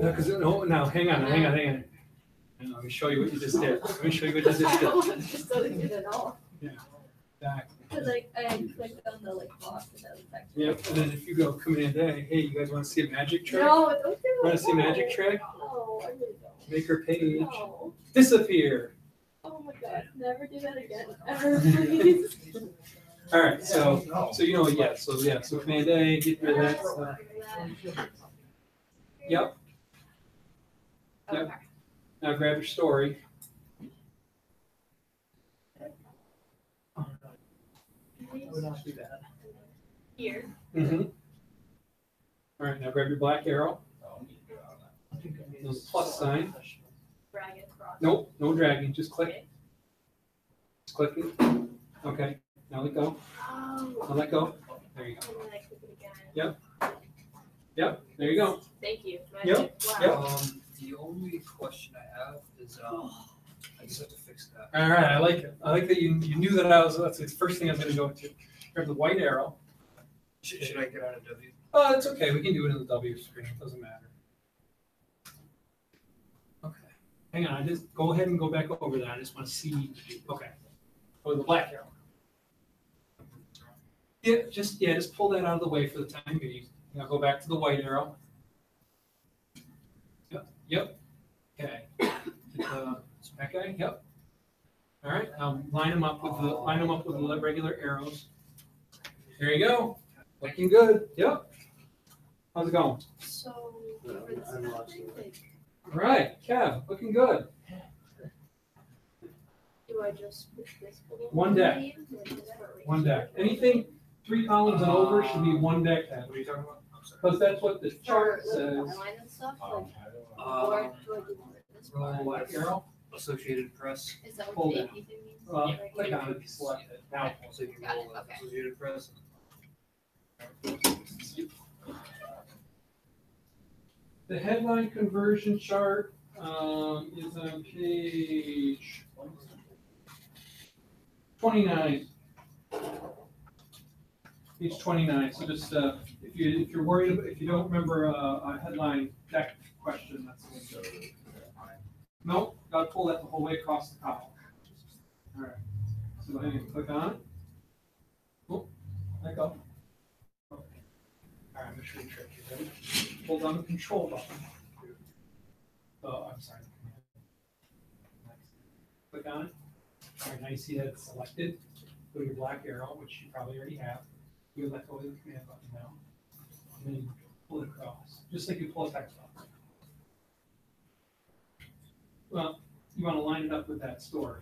Because no, now hang on. Hang on. Let me show you what you just did. Let me show you what you just did. Just so they did it all. Exactly. Cause like I clicked on the like box and that was text. Yep, and then if you go Command A, hey, you guys want to see a magic trick? No, don't do it. Want to see a magic trick? No, I really don't. Make her page No. disappear. Oh my god, never do that again. Ever, please. All right, so you know, so Command A, get rid of that stuff. Yep. Okay. Now grab your story. Would not be bad. Here. Mm-hmm. All right, now grab your black arrow. The plus sign. Drag it across. Nope, no dragging. Just click. Okay. Just click it. Okay. Now let go. Oh. Now let go. There you go. And then I click it again. Yep. There you go. Thank you. Yep, Wow. The only question I have is, I just have to fix that. All right. I like it. I like that you knew that that's the first thing I was going to go to. Grab the white arrow. Should I get out of W? Oh, that's okay. We can do it in the W screen. It doesn't matter. Okay. Hang on. I just go ahead and go back over that. I just want to see. Okay. Go to the black arrow. Just pull that out of the way for the time being. Now go back to the white arrow. Yep. Okay. Okay. Yep. All right. Now line them up with the regular arrows. There you go. Looking good. Yep. How's it going? So, Yeah, for this I'm kind of lost thing, in it. like, All right, Kev. Looking good. do I just put this below One the deck. name, or just put it One right deck. here? Anything 3 columns and over should be one deck, Kev. What are you talking about? I'm sorry. Because that's what the For, chart like, says. outline and stuff, like, or Uh, do I do this part? Black arrow. Associated Press. Is that Hold what the down. AP thing means? Click Right on it. Select it. Now. So you can Got it, roll okay. Associated Press. The headline conversion chart is on page 29. Page 29. So just if you're worried if you don't remember a headline deck question, that's the one. Nope, gotta pull that the whole way across the column. All right. So go ahead and click on it. Oh, let go. Okay. All right, I'm gonna show you a trick. You ready? Hold down the control button. Oh, I'm sorry. Click on it. All right, now you see that it's selected. Go to your black arrow, which you probably already have. You let go of the command button now. And then you pull it across, just like you pull a text box. Well, you want to line it up with that story.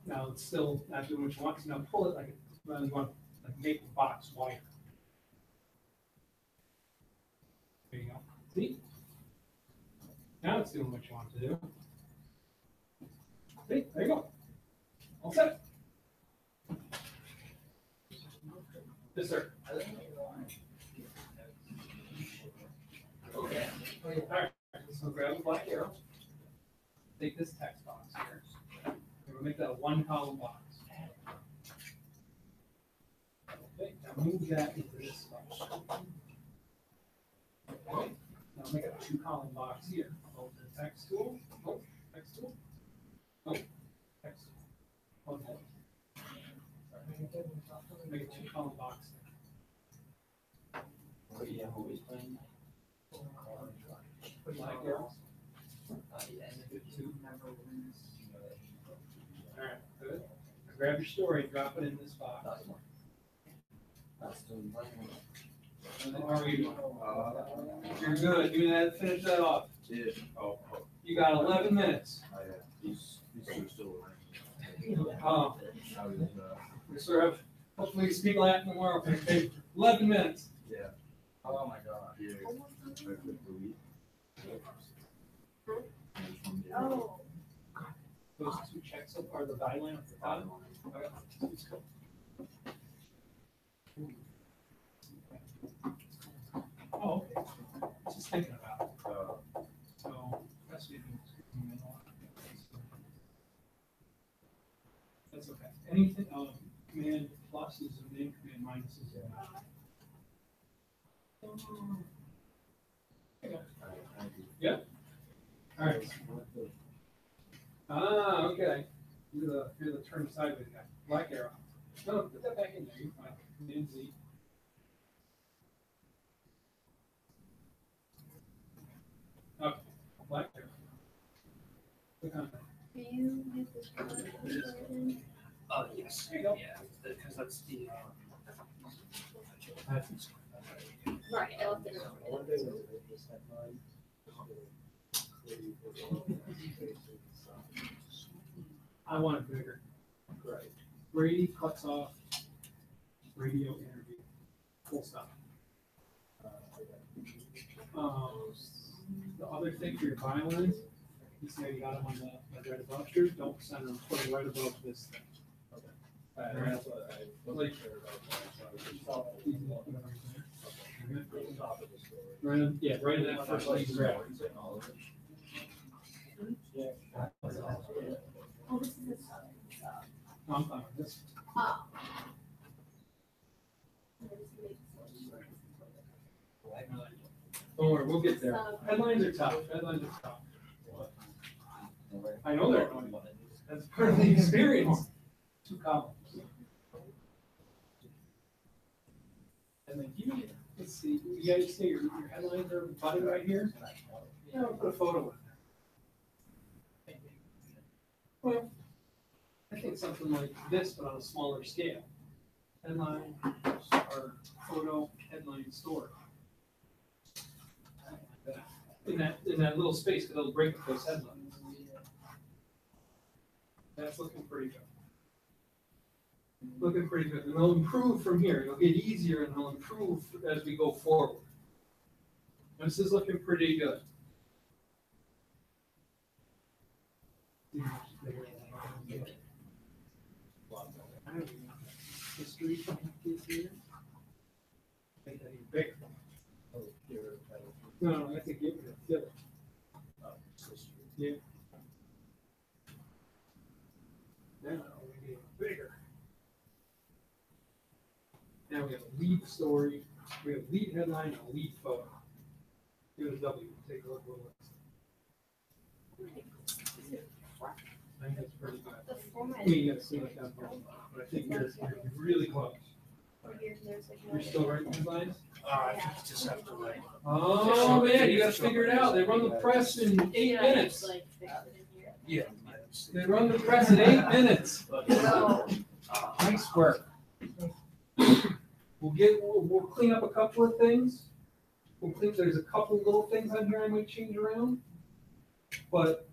Now it's still not doing what you want, so now pull it like you want to make the box wider. There you go. See? Now it's doing what you want it to do. See? There you go. All set. Yes, sir. Okay. All right. So grab the black arrow. Take this text box here. And we'll make that a 1-column box. Okay. Now move that into this box. Okay. Now make it a 2-column box here. Hold the text tool. Oh, text tool. Oh, text tool. Okay. Make a 2-column box. What you have always been? Black arrows. All right, good. Grab your story, drop it in this box. And then how are you doing? You're good. You had finish that off. Yeah. Oh, You got 11 minutes. these are still We sort of hopefully speak Latin tomorrow. Okay, 11 minutes. Yeah. Oh my god. Yeah. Oh. Those two checks so far, the guideline at the bottom. Okay. Oh, okay. Just thinking about it. So that's what that's okay. Anything, command plus is a name, command minus is a yeah. All right. Ah, okay. You're the turn sideways guy. Black arrow. No, put that back in there. You're fine. Command Z. Okay. Black arrow. Click on that. Do you use this version? Yes. There you go. Yeah, because that's the. Right, I left it over there. I want it bigger. Right. Brady cuts off radio interview. Full stop. The other thing for your bylines, you say you got them on the right above here, don't send them, put it right above this thing. That's what I wasn't sure about Right, yeah, right in that first leg grab. Oh, this is the sub. I'm fine with this. Oh. Don't worry, we'll get there. Headlines are tough, headlines are tough. I know they're annoying. That's part of the experience. 2 columns. And then let's see, you guys say your headlines are button right here? Yeah, I'll put a photo in there. Well, I think something like this, but on a smaller scale. Headline, or photo, headline, story. In that little space, because it'll break up those headlines. That's looking pretty good. Looking pretty good. And it'll improve from here. It'll get easier and it'll improve as we go forward. This is looking pretty good. History is here. Make that even bigger. No, I think it would. Yeah. Now we get bigger. Now we have a lead story, we have lead headline and a lead photo. Give it a W, take a look at what it looks. I think that's pretty good. The format. I mean, you gotta see it down here, but I think you're really close. You're still writing headlines? I think you just have to like. Oh, man, you gotta figure it out. They run the press in 8 minutes. Yeah. They run the press in 8 minutes. Nice work. We'll clean up a couple of things. There's a couple little things on here I might change around. But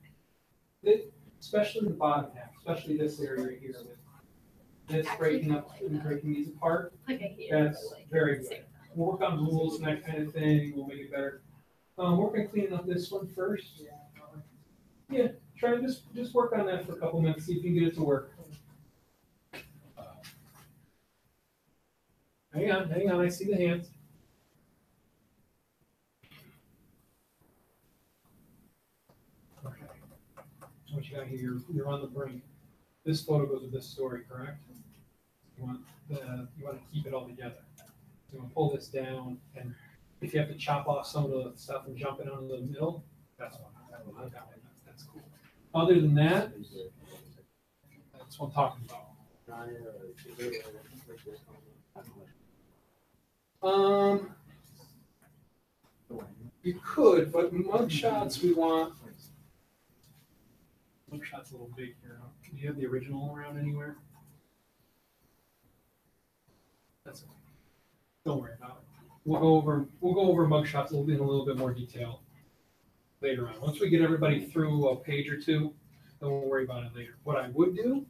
especially the bottom half, especially this area here with this breaking up and breaking these apart. That's very good. We'll work on rules and that kind of thing. We'll make it better. Work on cleaning up this one first. Yeah, try to just work on that for a couple minutes, see if you can get it to work. Hang on, I see the hands. Okay. What you got here, you're on the brain. This photo goes with this story, correct? You want to keep it all together. So you want to pull this down, and if you have to chop off some of the stuff and jump it onto the middle, that's fine. That's cool. Other than that, that's what I'm talking about. You could, but mug shots we want. Mug shots a little big here. Do you have the original around anywhere? That's okay. Don't worry about it. We'll go over mug shots in a little bit more detail later on. Once we get everybody through a page or two, then we'll worry about it later. What I would do,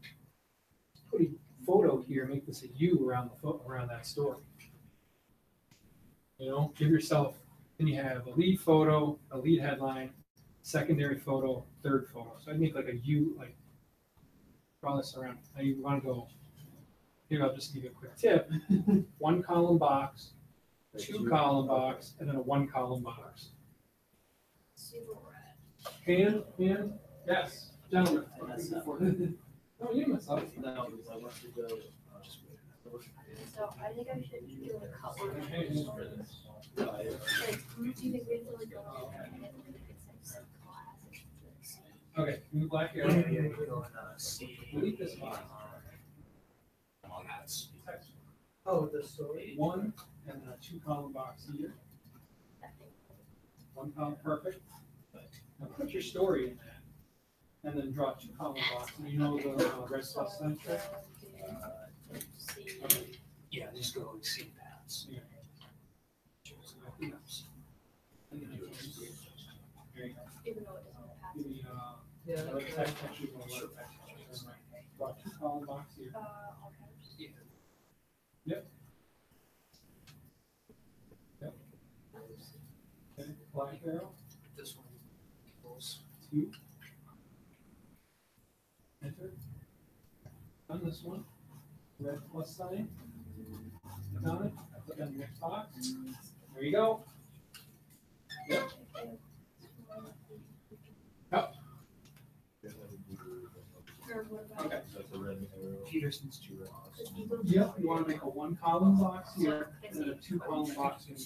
put a photo here, make this a U around that story. You know, give yourself, then you have a lead photo, a lead headline, secondary photo, third photo. So I'd make like a U, like draw this around. Now you want to go, here I'll just give you a quick tip. 1 column box, 2 column box, and then a 1 column box. Hand, yes, gentlemen. Oh, you mess up. So I think I should do a color. Okay. Like, do you think we have to like go Okay, move black here. Delete this box. Oh, the story? 1 and a 2 column box here. 1 column, perfect. Now put your story in that, and then draw 2 column box. And you know the red plus sign trick? Yeah, just go and see paths. Yeah. And then you there you go. Even though it doesn't pass. Give me, Yeah. text actually going to work. Draw 2 column box here. Okay. Yep. Okay, black arrow, This one goes. 2. Enter. On this one, red plus sign. Click on it, click on the next box. There you go. Yep. Yep. Okay. Peterson's 2 rows. Yep, you want to make a 1 column box here, and then a 2 column box in.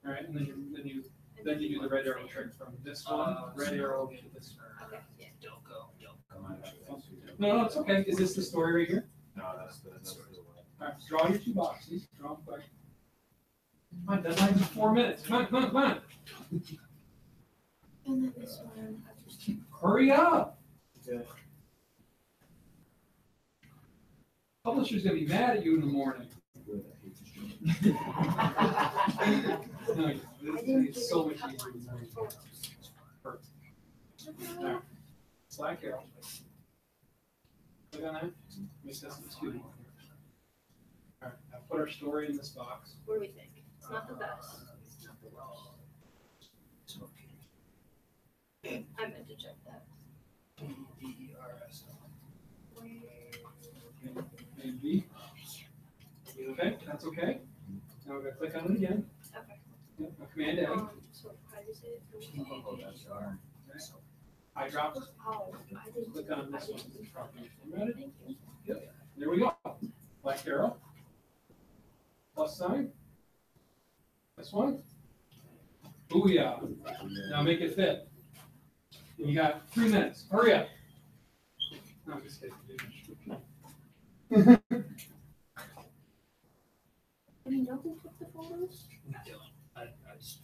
All right, and then you do the red arrow trick from this one, red arrow to this one. Don't go. No, it's okay. Is this the story right here? No, that's the All right, draw your 2 boxes. Draw them quick. Come on, deadline's in 4 minutes. Come on. And then this one, I just. Hurry up. Okay. Publisher's gonna be mad at you in the morning. No, it's so much easier. in the morning. Perfect. All right. Black arrow. Click on that. Make this a 2. All right, now put our story in this box. What do we think? It's not the best. I meant to check that. A and B. Okay, that's okay. Now we're gonna click on it again. Okay. Yep, now Command A. So how do you say it? Oh, that's our. Eyedropper. Oh, I didn't. Click on this I one. didn't. Ready? Thank you. Yep. There we go. Black arrow. Plus sign. This one. Booyah. Now make it fit. You got 3 minutes. Hurry up. No, I'm just kidding. I mean, don't we took the photos? I just.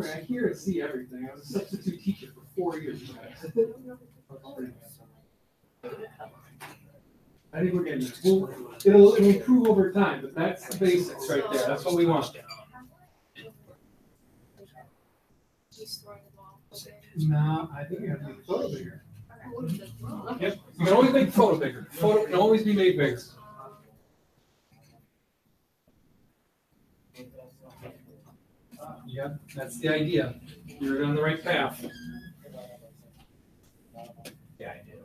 I hear and see everything. I was a substitute teacher for 4 years. Guys. I don't know if we took the photos. I think we're getting there. It'll improve over time, but that's the basics right there. That's what we want. He's throwing the ball. No, I think you have to make the photo bigger. Okay. Yep, you can always make the photo bigger. Photo can always be made bigger. Yep, that's the idea. You're on the right path. Yeah, I do.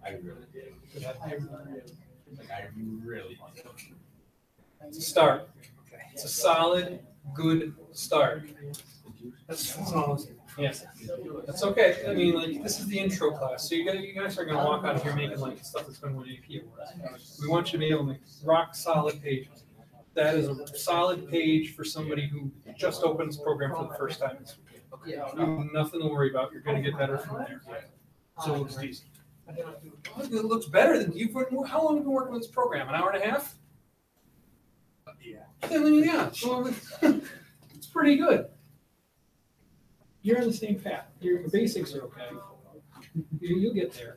I really do. Like, I really want to. It's a start. It's a solid, good start. That's all. Yes, that's okay. I mean, like, this is the intro class, so you guys are gonna walk out of here making like stuff that's gonna win AP awards. We want you to be able to make rock solid pages. That is a solid page for somebody who just opened this program for the first time. You have nothing to worry about. You're gonna get better from there. So it looks decent. It looks better than you've been. How long have you been working on this program? An hour and a half? Yeah. Yeah. So it's pretty good. you're on the same path. Your basics are okay. You'll get there.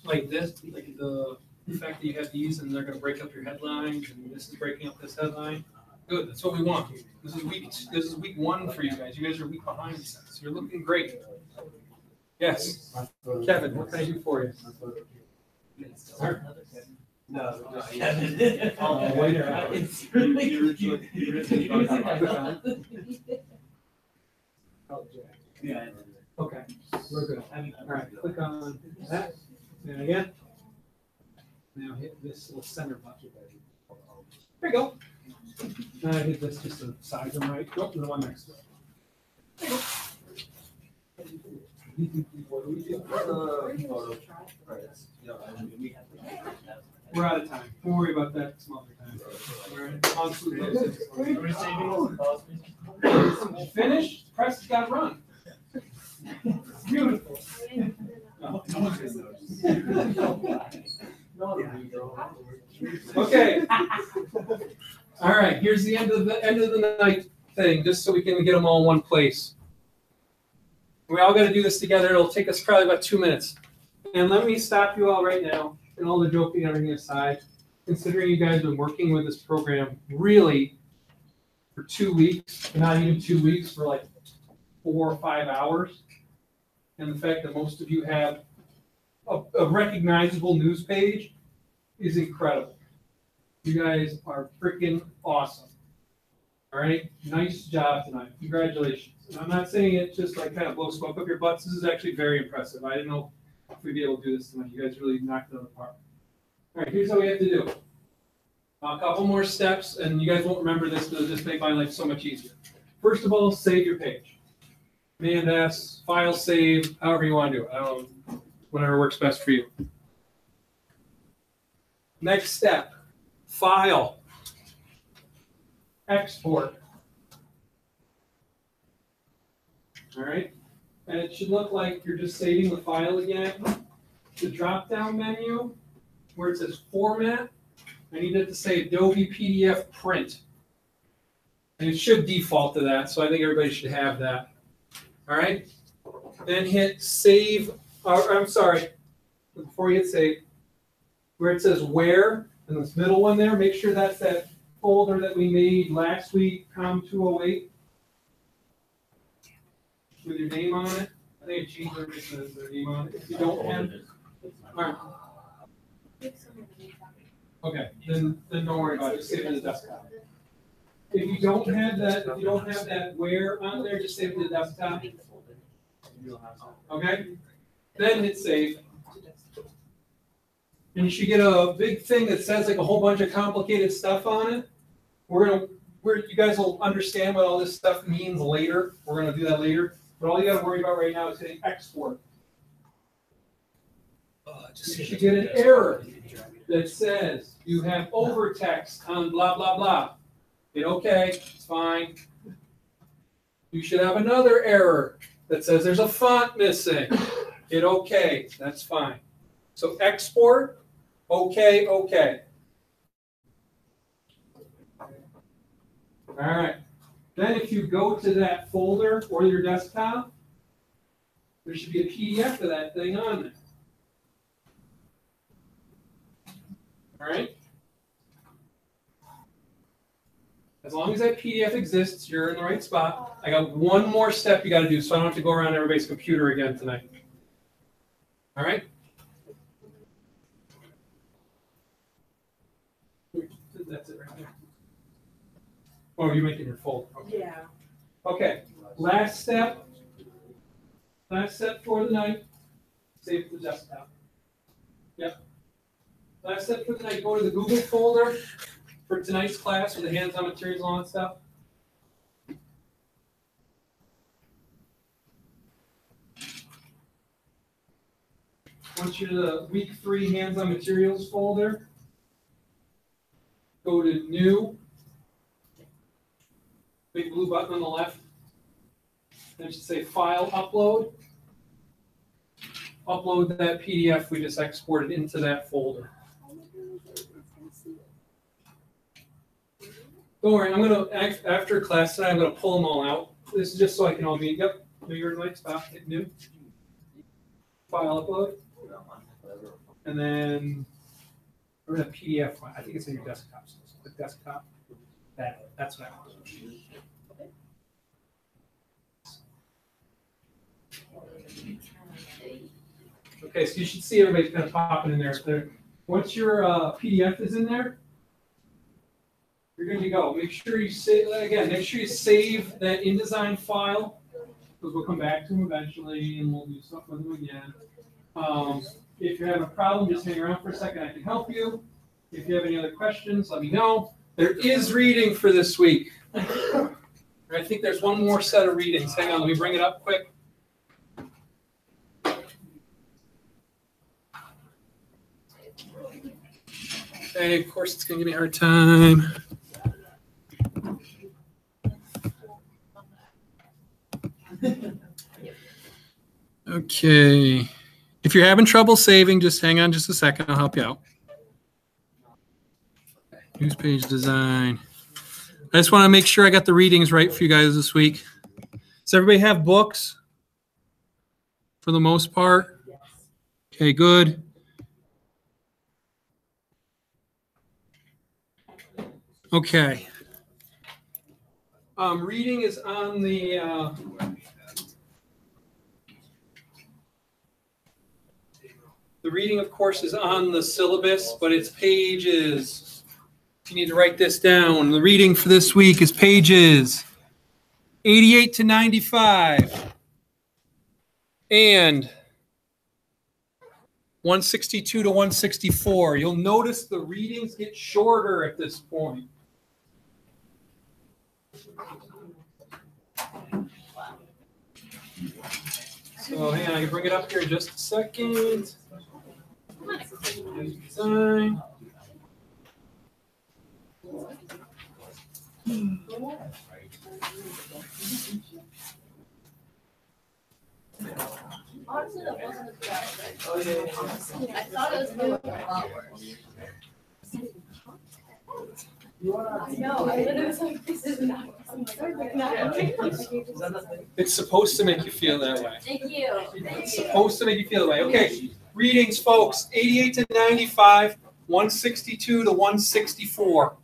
Like this, like the fact that you have these and they're gonna break up your headlines and this is breaking up this headline. Good, that's what we want. This is week 1 for you guys. You guys are a week behind, so you're looking great. Yes, Kevin, what can I do for you? Sir? No, Oh, waiter. It's really cute. Yeah. Okay, we're good. All right, click on that, and again. Now hit this little center button. There you go. Now I hit this just to size them right. Go to the one next to it. There you go. What do we do? We're out of time. Don't worry about that some other time. All right, on to those. Finish. Press has got to run. Beautiful. Okay. All right. Here's the end of the night thing, just so we can get them all in one place. We all got to do this together. It'll take us probably about 2 minutes. And let me stop you all right now. And all the joking and everything aside, considering you guys have been working with this program really for 2 weeks, not even 2 weeks, for like 4 or 5 hours, and the fact that most of you have a recognizable news page is incredible. You guys are freaking awesome. All right, nice job tonight. Congratulations. And I'm not saying it just like kind of blow smoke up your butts. This is actually very impressive. I didn't know if we'd be able to do this tonight. You guys really knocked it out of the park. All right, here's how we have to do it. A couple more steps, and you guys won't remember this, but it'll just make my life so much easier. First of all, save your page. Command S, file save, however you want to do it. I don't know, whatever works best for you. Next step, file, export. All right, and it should look like you're just saving the file again. The drop-down menu, where it says format, I need it to say Adobe PDF print. And it should default to that, so I think everybody should have that. All right, then hit save, I'm sorry, before you hit save, where it says where, in this middle one there, make sure that's that folder that we made last week, COMM 208, with your name on it. I think it changed where it says their name on it. If you don't have, all right. Okay, then don't worry about it, just save it in the desktop. If you don't have that where on there, just save it in the desktop. Okay, then hit save. And you should get a big thing that says like a whole bunch of complicated stuff on it. You guys will understand what all this stuff means later. We're gonna do that later. But all you gotta worry about right now is hitting export. You should get an error that says you have overtext on blah, blah, blah. Hit OK, it's fine. You should have another error that says there's a font missing. Hit OK, that's fine. So export, OK, OK. All right. Then if you go to that folder or your desktop, there should be a PDF of that thing on there. All right. As long as that PDF exists, you're in the right spot. I got one more step you got to do, so I don't have to go around everybody's computer again tonight. All right. That's it right there. Oh, you're making your folder. Okay. Yeah. Okay. Last step for the night. Save the desktop. Yep. Last step for the night. Go to the Google folder for tonight's class with the hands-on materials and all that stuff. Once you're in the week 3 hands-on materials folder, go to new. Big blue button on the left. Then it should say File Upload. Upload that PDF we just exported into that folder. Don't worry, I'm gonna after class tonight, I'm gonna pull them all out this is just so I can all be, yep, you're in the right spot, hit new. File upload. And then, we're in a PDF file. I think it's in your desktop. So click desktop. That's what I want. Okay, so you should see everybody kind of popping in there. Once your PDF is in there, you're good to go. Make sure you save that InDesign file, because we'll come back to them eventually and we'll do stuff with them again. If you're having a problem, just hang around for a second. I can help you. If you have any other questions, let me know. There is reading for this week. I think there's one more set of readings. Hang on, let me bring it up quick. Okay, of course, it's going to give me a hard time. Okay. If you're having trouble saving, just hang on just a second. I'll help you out. News page design. I just want to make sure I got the readings right for you guys this week. Does everybody have books? For the most part? Okay, good. Okay. Reading is on the reading, of course, is on the syllabus, but it's pages. You need to write this down. The reading for this week is pages 88 to 95 and 162 to 164. You'll notice the readings get shorter at this point. So hang on, I can bring it up here in just a second. Design. Honestly, that wasn't as bad. I thought it was going to be a lot worse. No, I literally was like, this is not. It's supposed to make you feel that way. Thank you. It's supposed to make you feel that way. Okay, readings, folks. 88 to 95, 162 to 164.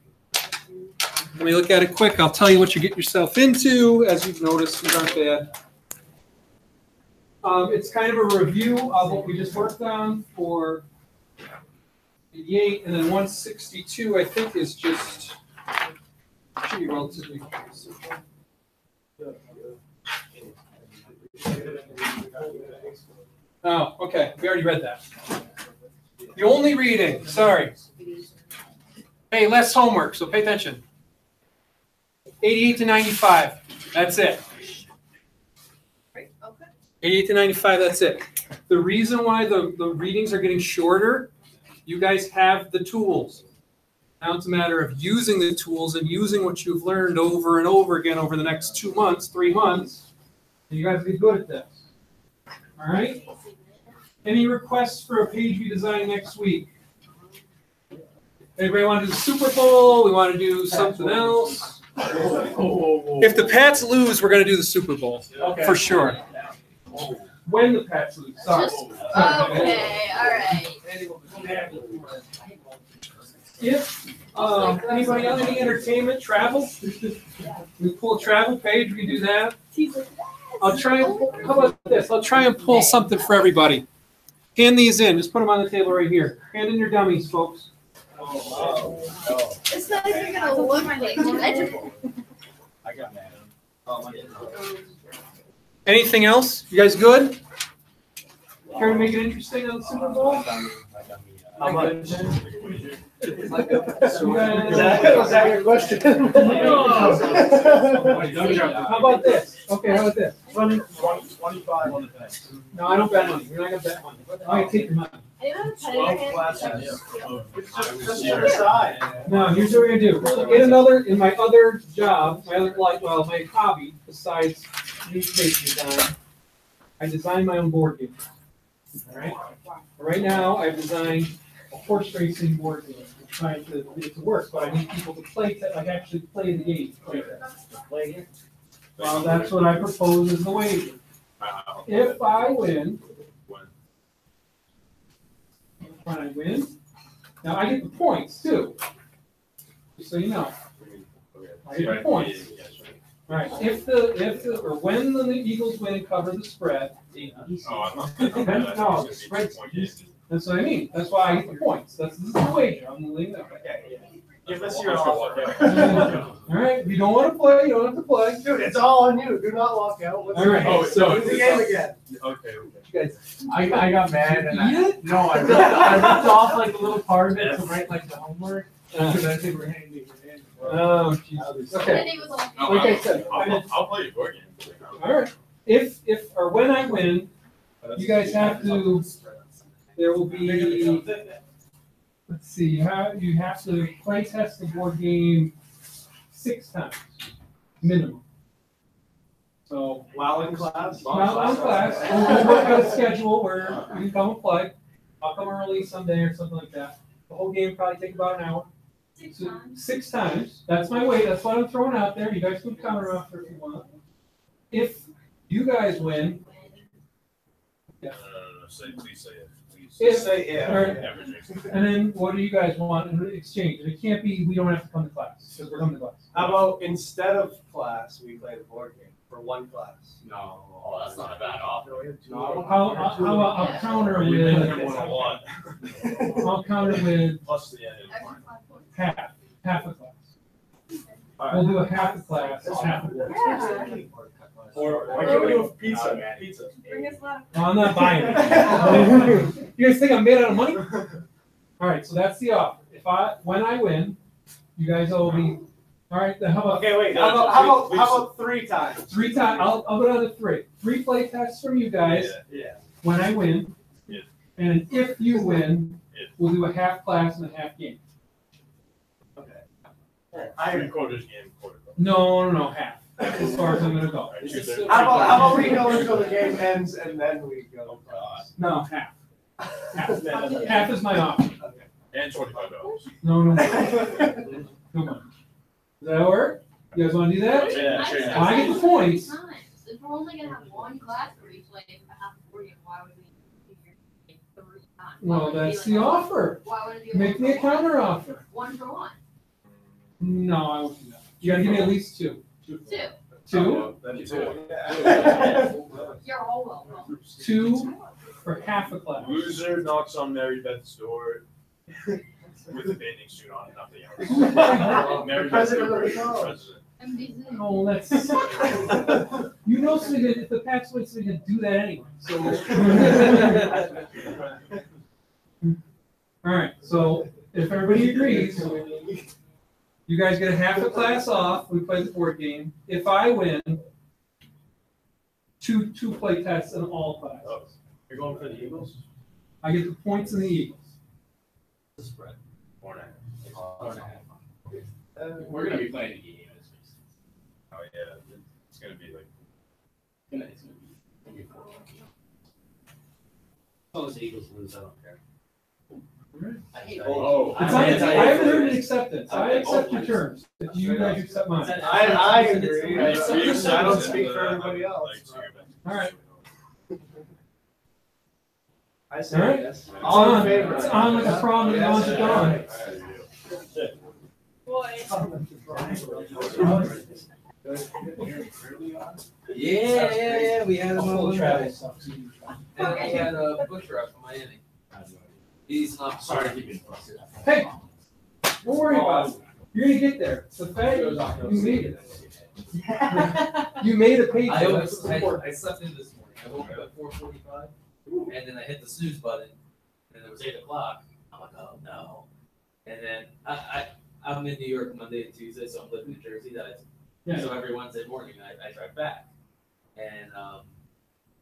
Let me look at it quick. I'll tell you what you're getting yourself into. As you've noticed, these aren't bad. It's kind of a review of what we just worked on for 88, and then 162, I think, is just should be relatively simple. Oh, okay. We already read that. The only reading, sorry. Hey, less homework, so pay attention. 88 to 95, that's it. 88 to 95, that's it. The reason why the readings are getting shorter, you guys have the tools. Now it's a matter of using the tools and using what you've learned over and over again over the next 2 months, 3 months. And you guys will be good at this. All right? Any requests for a page redesign next week? Anybody want to do the Super Bowl? We want to do something else? If the Pats lose, we're going to do the Super Bowl. Okay. For sure. When the Pats lose. Sorry. Okay, all right. If anybody else, any entertainment, travel? We pull a travel page, we can do that. I'll try and, how about this? I'll try and pull something for everybody. Hand these in, just put them on the table right here. Hand in your dummies, folks. It's not even gonna look like legible. I got that. Anything else? You guys good? Care to make it interesting on the Super Bowl? How much? Was that your question? How about this? Okay, how about this? 25 on the thing. No, I don't bet money. We're not gonna bet money. I take your money. No, here's what we're gonna do. In my other job, my hobby, besides newspaper design, I design my own board games. All right. Right now, I've designed a horse racing board game. I'm trying to get it to work, but I need people to play, actually play the game. Well, that's what I propose as the wager. If I win, when I win, now I get the points too. Just so you know. I get the points. All right, or when the Eagles win and cover the spread. No, spread. That's what I mean. That's why I get the points. This is the wager. I'm leaving that. Give us your offer. All right, if you don't want to play, you don't have to play. Dude, it's all on you. Do not walk out. All right. Oh, so it's the game again. Okay. You guys, I got mad and I ripped off like a little part of it to write like the homework. Because I think we're handing it in. Oh, Jesus. Okay. He was like, Like I said, I'll play your board game. all right. If or when I win, you guys have to. There will be. Let's see. You have to play test the board game 6 times minimum. So While in class? while in class, we'll work out a schedule where you can come and play. I'll come early someday or something like that. The whole game will probably take about an hour. 6 So, times. 6 times. That's my weight. That's what I'm throwing out there. You guys can counter offer if you want. If you guys win, No. Please say it. Please. If- Say yeah. or- Never jinx it. and then what do you guys want in exchange? It can't be we don't have to come to class because we're coming to class. How about instead of class, we play the board game for one class? No, that's not a bad offer. How about I'll counter You can with have one on one. I'll counter with Plus the end. Extra 5 points. half a class. We'll do a half a class, half a class. Yeah. Or can we do pizza? Pizza. Bring us love. No, I'm not buying it. You guys think I'm made out of money? All right, so that's the offer. When I win, you guys owe me. All right, then how about Okay, wait. How about 3 times? 3 times? I'll go down to 3. 3 play tests from you guys Yeah. when I win. Yeah. And if you win, Yeah. we'll do a half class and a half game. Okay. 3/4 game, quarter. No, half. As far as I'm gonna go. How about we go until the game ends and then we go? Oh, God. No, half. Half is my offer. And $25. No. Come on. Does that work? You guys wanna do that? Yeah, sure. Well, I get the points. Times. If we're only gonna have one class where we play a half a board game, why would we figure 3 times? Why Well, would it be that's like the offer. Why would it be Make one me a for one? counter offer. 1 for 1. No, I won't do that. You gotta give me at least 2. 2. 2? You're all welcome. 2 for half a class. Loser knocks on Mary Beth's door with a bathing suit on and nothing else. Mary Beth's President of the door, college. president. MBZ. Oh, that's. You know, somebody that if the Pats win, somebody can do that anyway. So. All right. So if everybody agrees, you guys get a half a class off. We play the board game. If I win, two play tests in all classes. You're going for the Eagles? I get the points in the Eagles. The spread. 4.5. We're gonna be playing the game. Oh, yeah. It's gonna be like. It's gonna be 4. Oh, the Eagles lose, I don't care. I hate Oh. It's not, I haven't heard an acceptance. I accept your terms. If you guys accept mine. I agree. I don't speak for everybody else. All right. I say All right. yes. It's All in on. favor. It's on like a prom and on to dawn. Yeah. We had him on travel. And he had a butcher up from Miami. He's not Sorry to keep you busted. Hey, don't worry about it. You're gonna get there. The fact is, you made it. You made a paycheck. That's what's important. I slept in this morning. I woke up at 4:45, and then I hit the snooze button, and it was 8 o'clock. I'm like, oh no. And then I'm in New York Monday and Tuesday, so I'm living in Jersey. So every Wednesday morning I drive back, and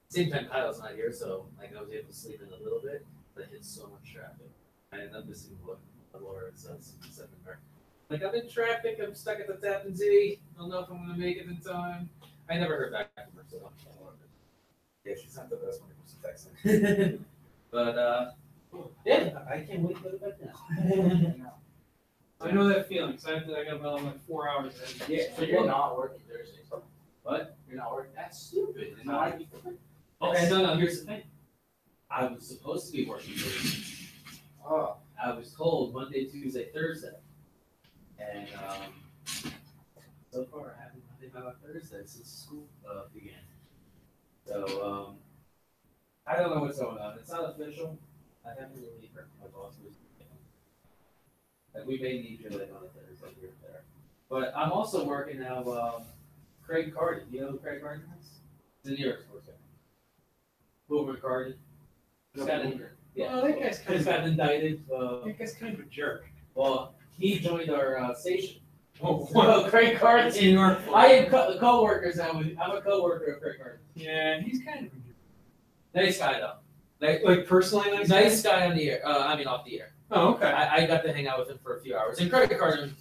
same time Kyle's not here, so like I was able to sleep in a little bit, but I hit so much traffic. I ended up missing what Laura says. Like, I'm in traffic, I'm stuck at the Tappan Zee, I don't know if I'm gonna make it in time. I never heard back from her, so yeah, she's not the best when it comes to texting. But yeah, I can't wait to go to bed now. I know that feeling. 'Cause I got about like 4 hours. Yeah, so you're not working Thursdays? What? You're not working. That's stupid. And now Okay, no, here's the thing. I was supposed to be working Thursday. Oh. I was told Monday, Tuesday, Thursday. And so far I haven't Monday by Thursday since school began. So I don't know what's going on. It's not official. I haven't really heard from my boss. Like we may need you like on a Thursday here or there. But I'm also working now. Craig Carden. You know who Craig Carden is? He's a New York sports guy. Boomer Carden. He's got yeah. Well, that guy's kind He's of got indicted. that guy's kind of a jerk. Well, he joined our station. Oh, Well, Craig Carden. That's New York. I am co-workers now. I'm a co-worker of Craig Carden. Yeah, he's kind of a jerk. Nice guy though. Like personally nice. Nice guy on the air. I mean off the air. Oh, okay. I got to hang out with him for a few hours. And Craig Carden,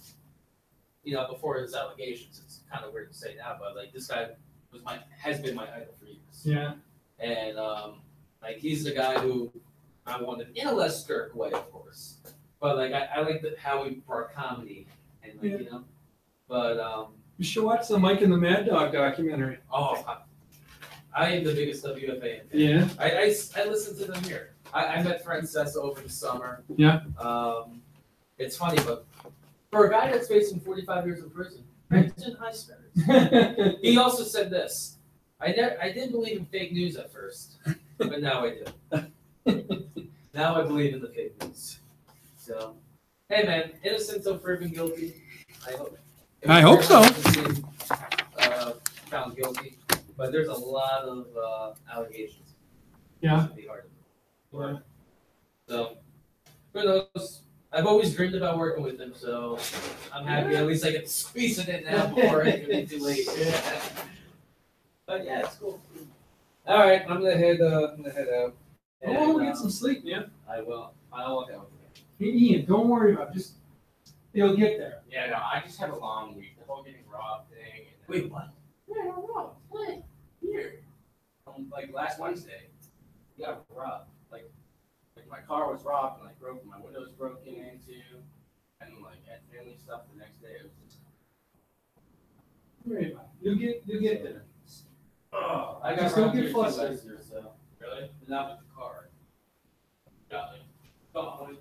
you know, before his allegations, it's kind of weird to say now, but like this guy has been my idol for years. Yeah. And like he's the guy who I wanted in a less strict way, of course. But like I like how he brought comedy and like you know. But You should watch the Mike and the Mad Dog documentary. I am the biggest WFA fan. Yeah. I listen to them here. I met Frances over the summer. Yeah. It's funny, but for a guy that's facing 45 years in prison, he's in high spirits. He also said this. I didn't believe in fake news at first, but now I do. Now I believe in the fake news. So, hey man, innocent until proven guilty. I hope. I hope so. Found guilty, but there's a lot of allegations. Yeah. It'd be hard to work. So, who knows? I've always dreamed about working with him, so I'm happy. At least I get to squeeze it in now before it's too late. But yeah, it's cool. All right, I'm gonna head out. Oh, we'll get some sleep, man. I will. I'll walk out. Hey, Ian, don't worry about it. Just you'll get there. Yeah, no, I just had a long week. The whole getting robbed thing. And Wait, what? Yeah, I don't know. What? Here. Like last Wednesday, we got robbed. Like my car was robbed and like my windows broken into, and like had family stuff the next day. It was just. Don't worry about it. You'll get there. Oh, I got Just don't robbed get here flustered. last year, so really? not with the car. Got like, come on,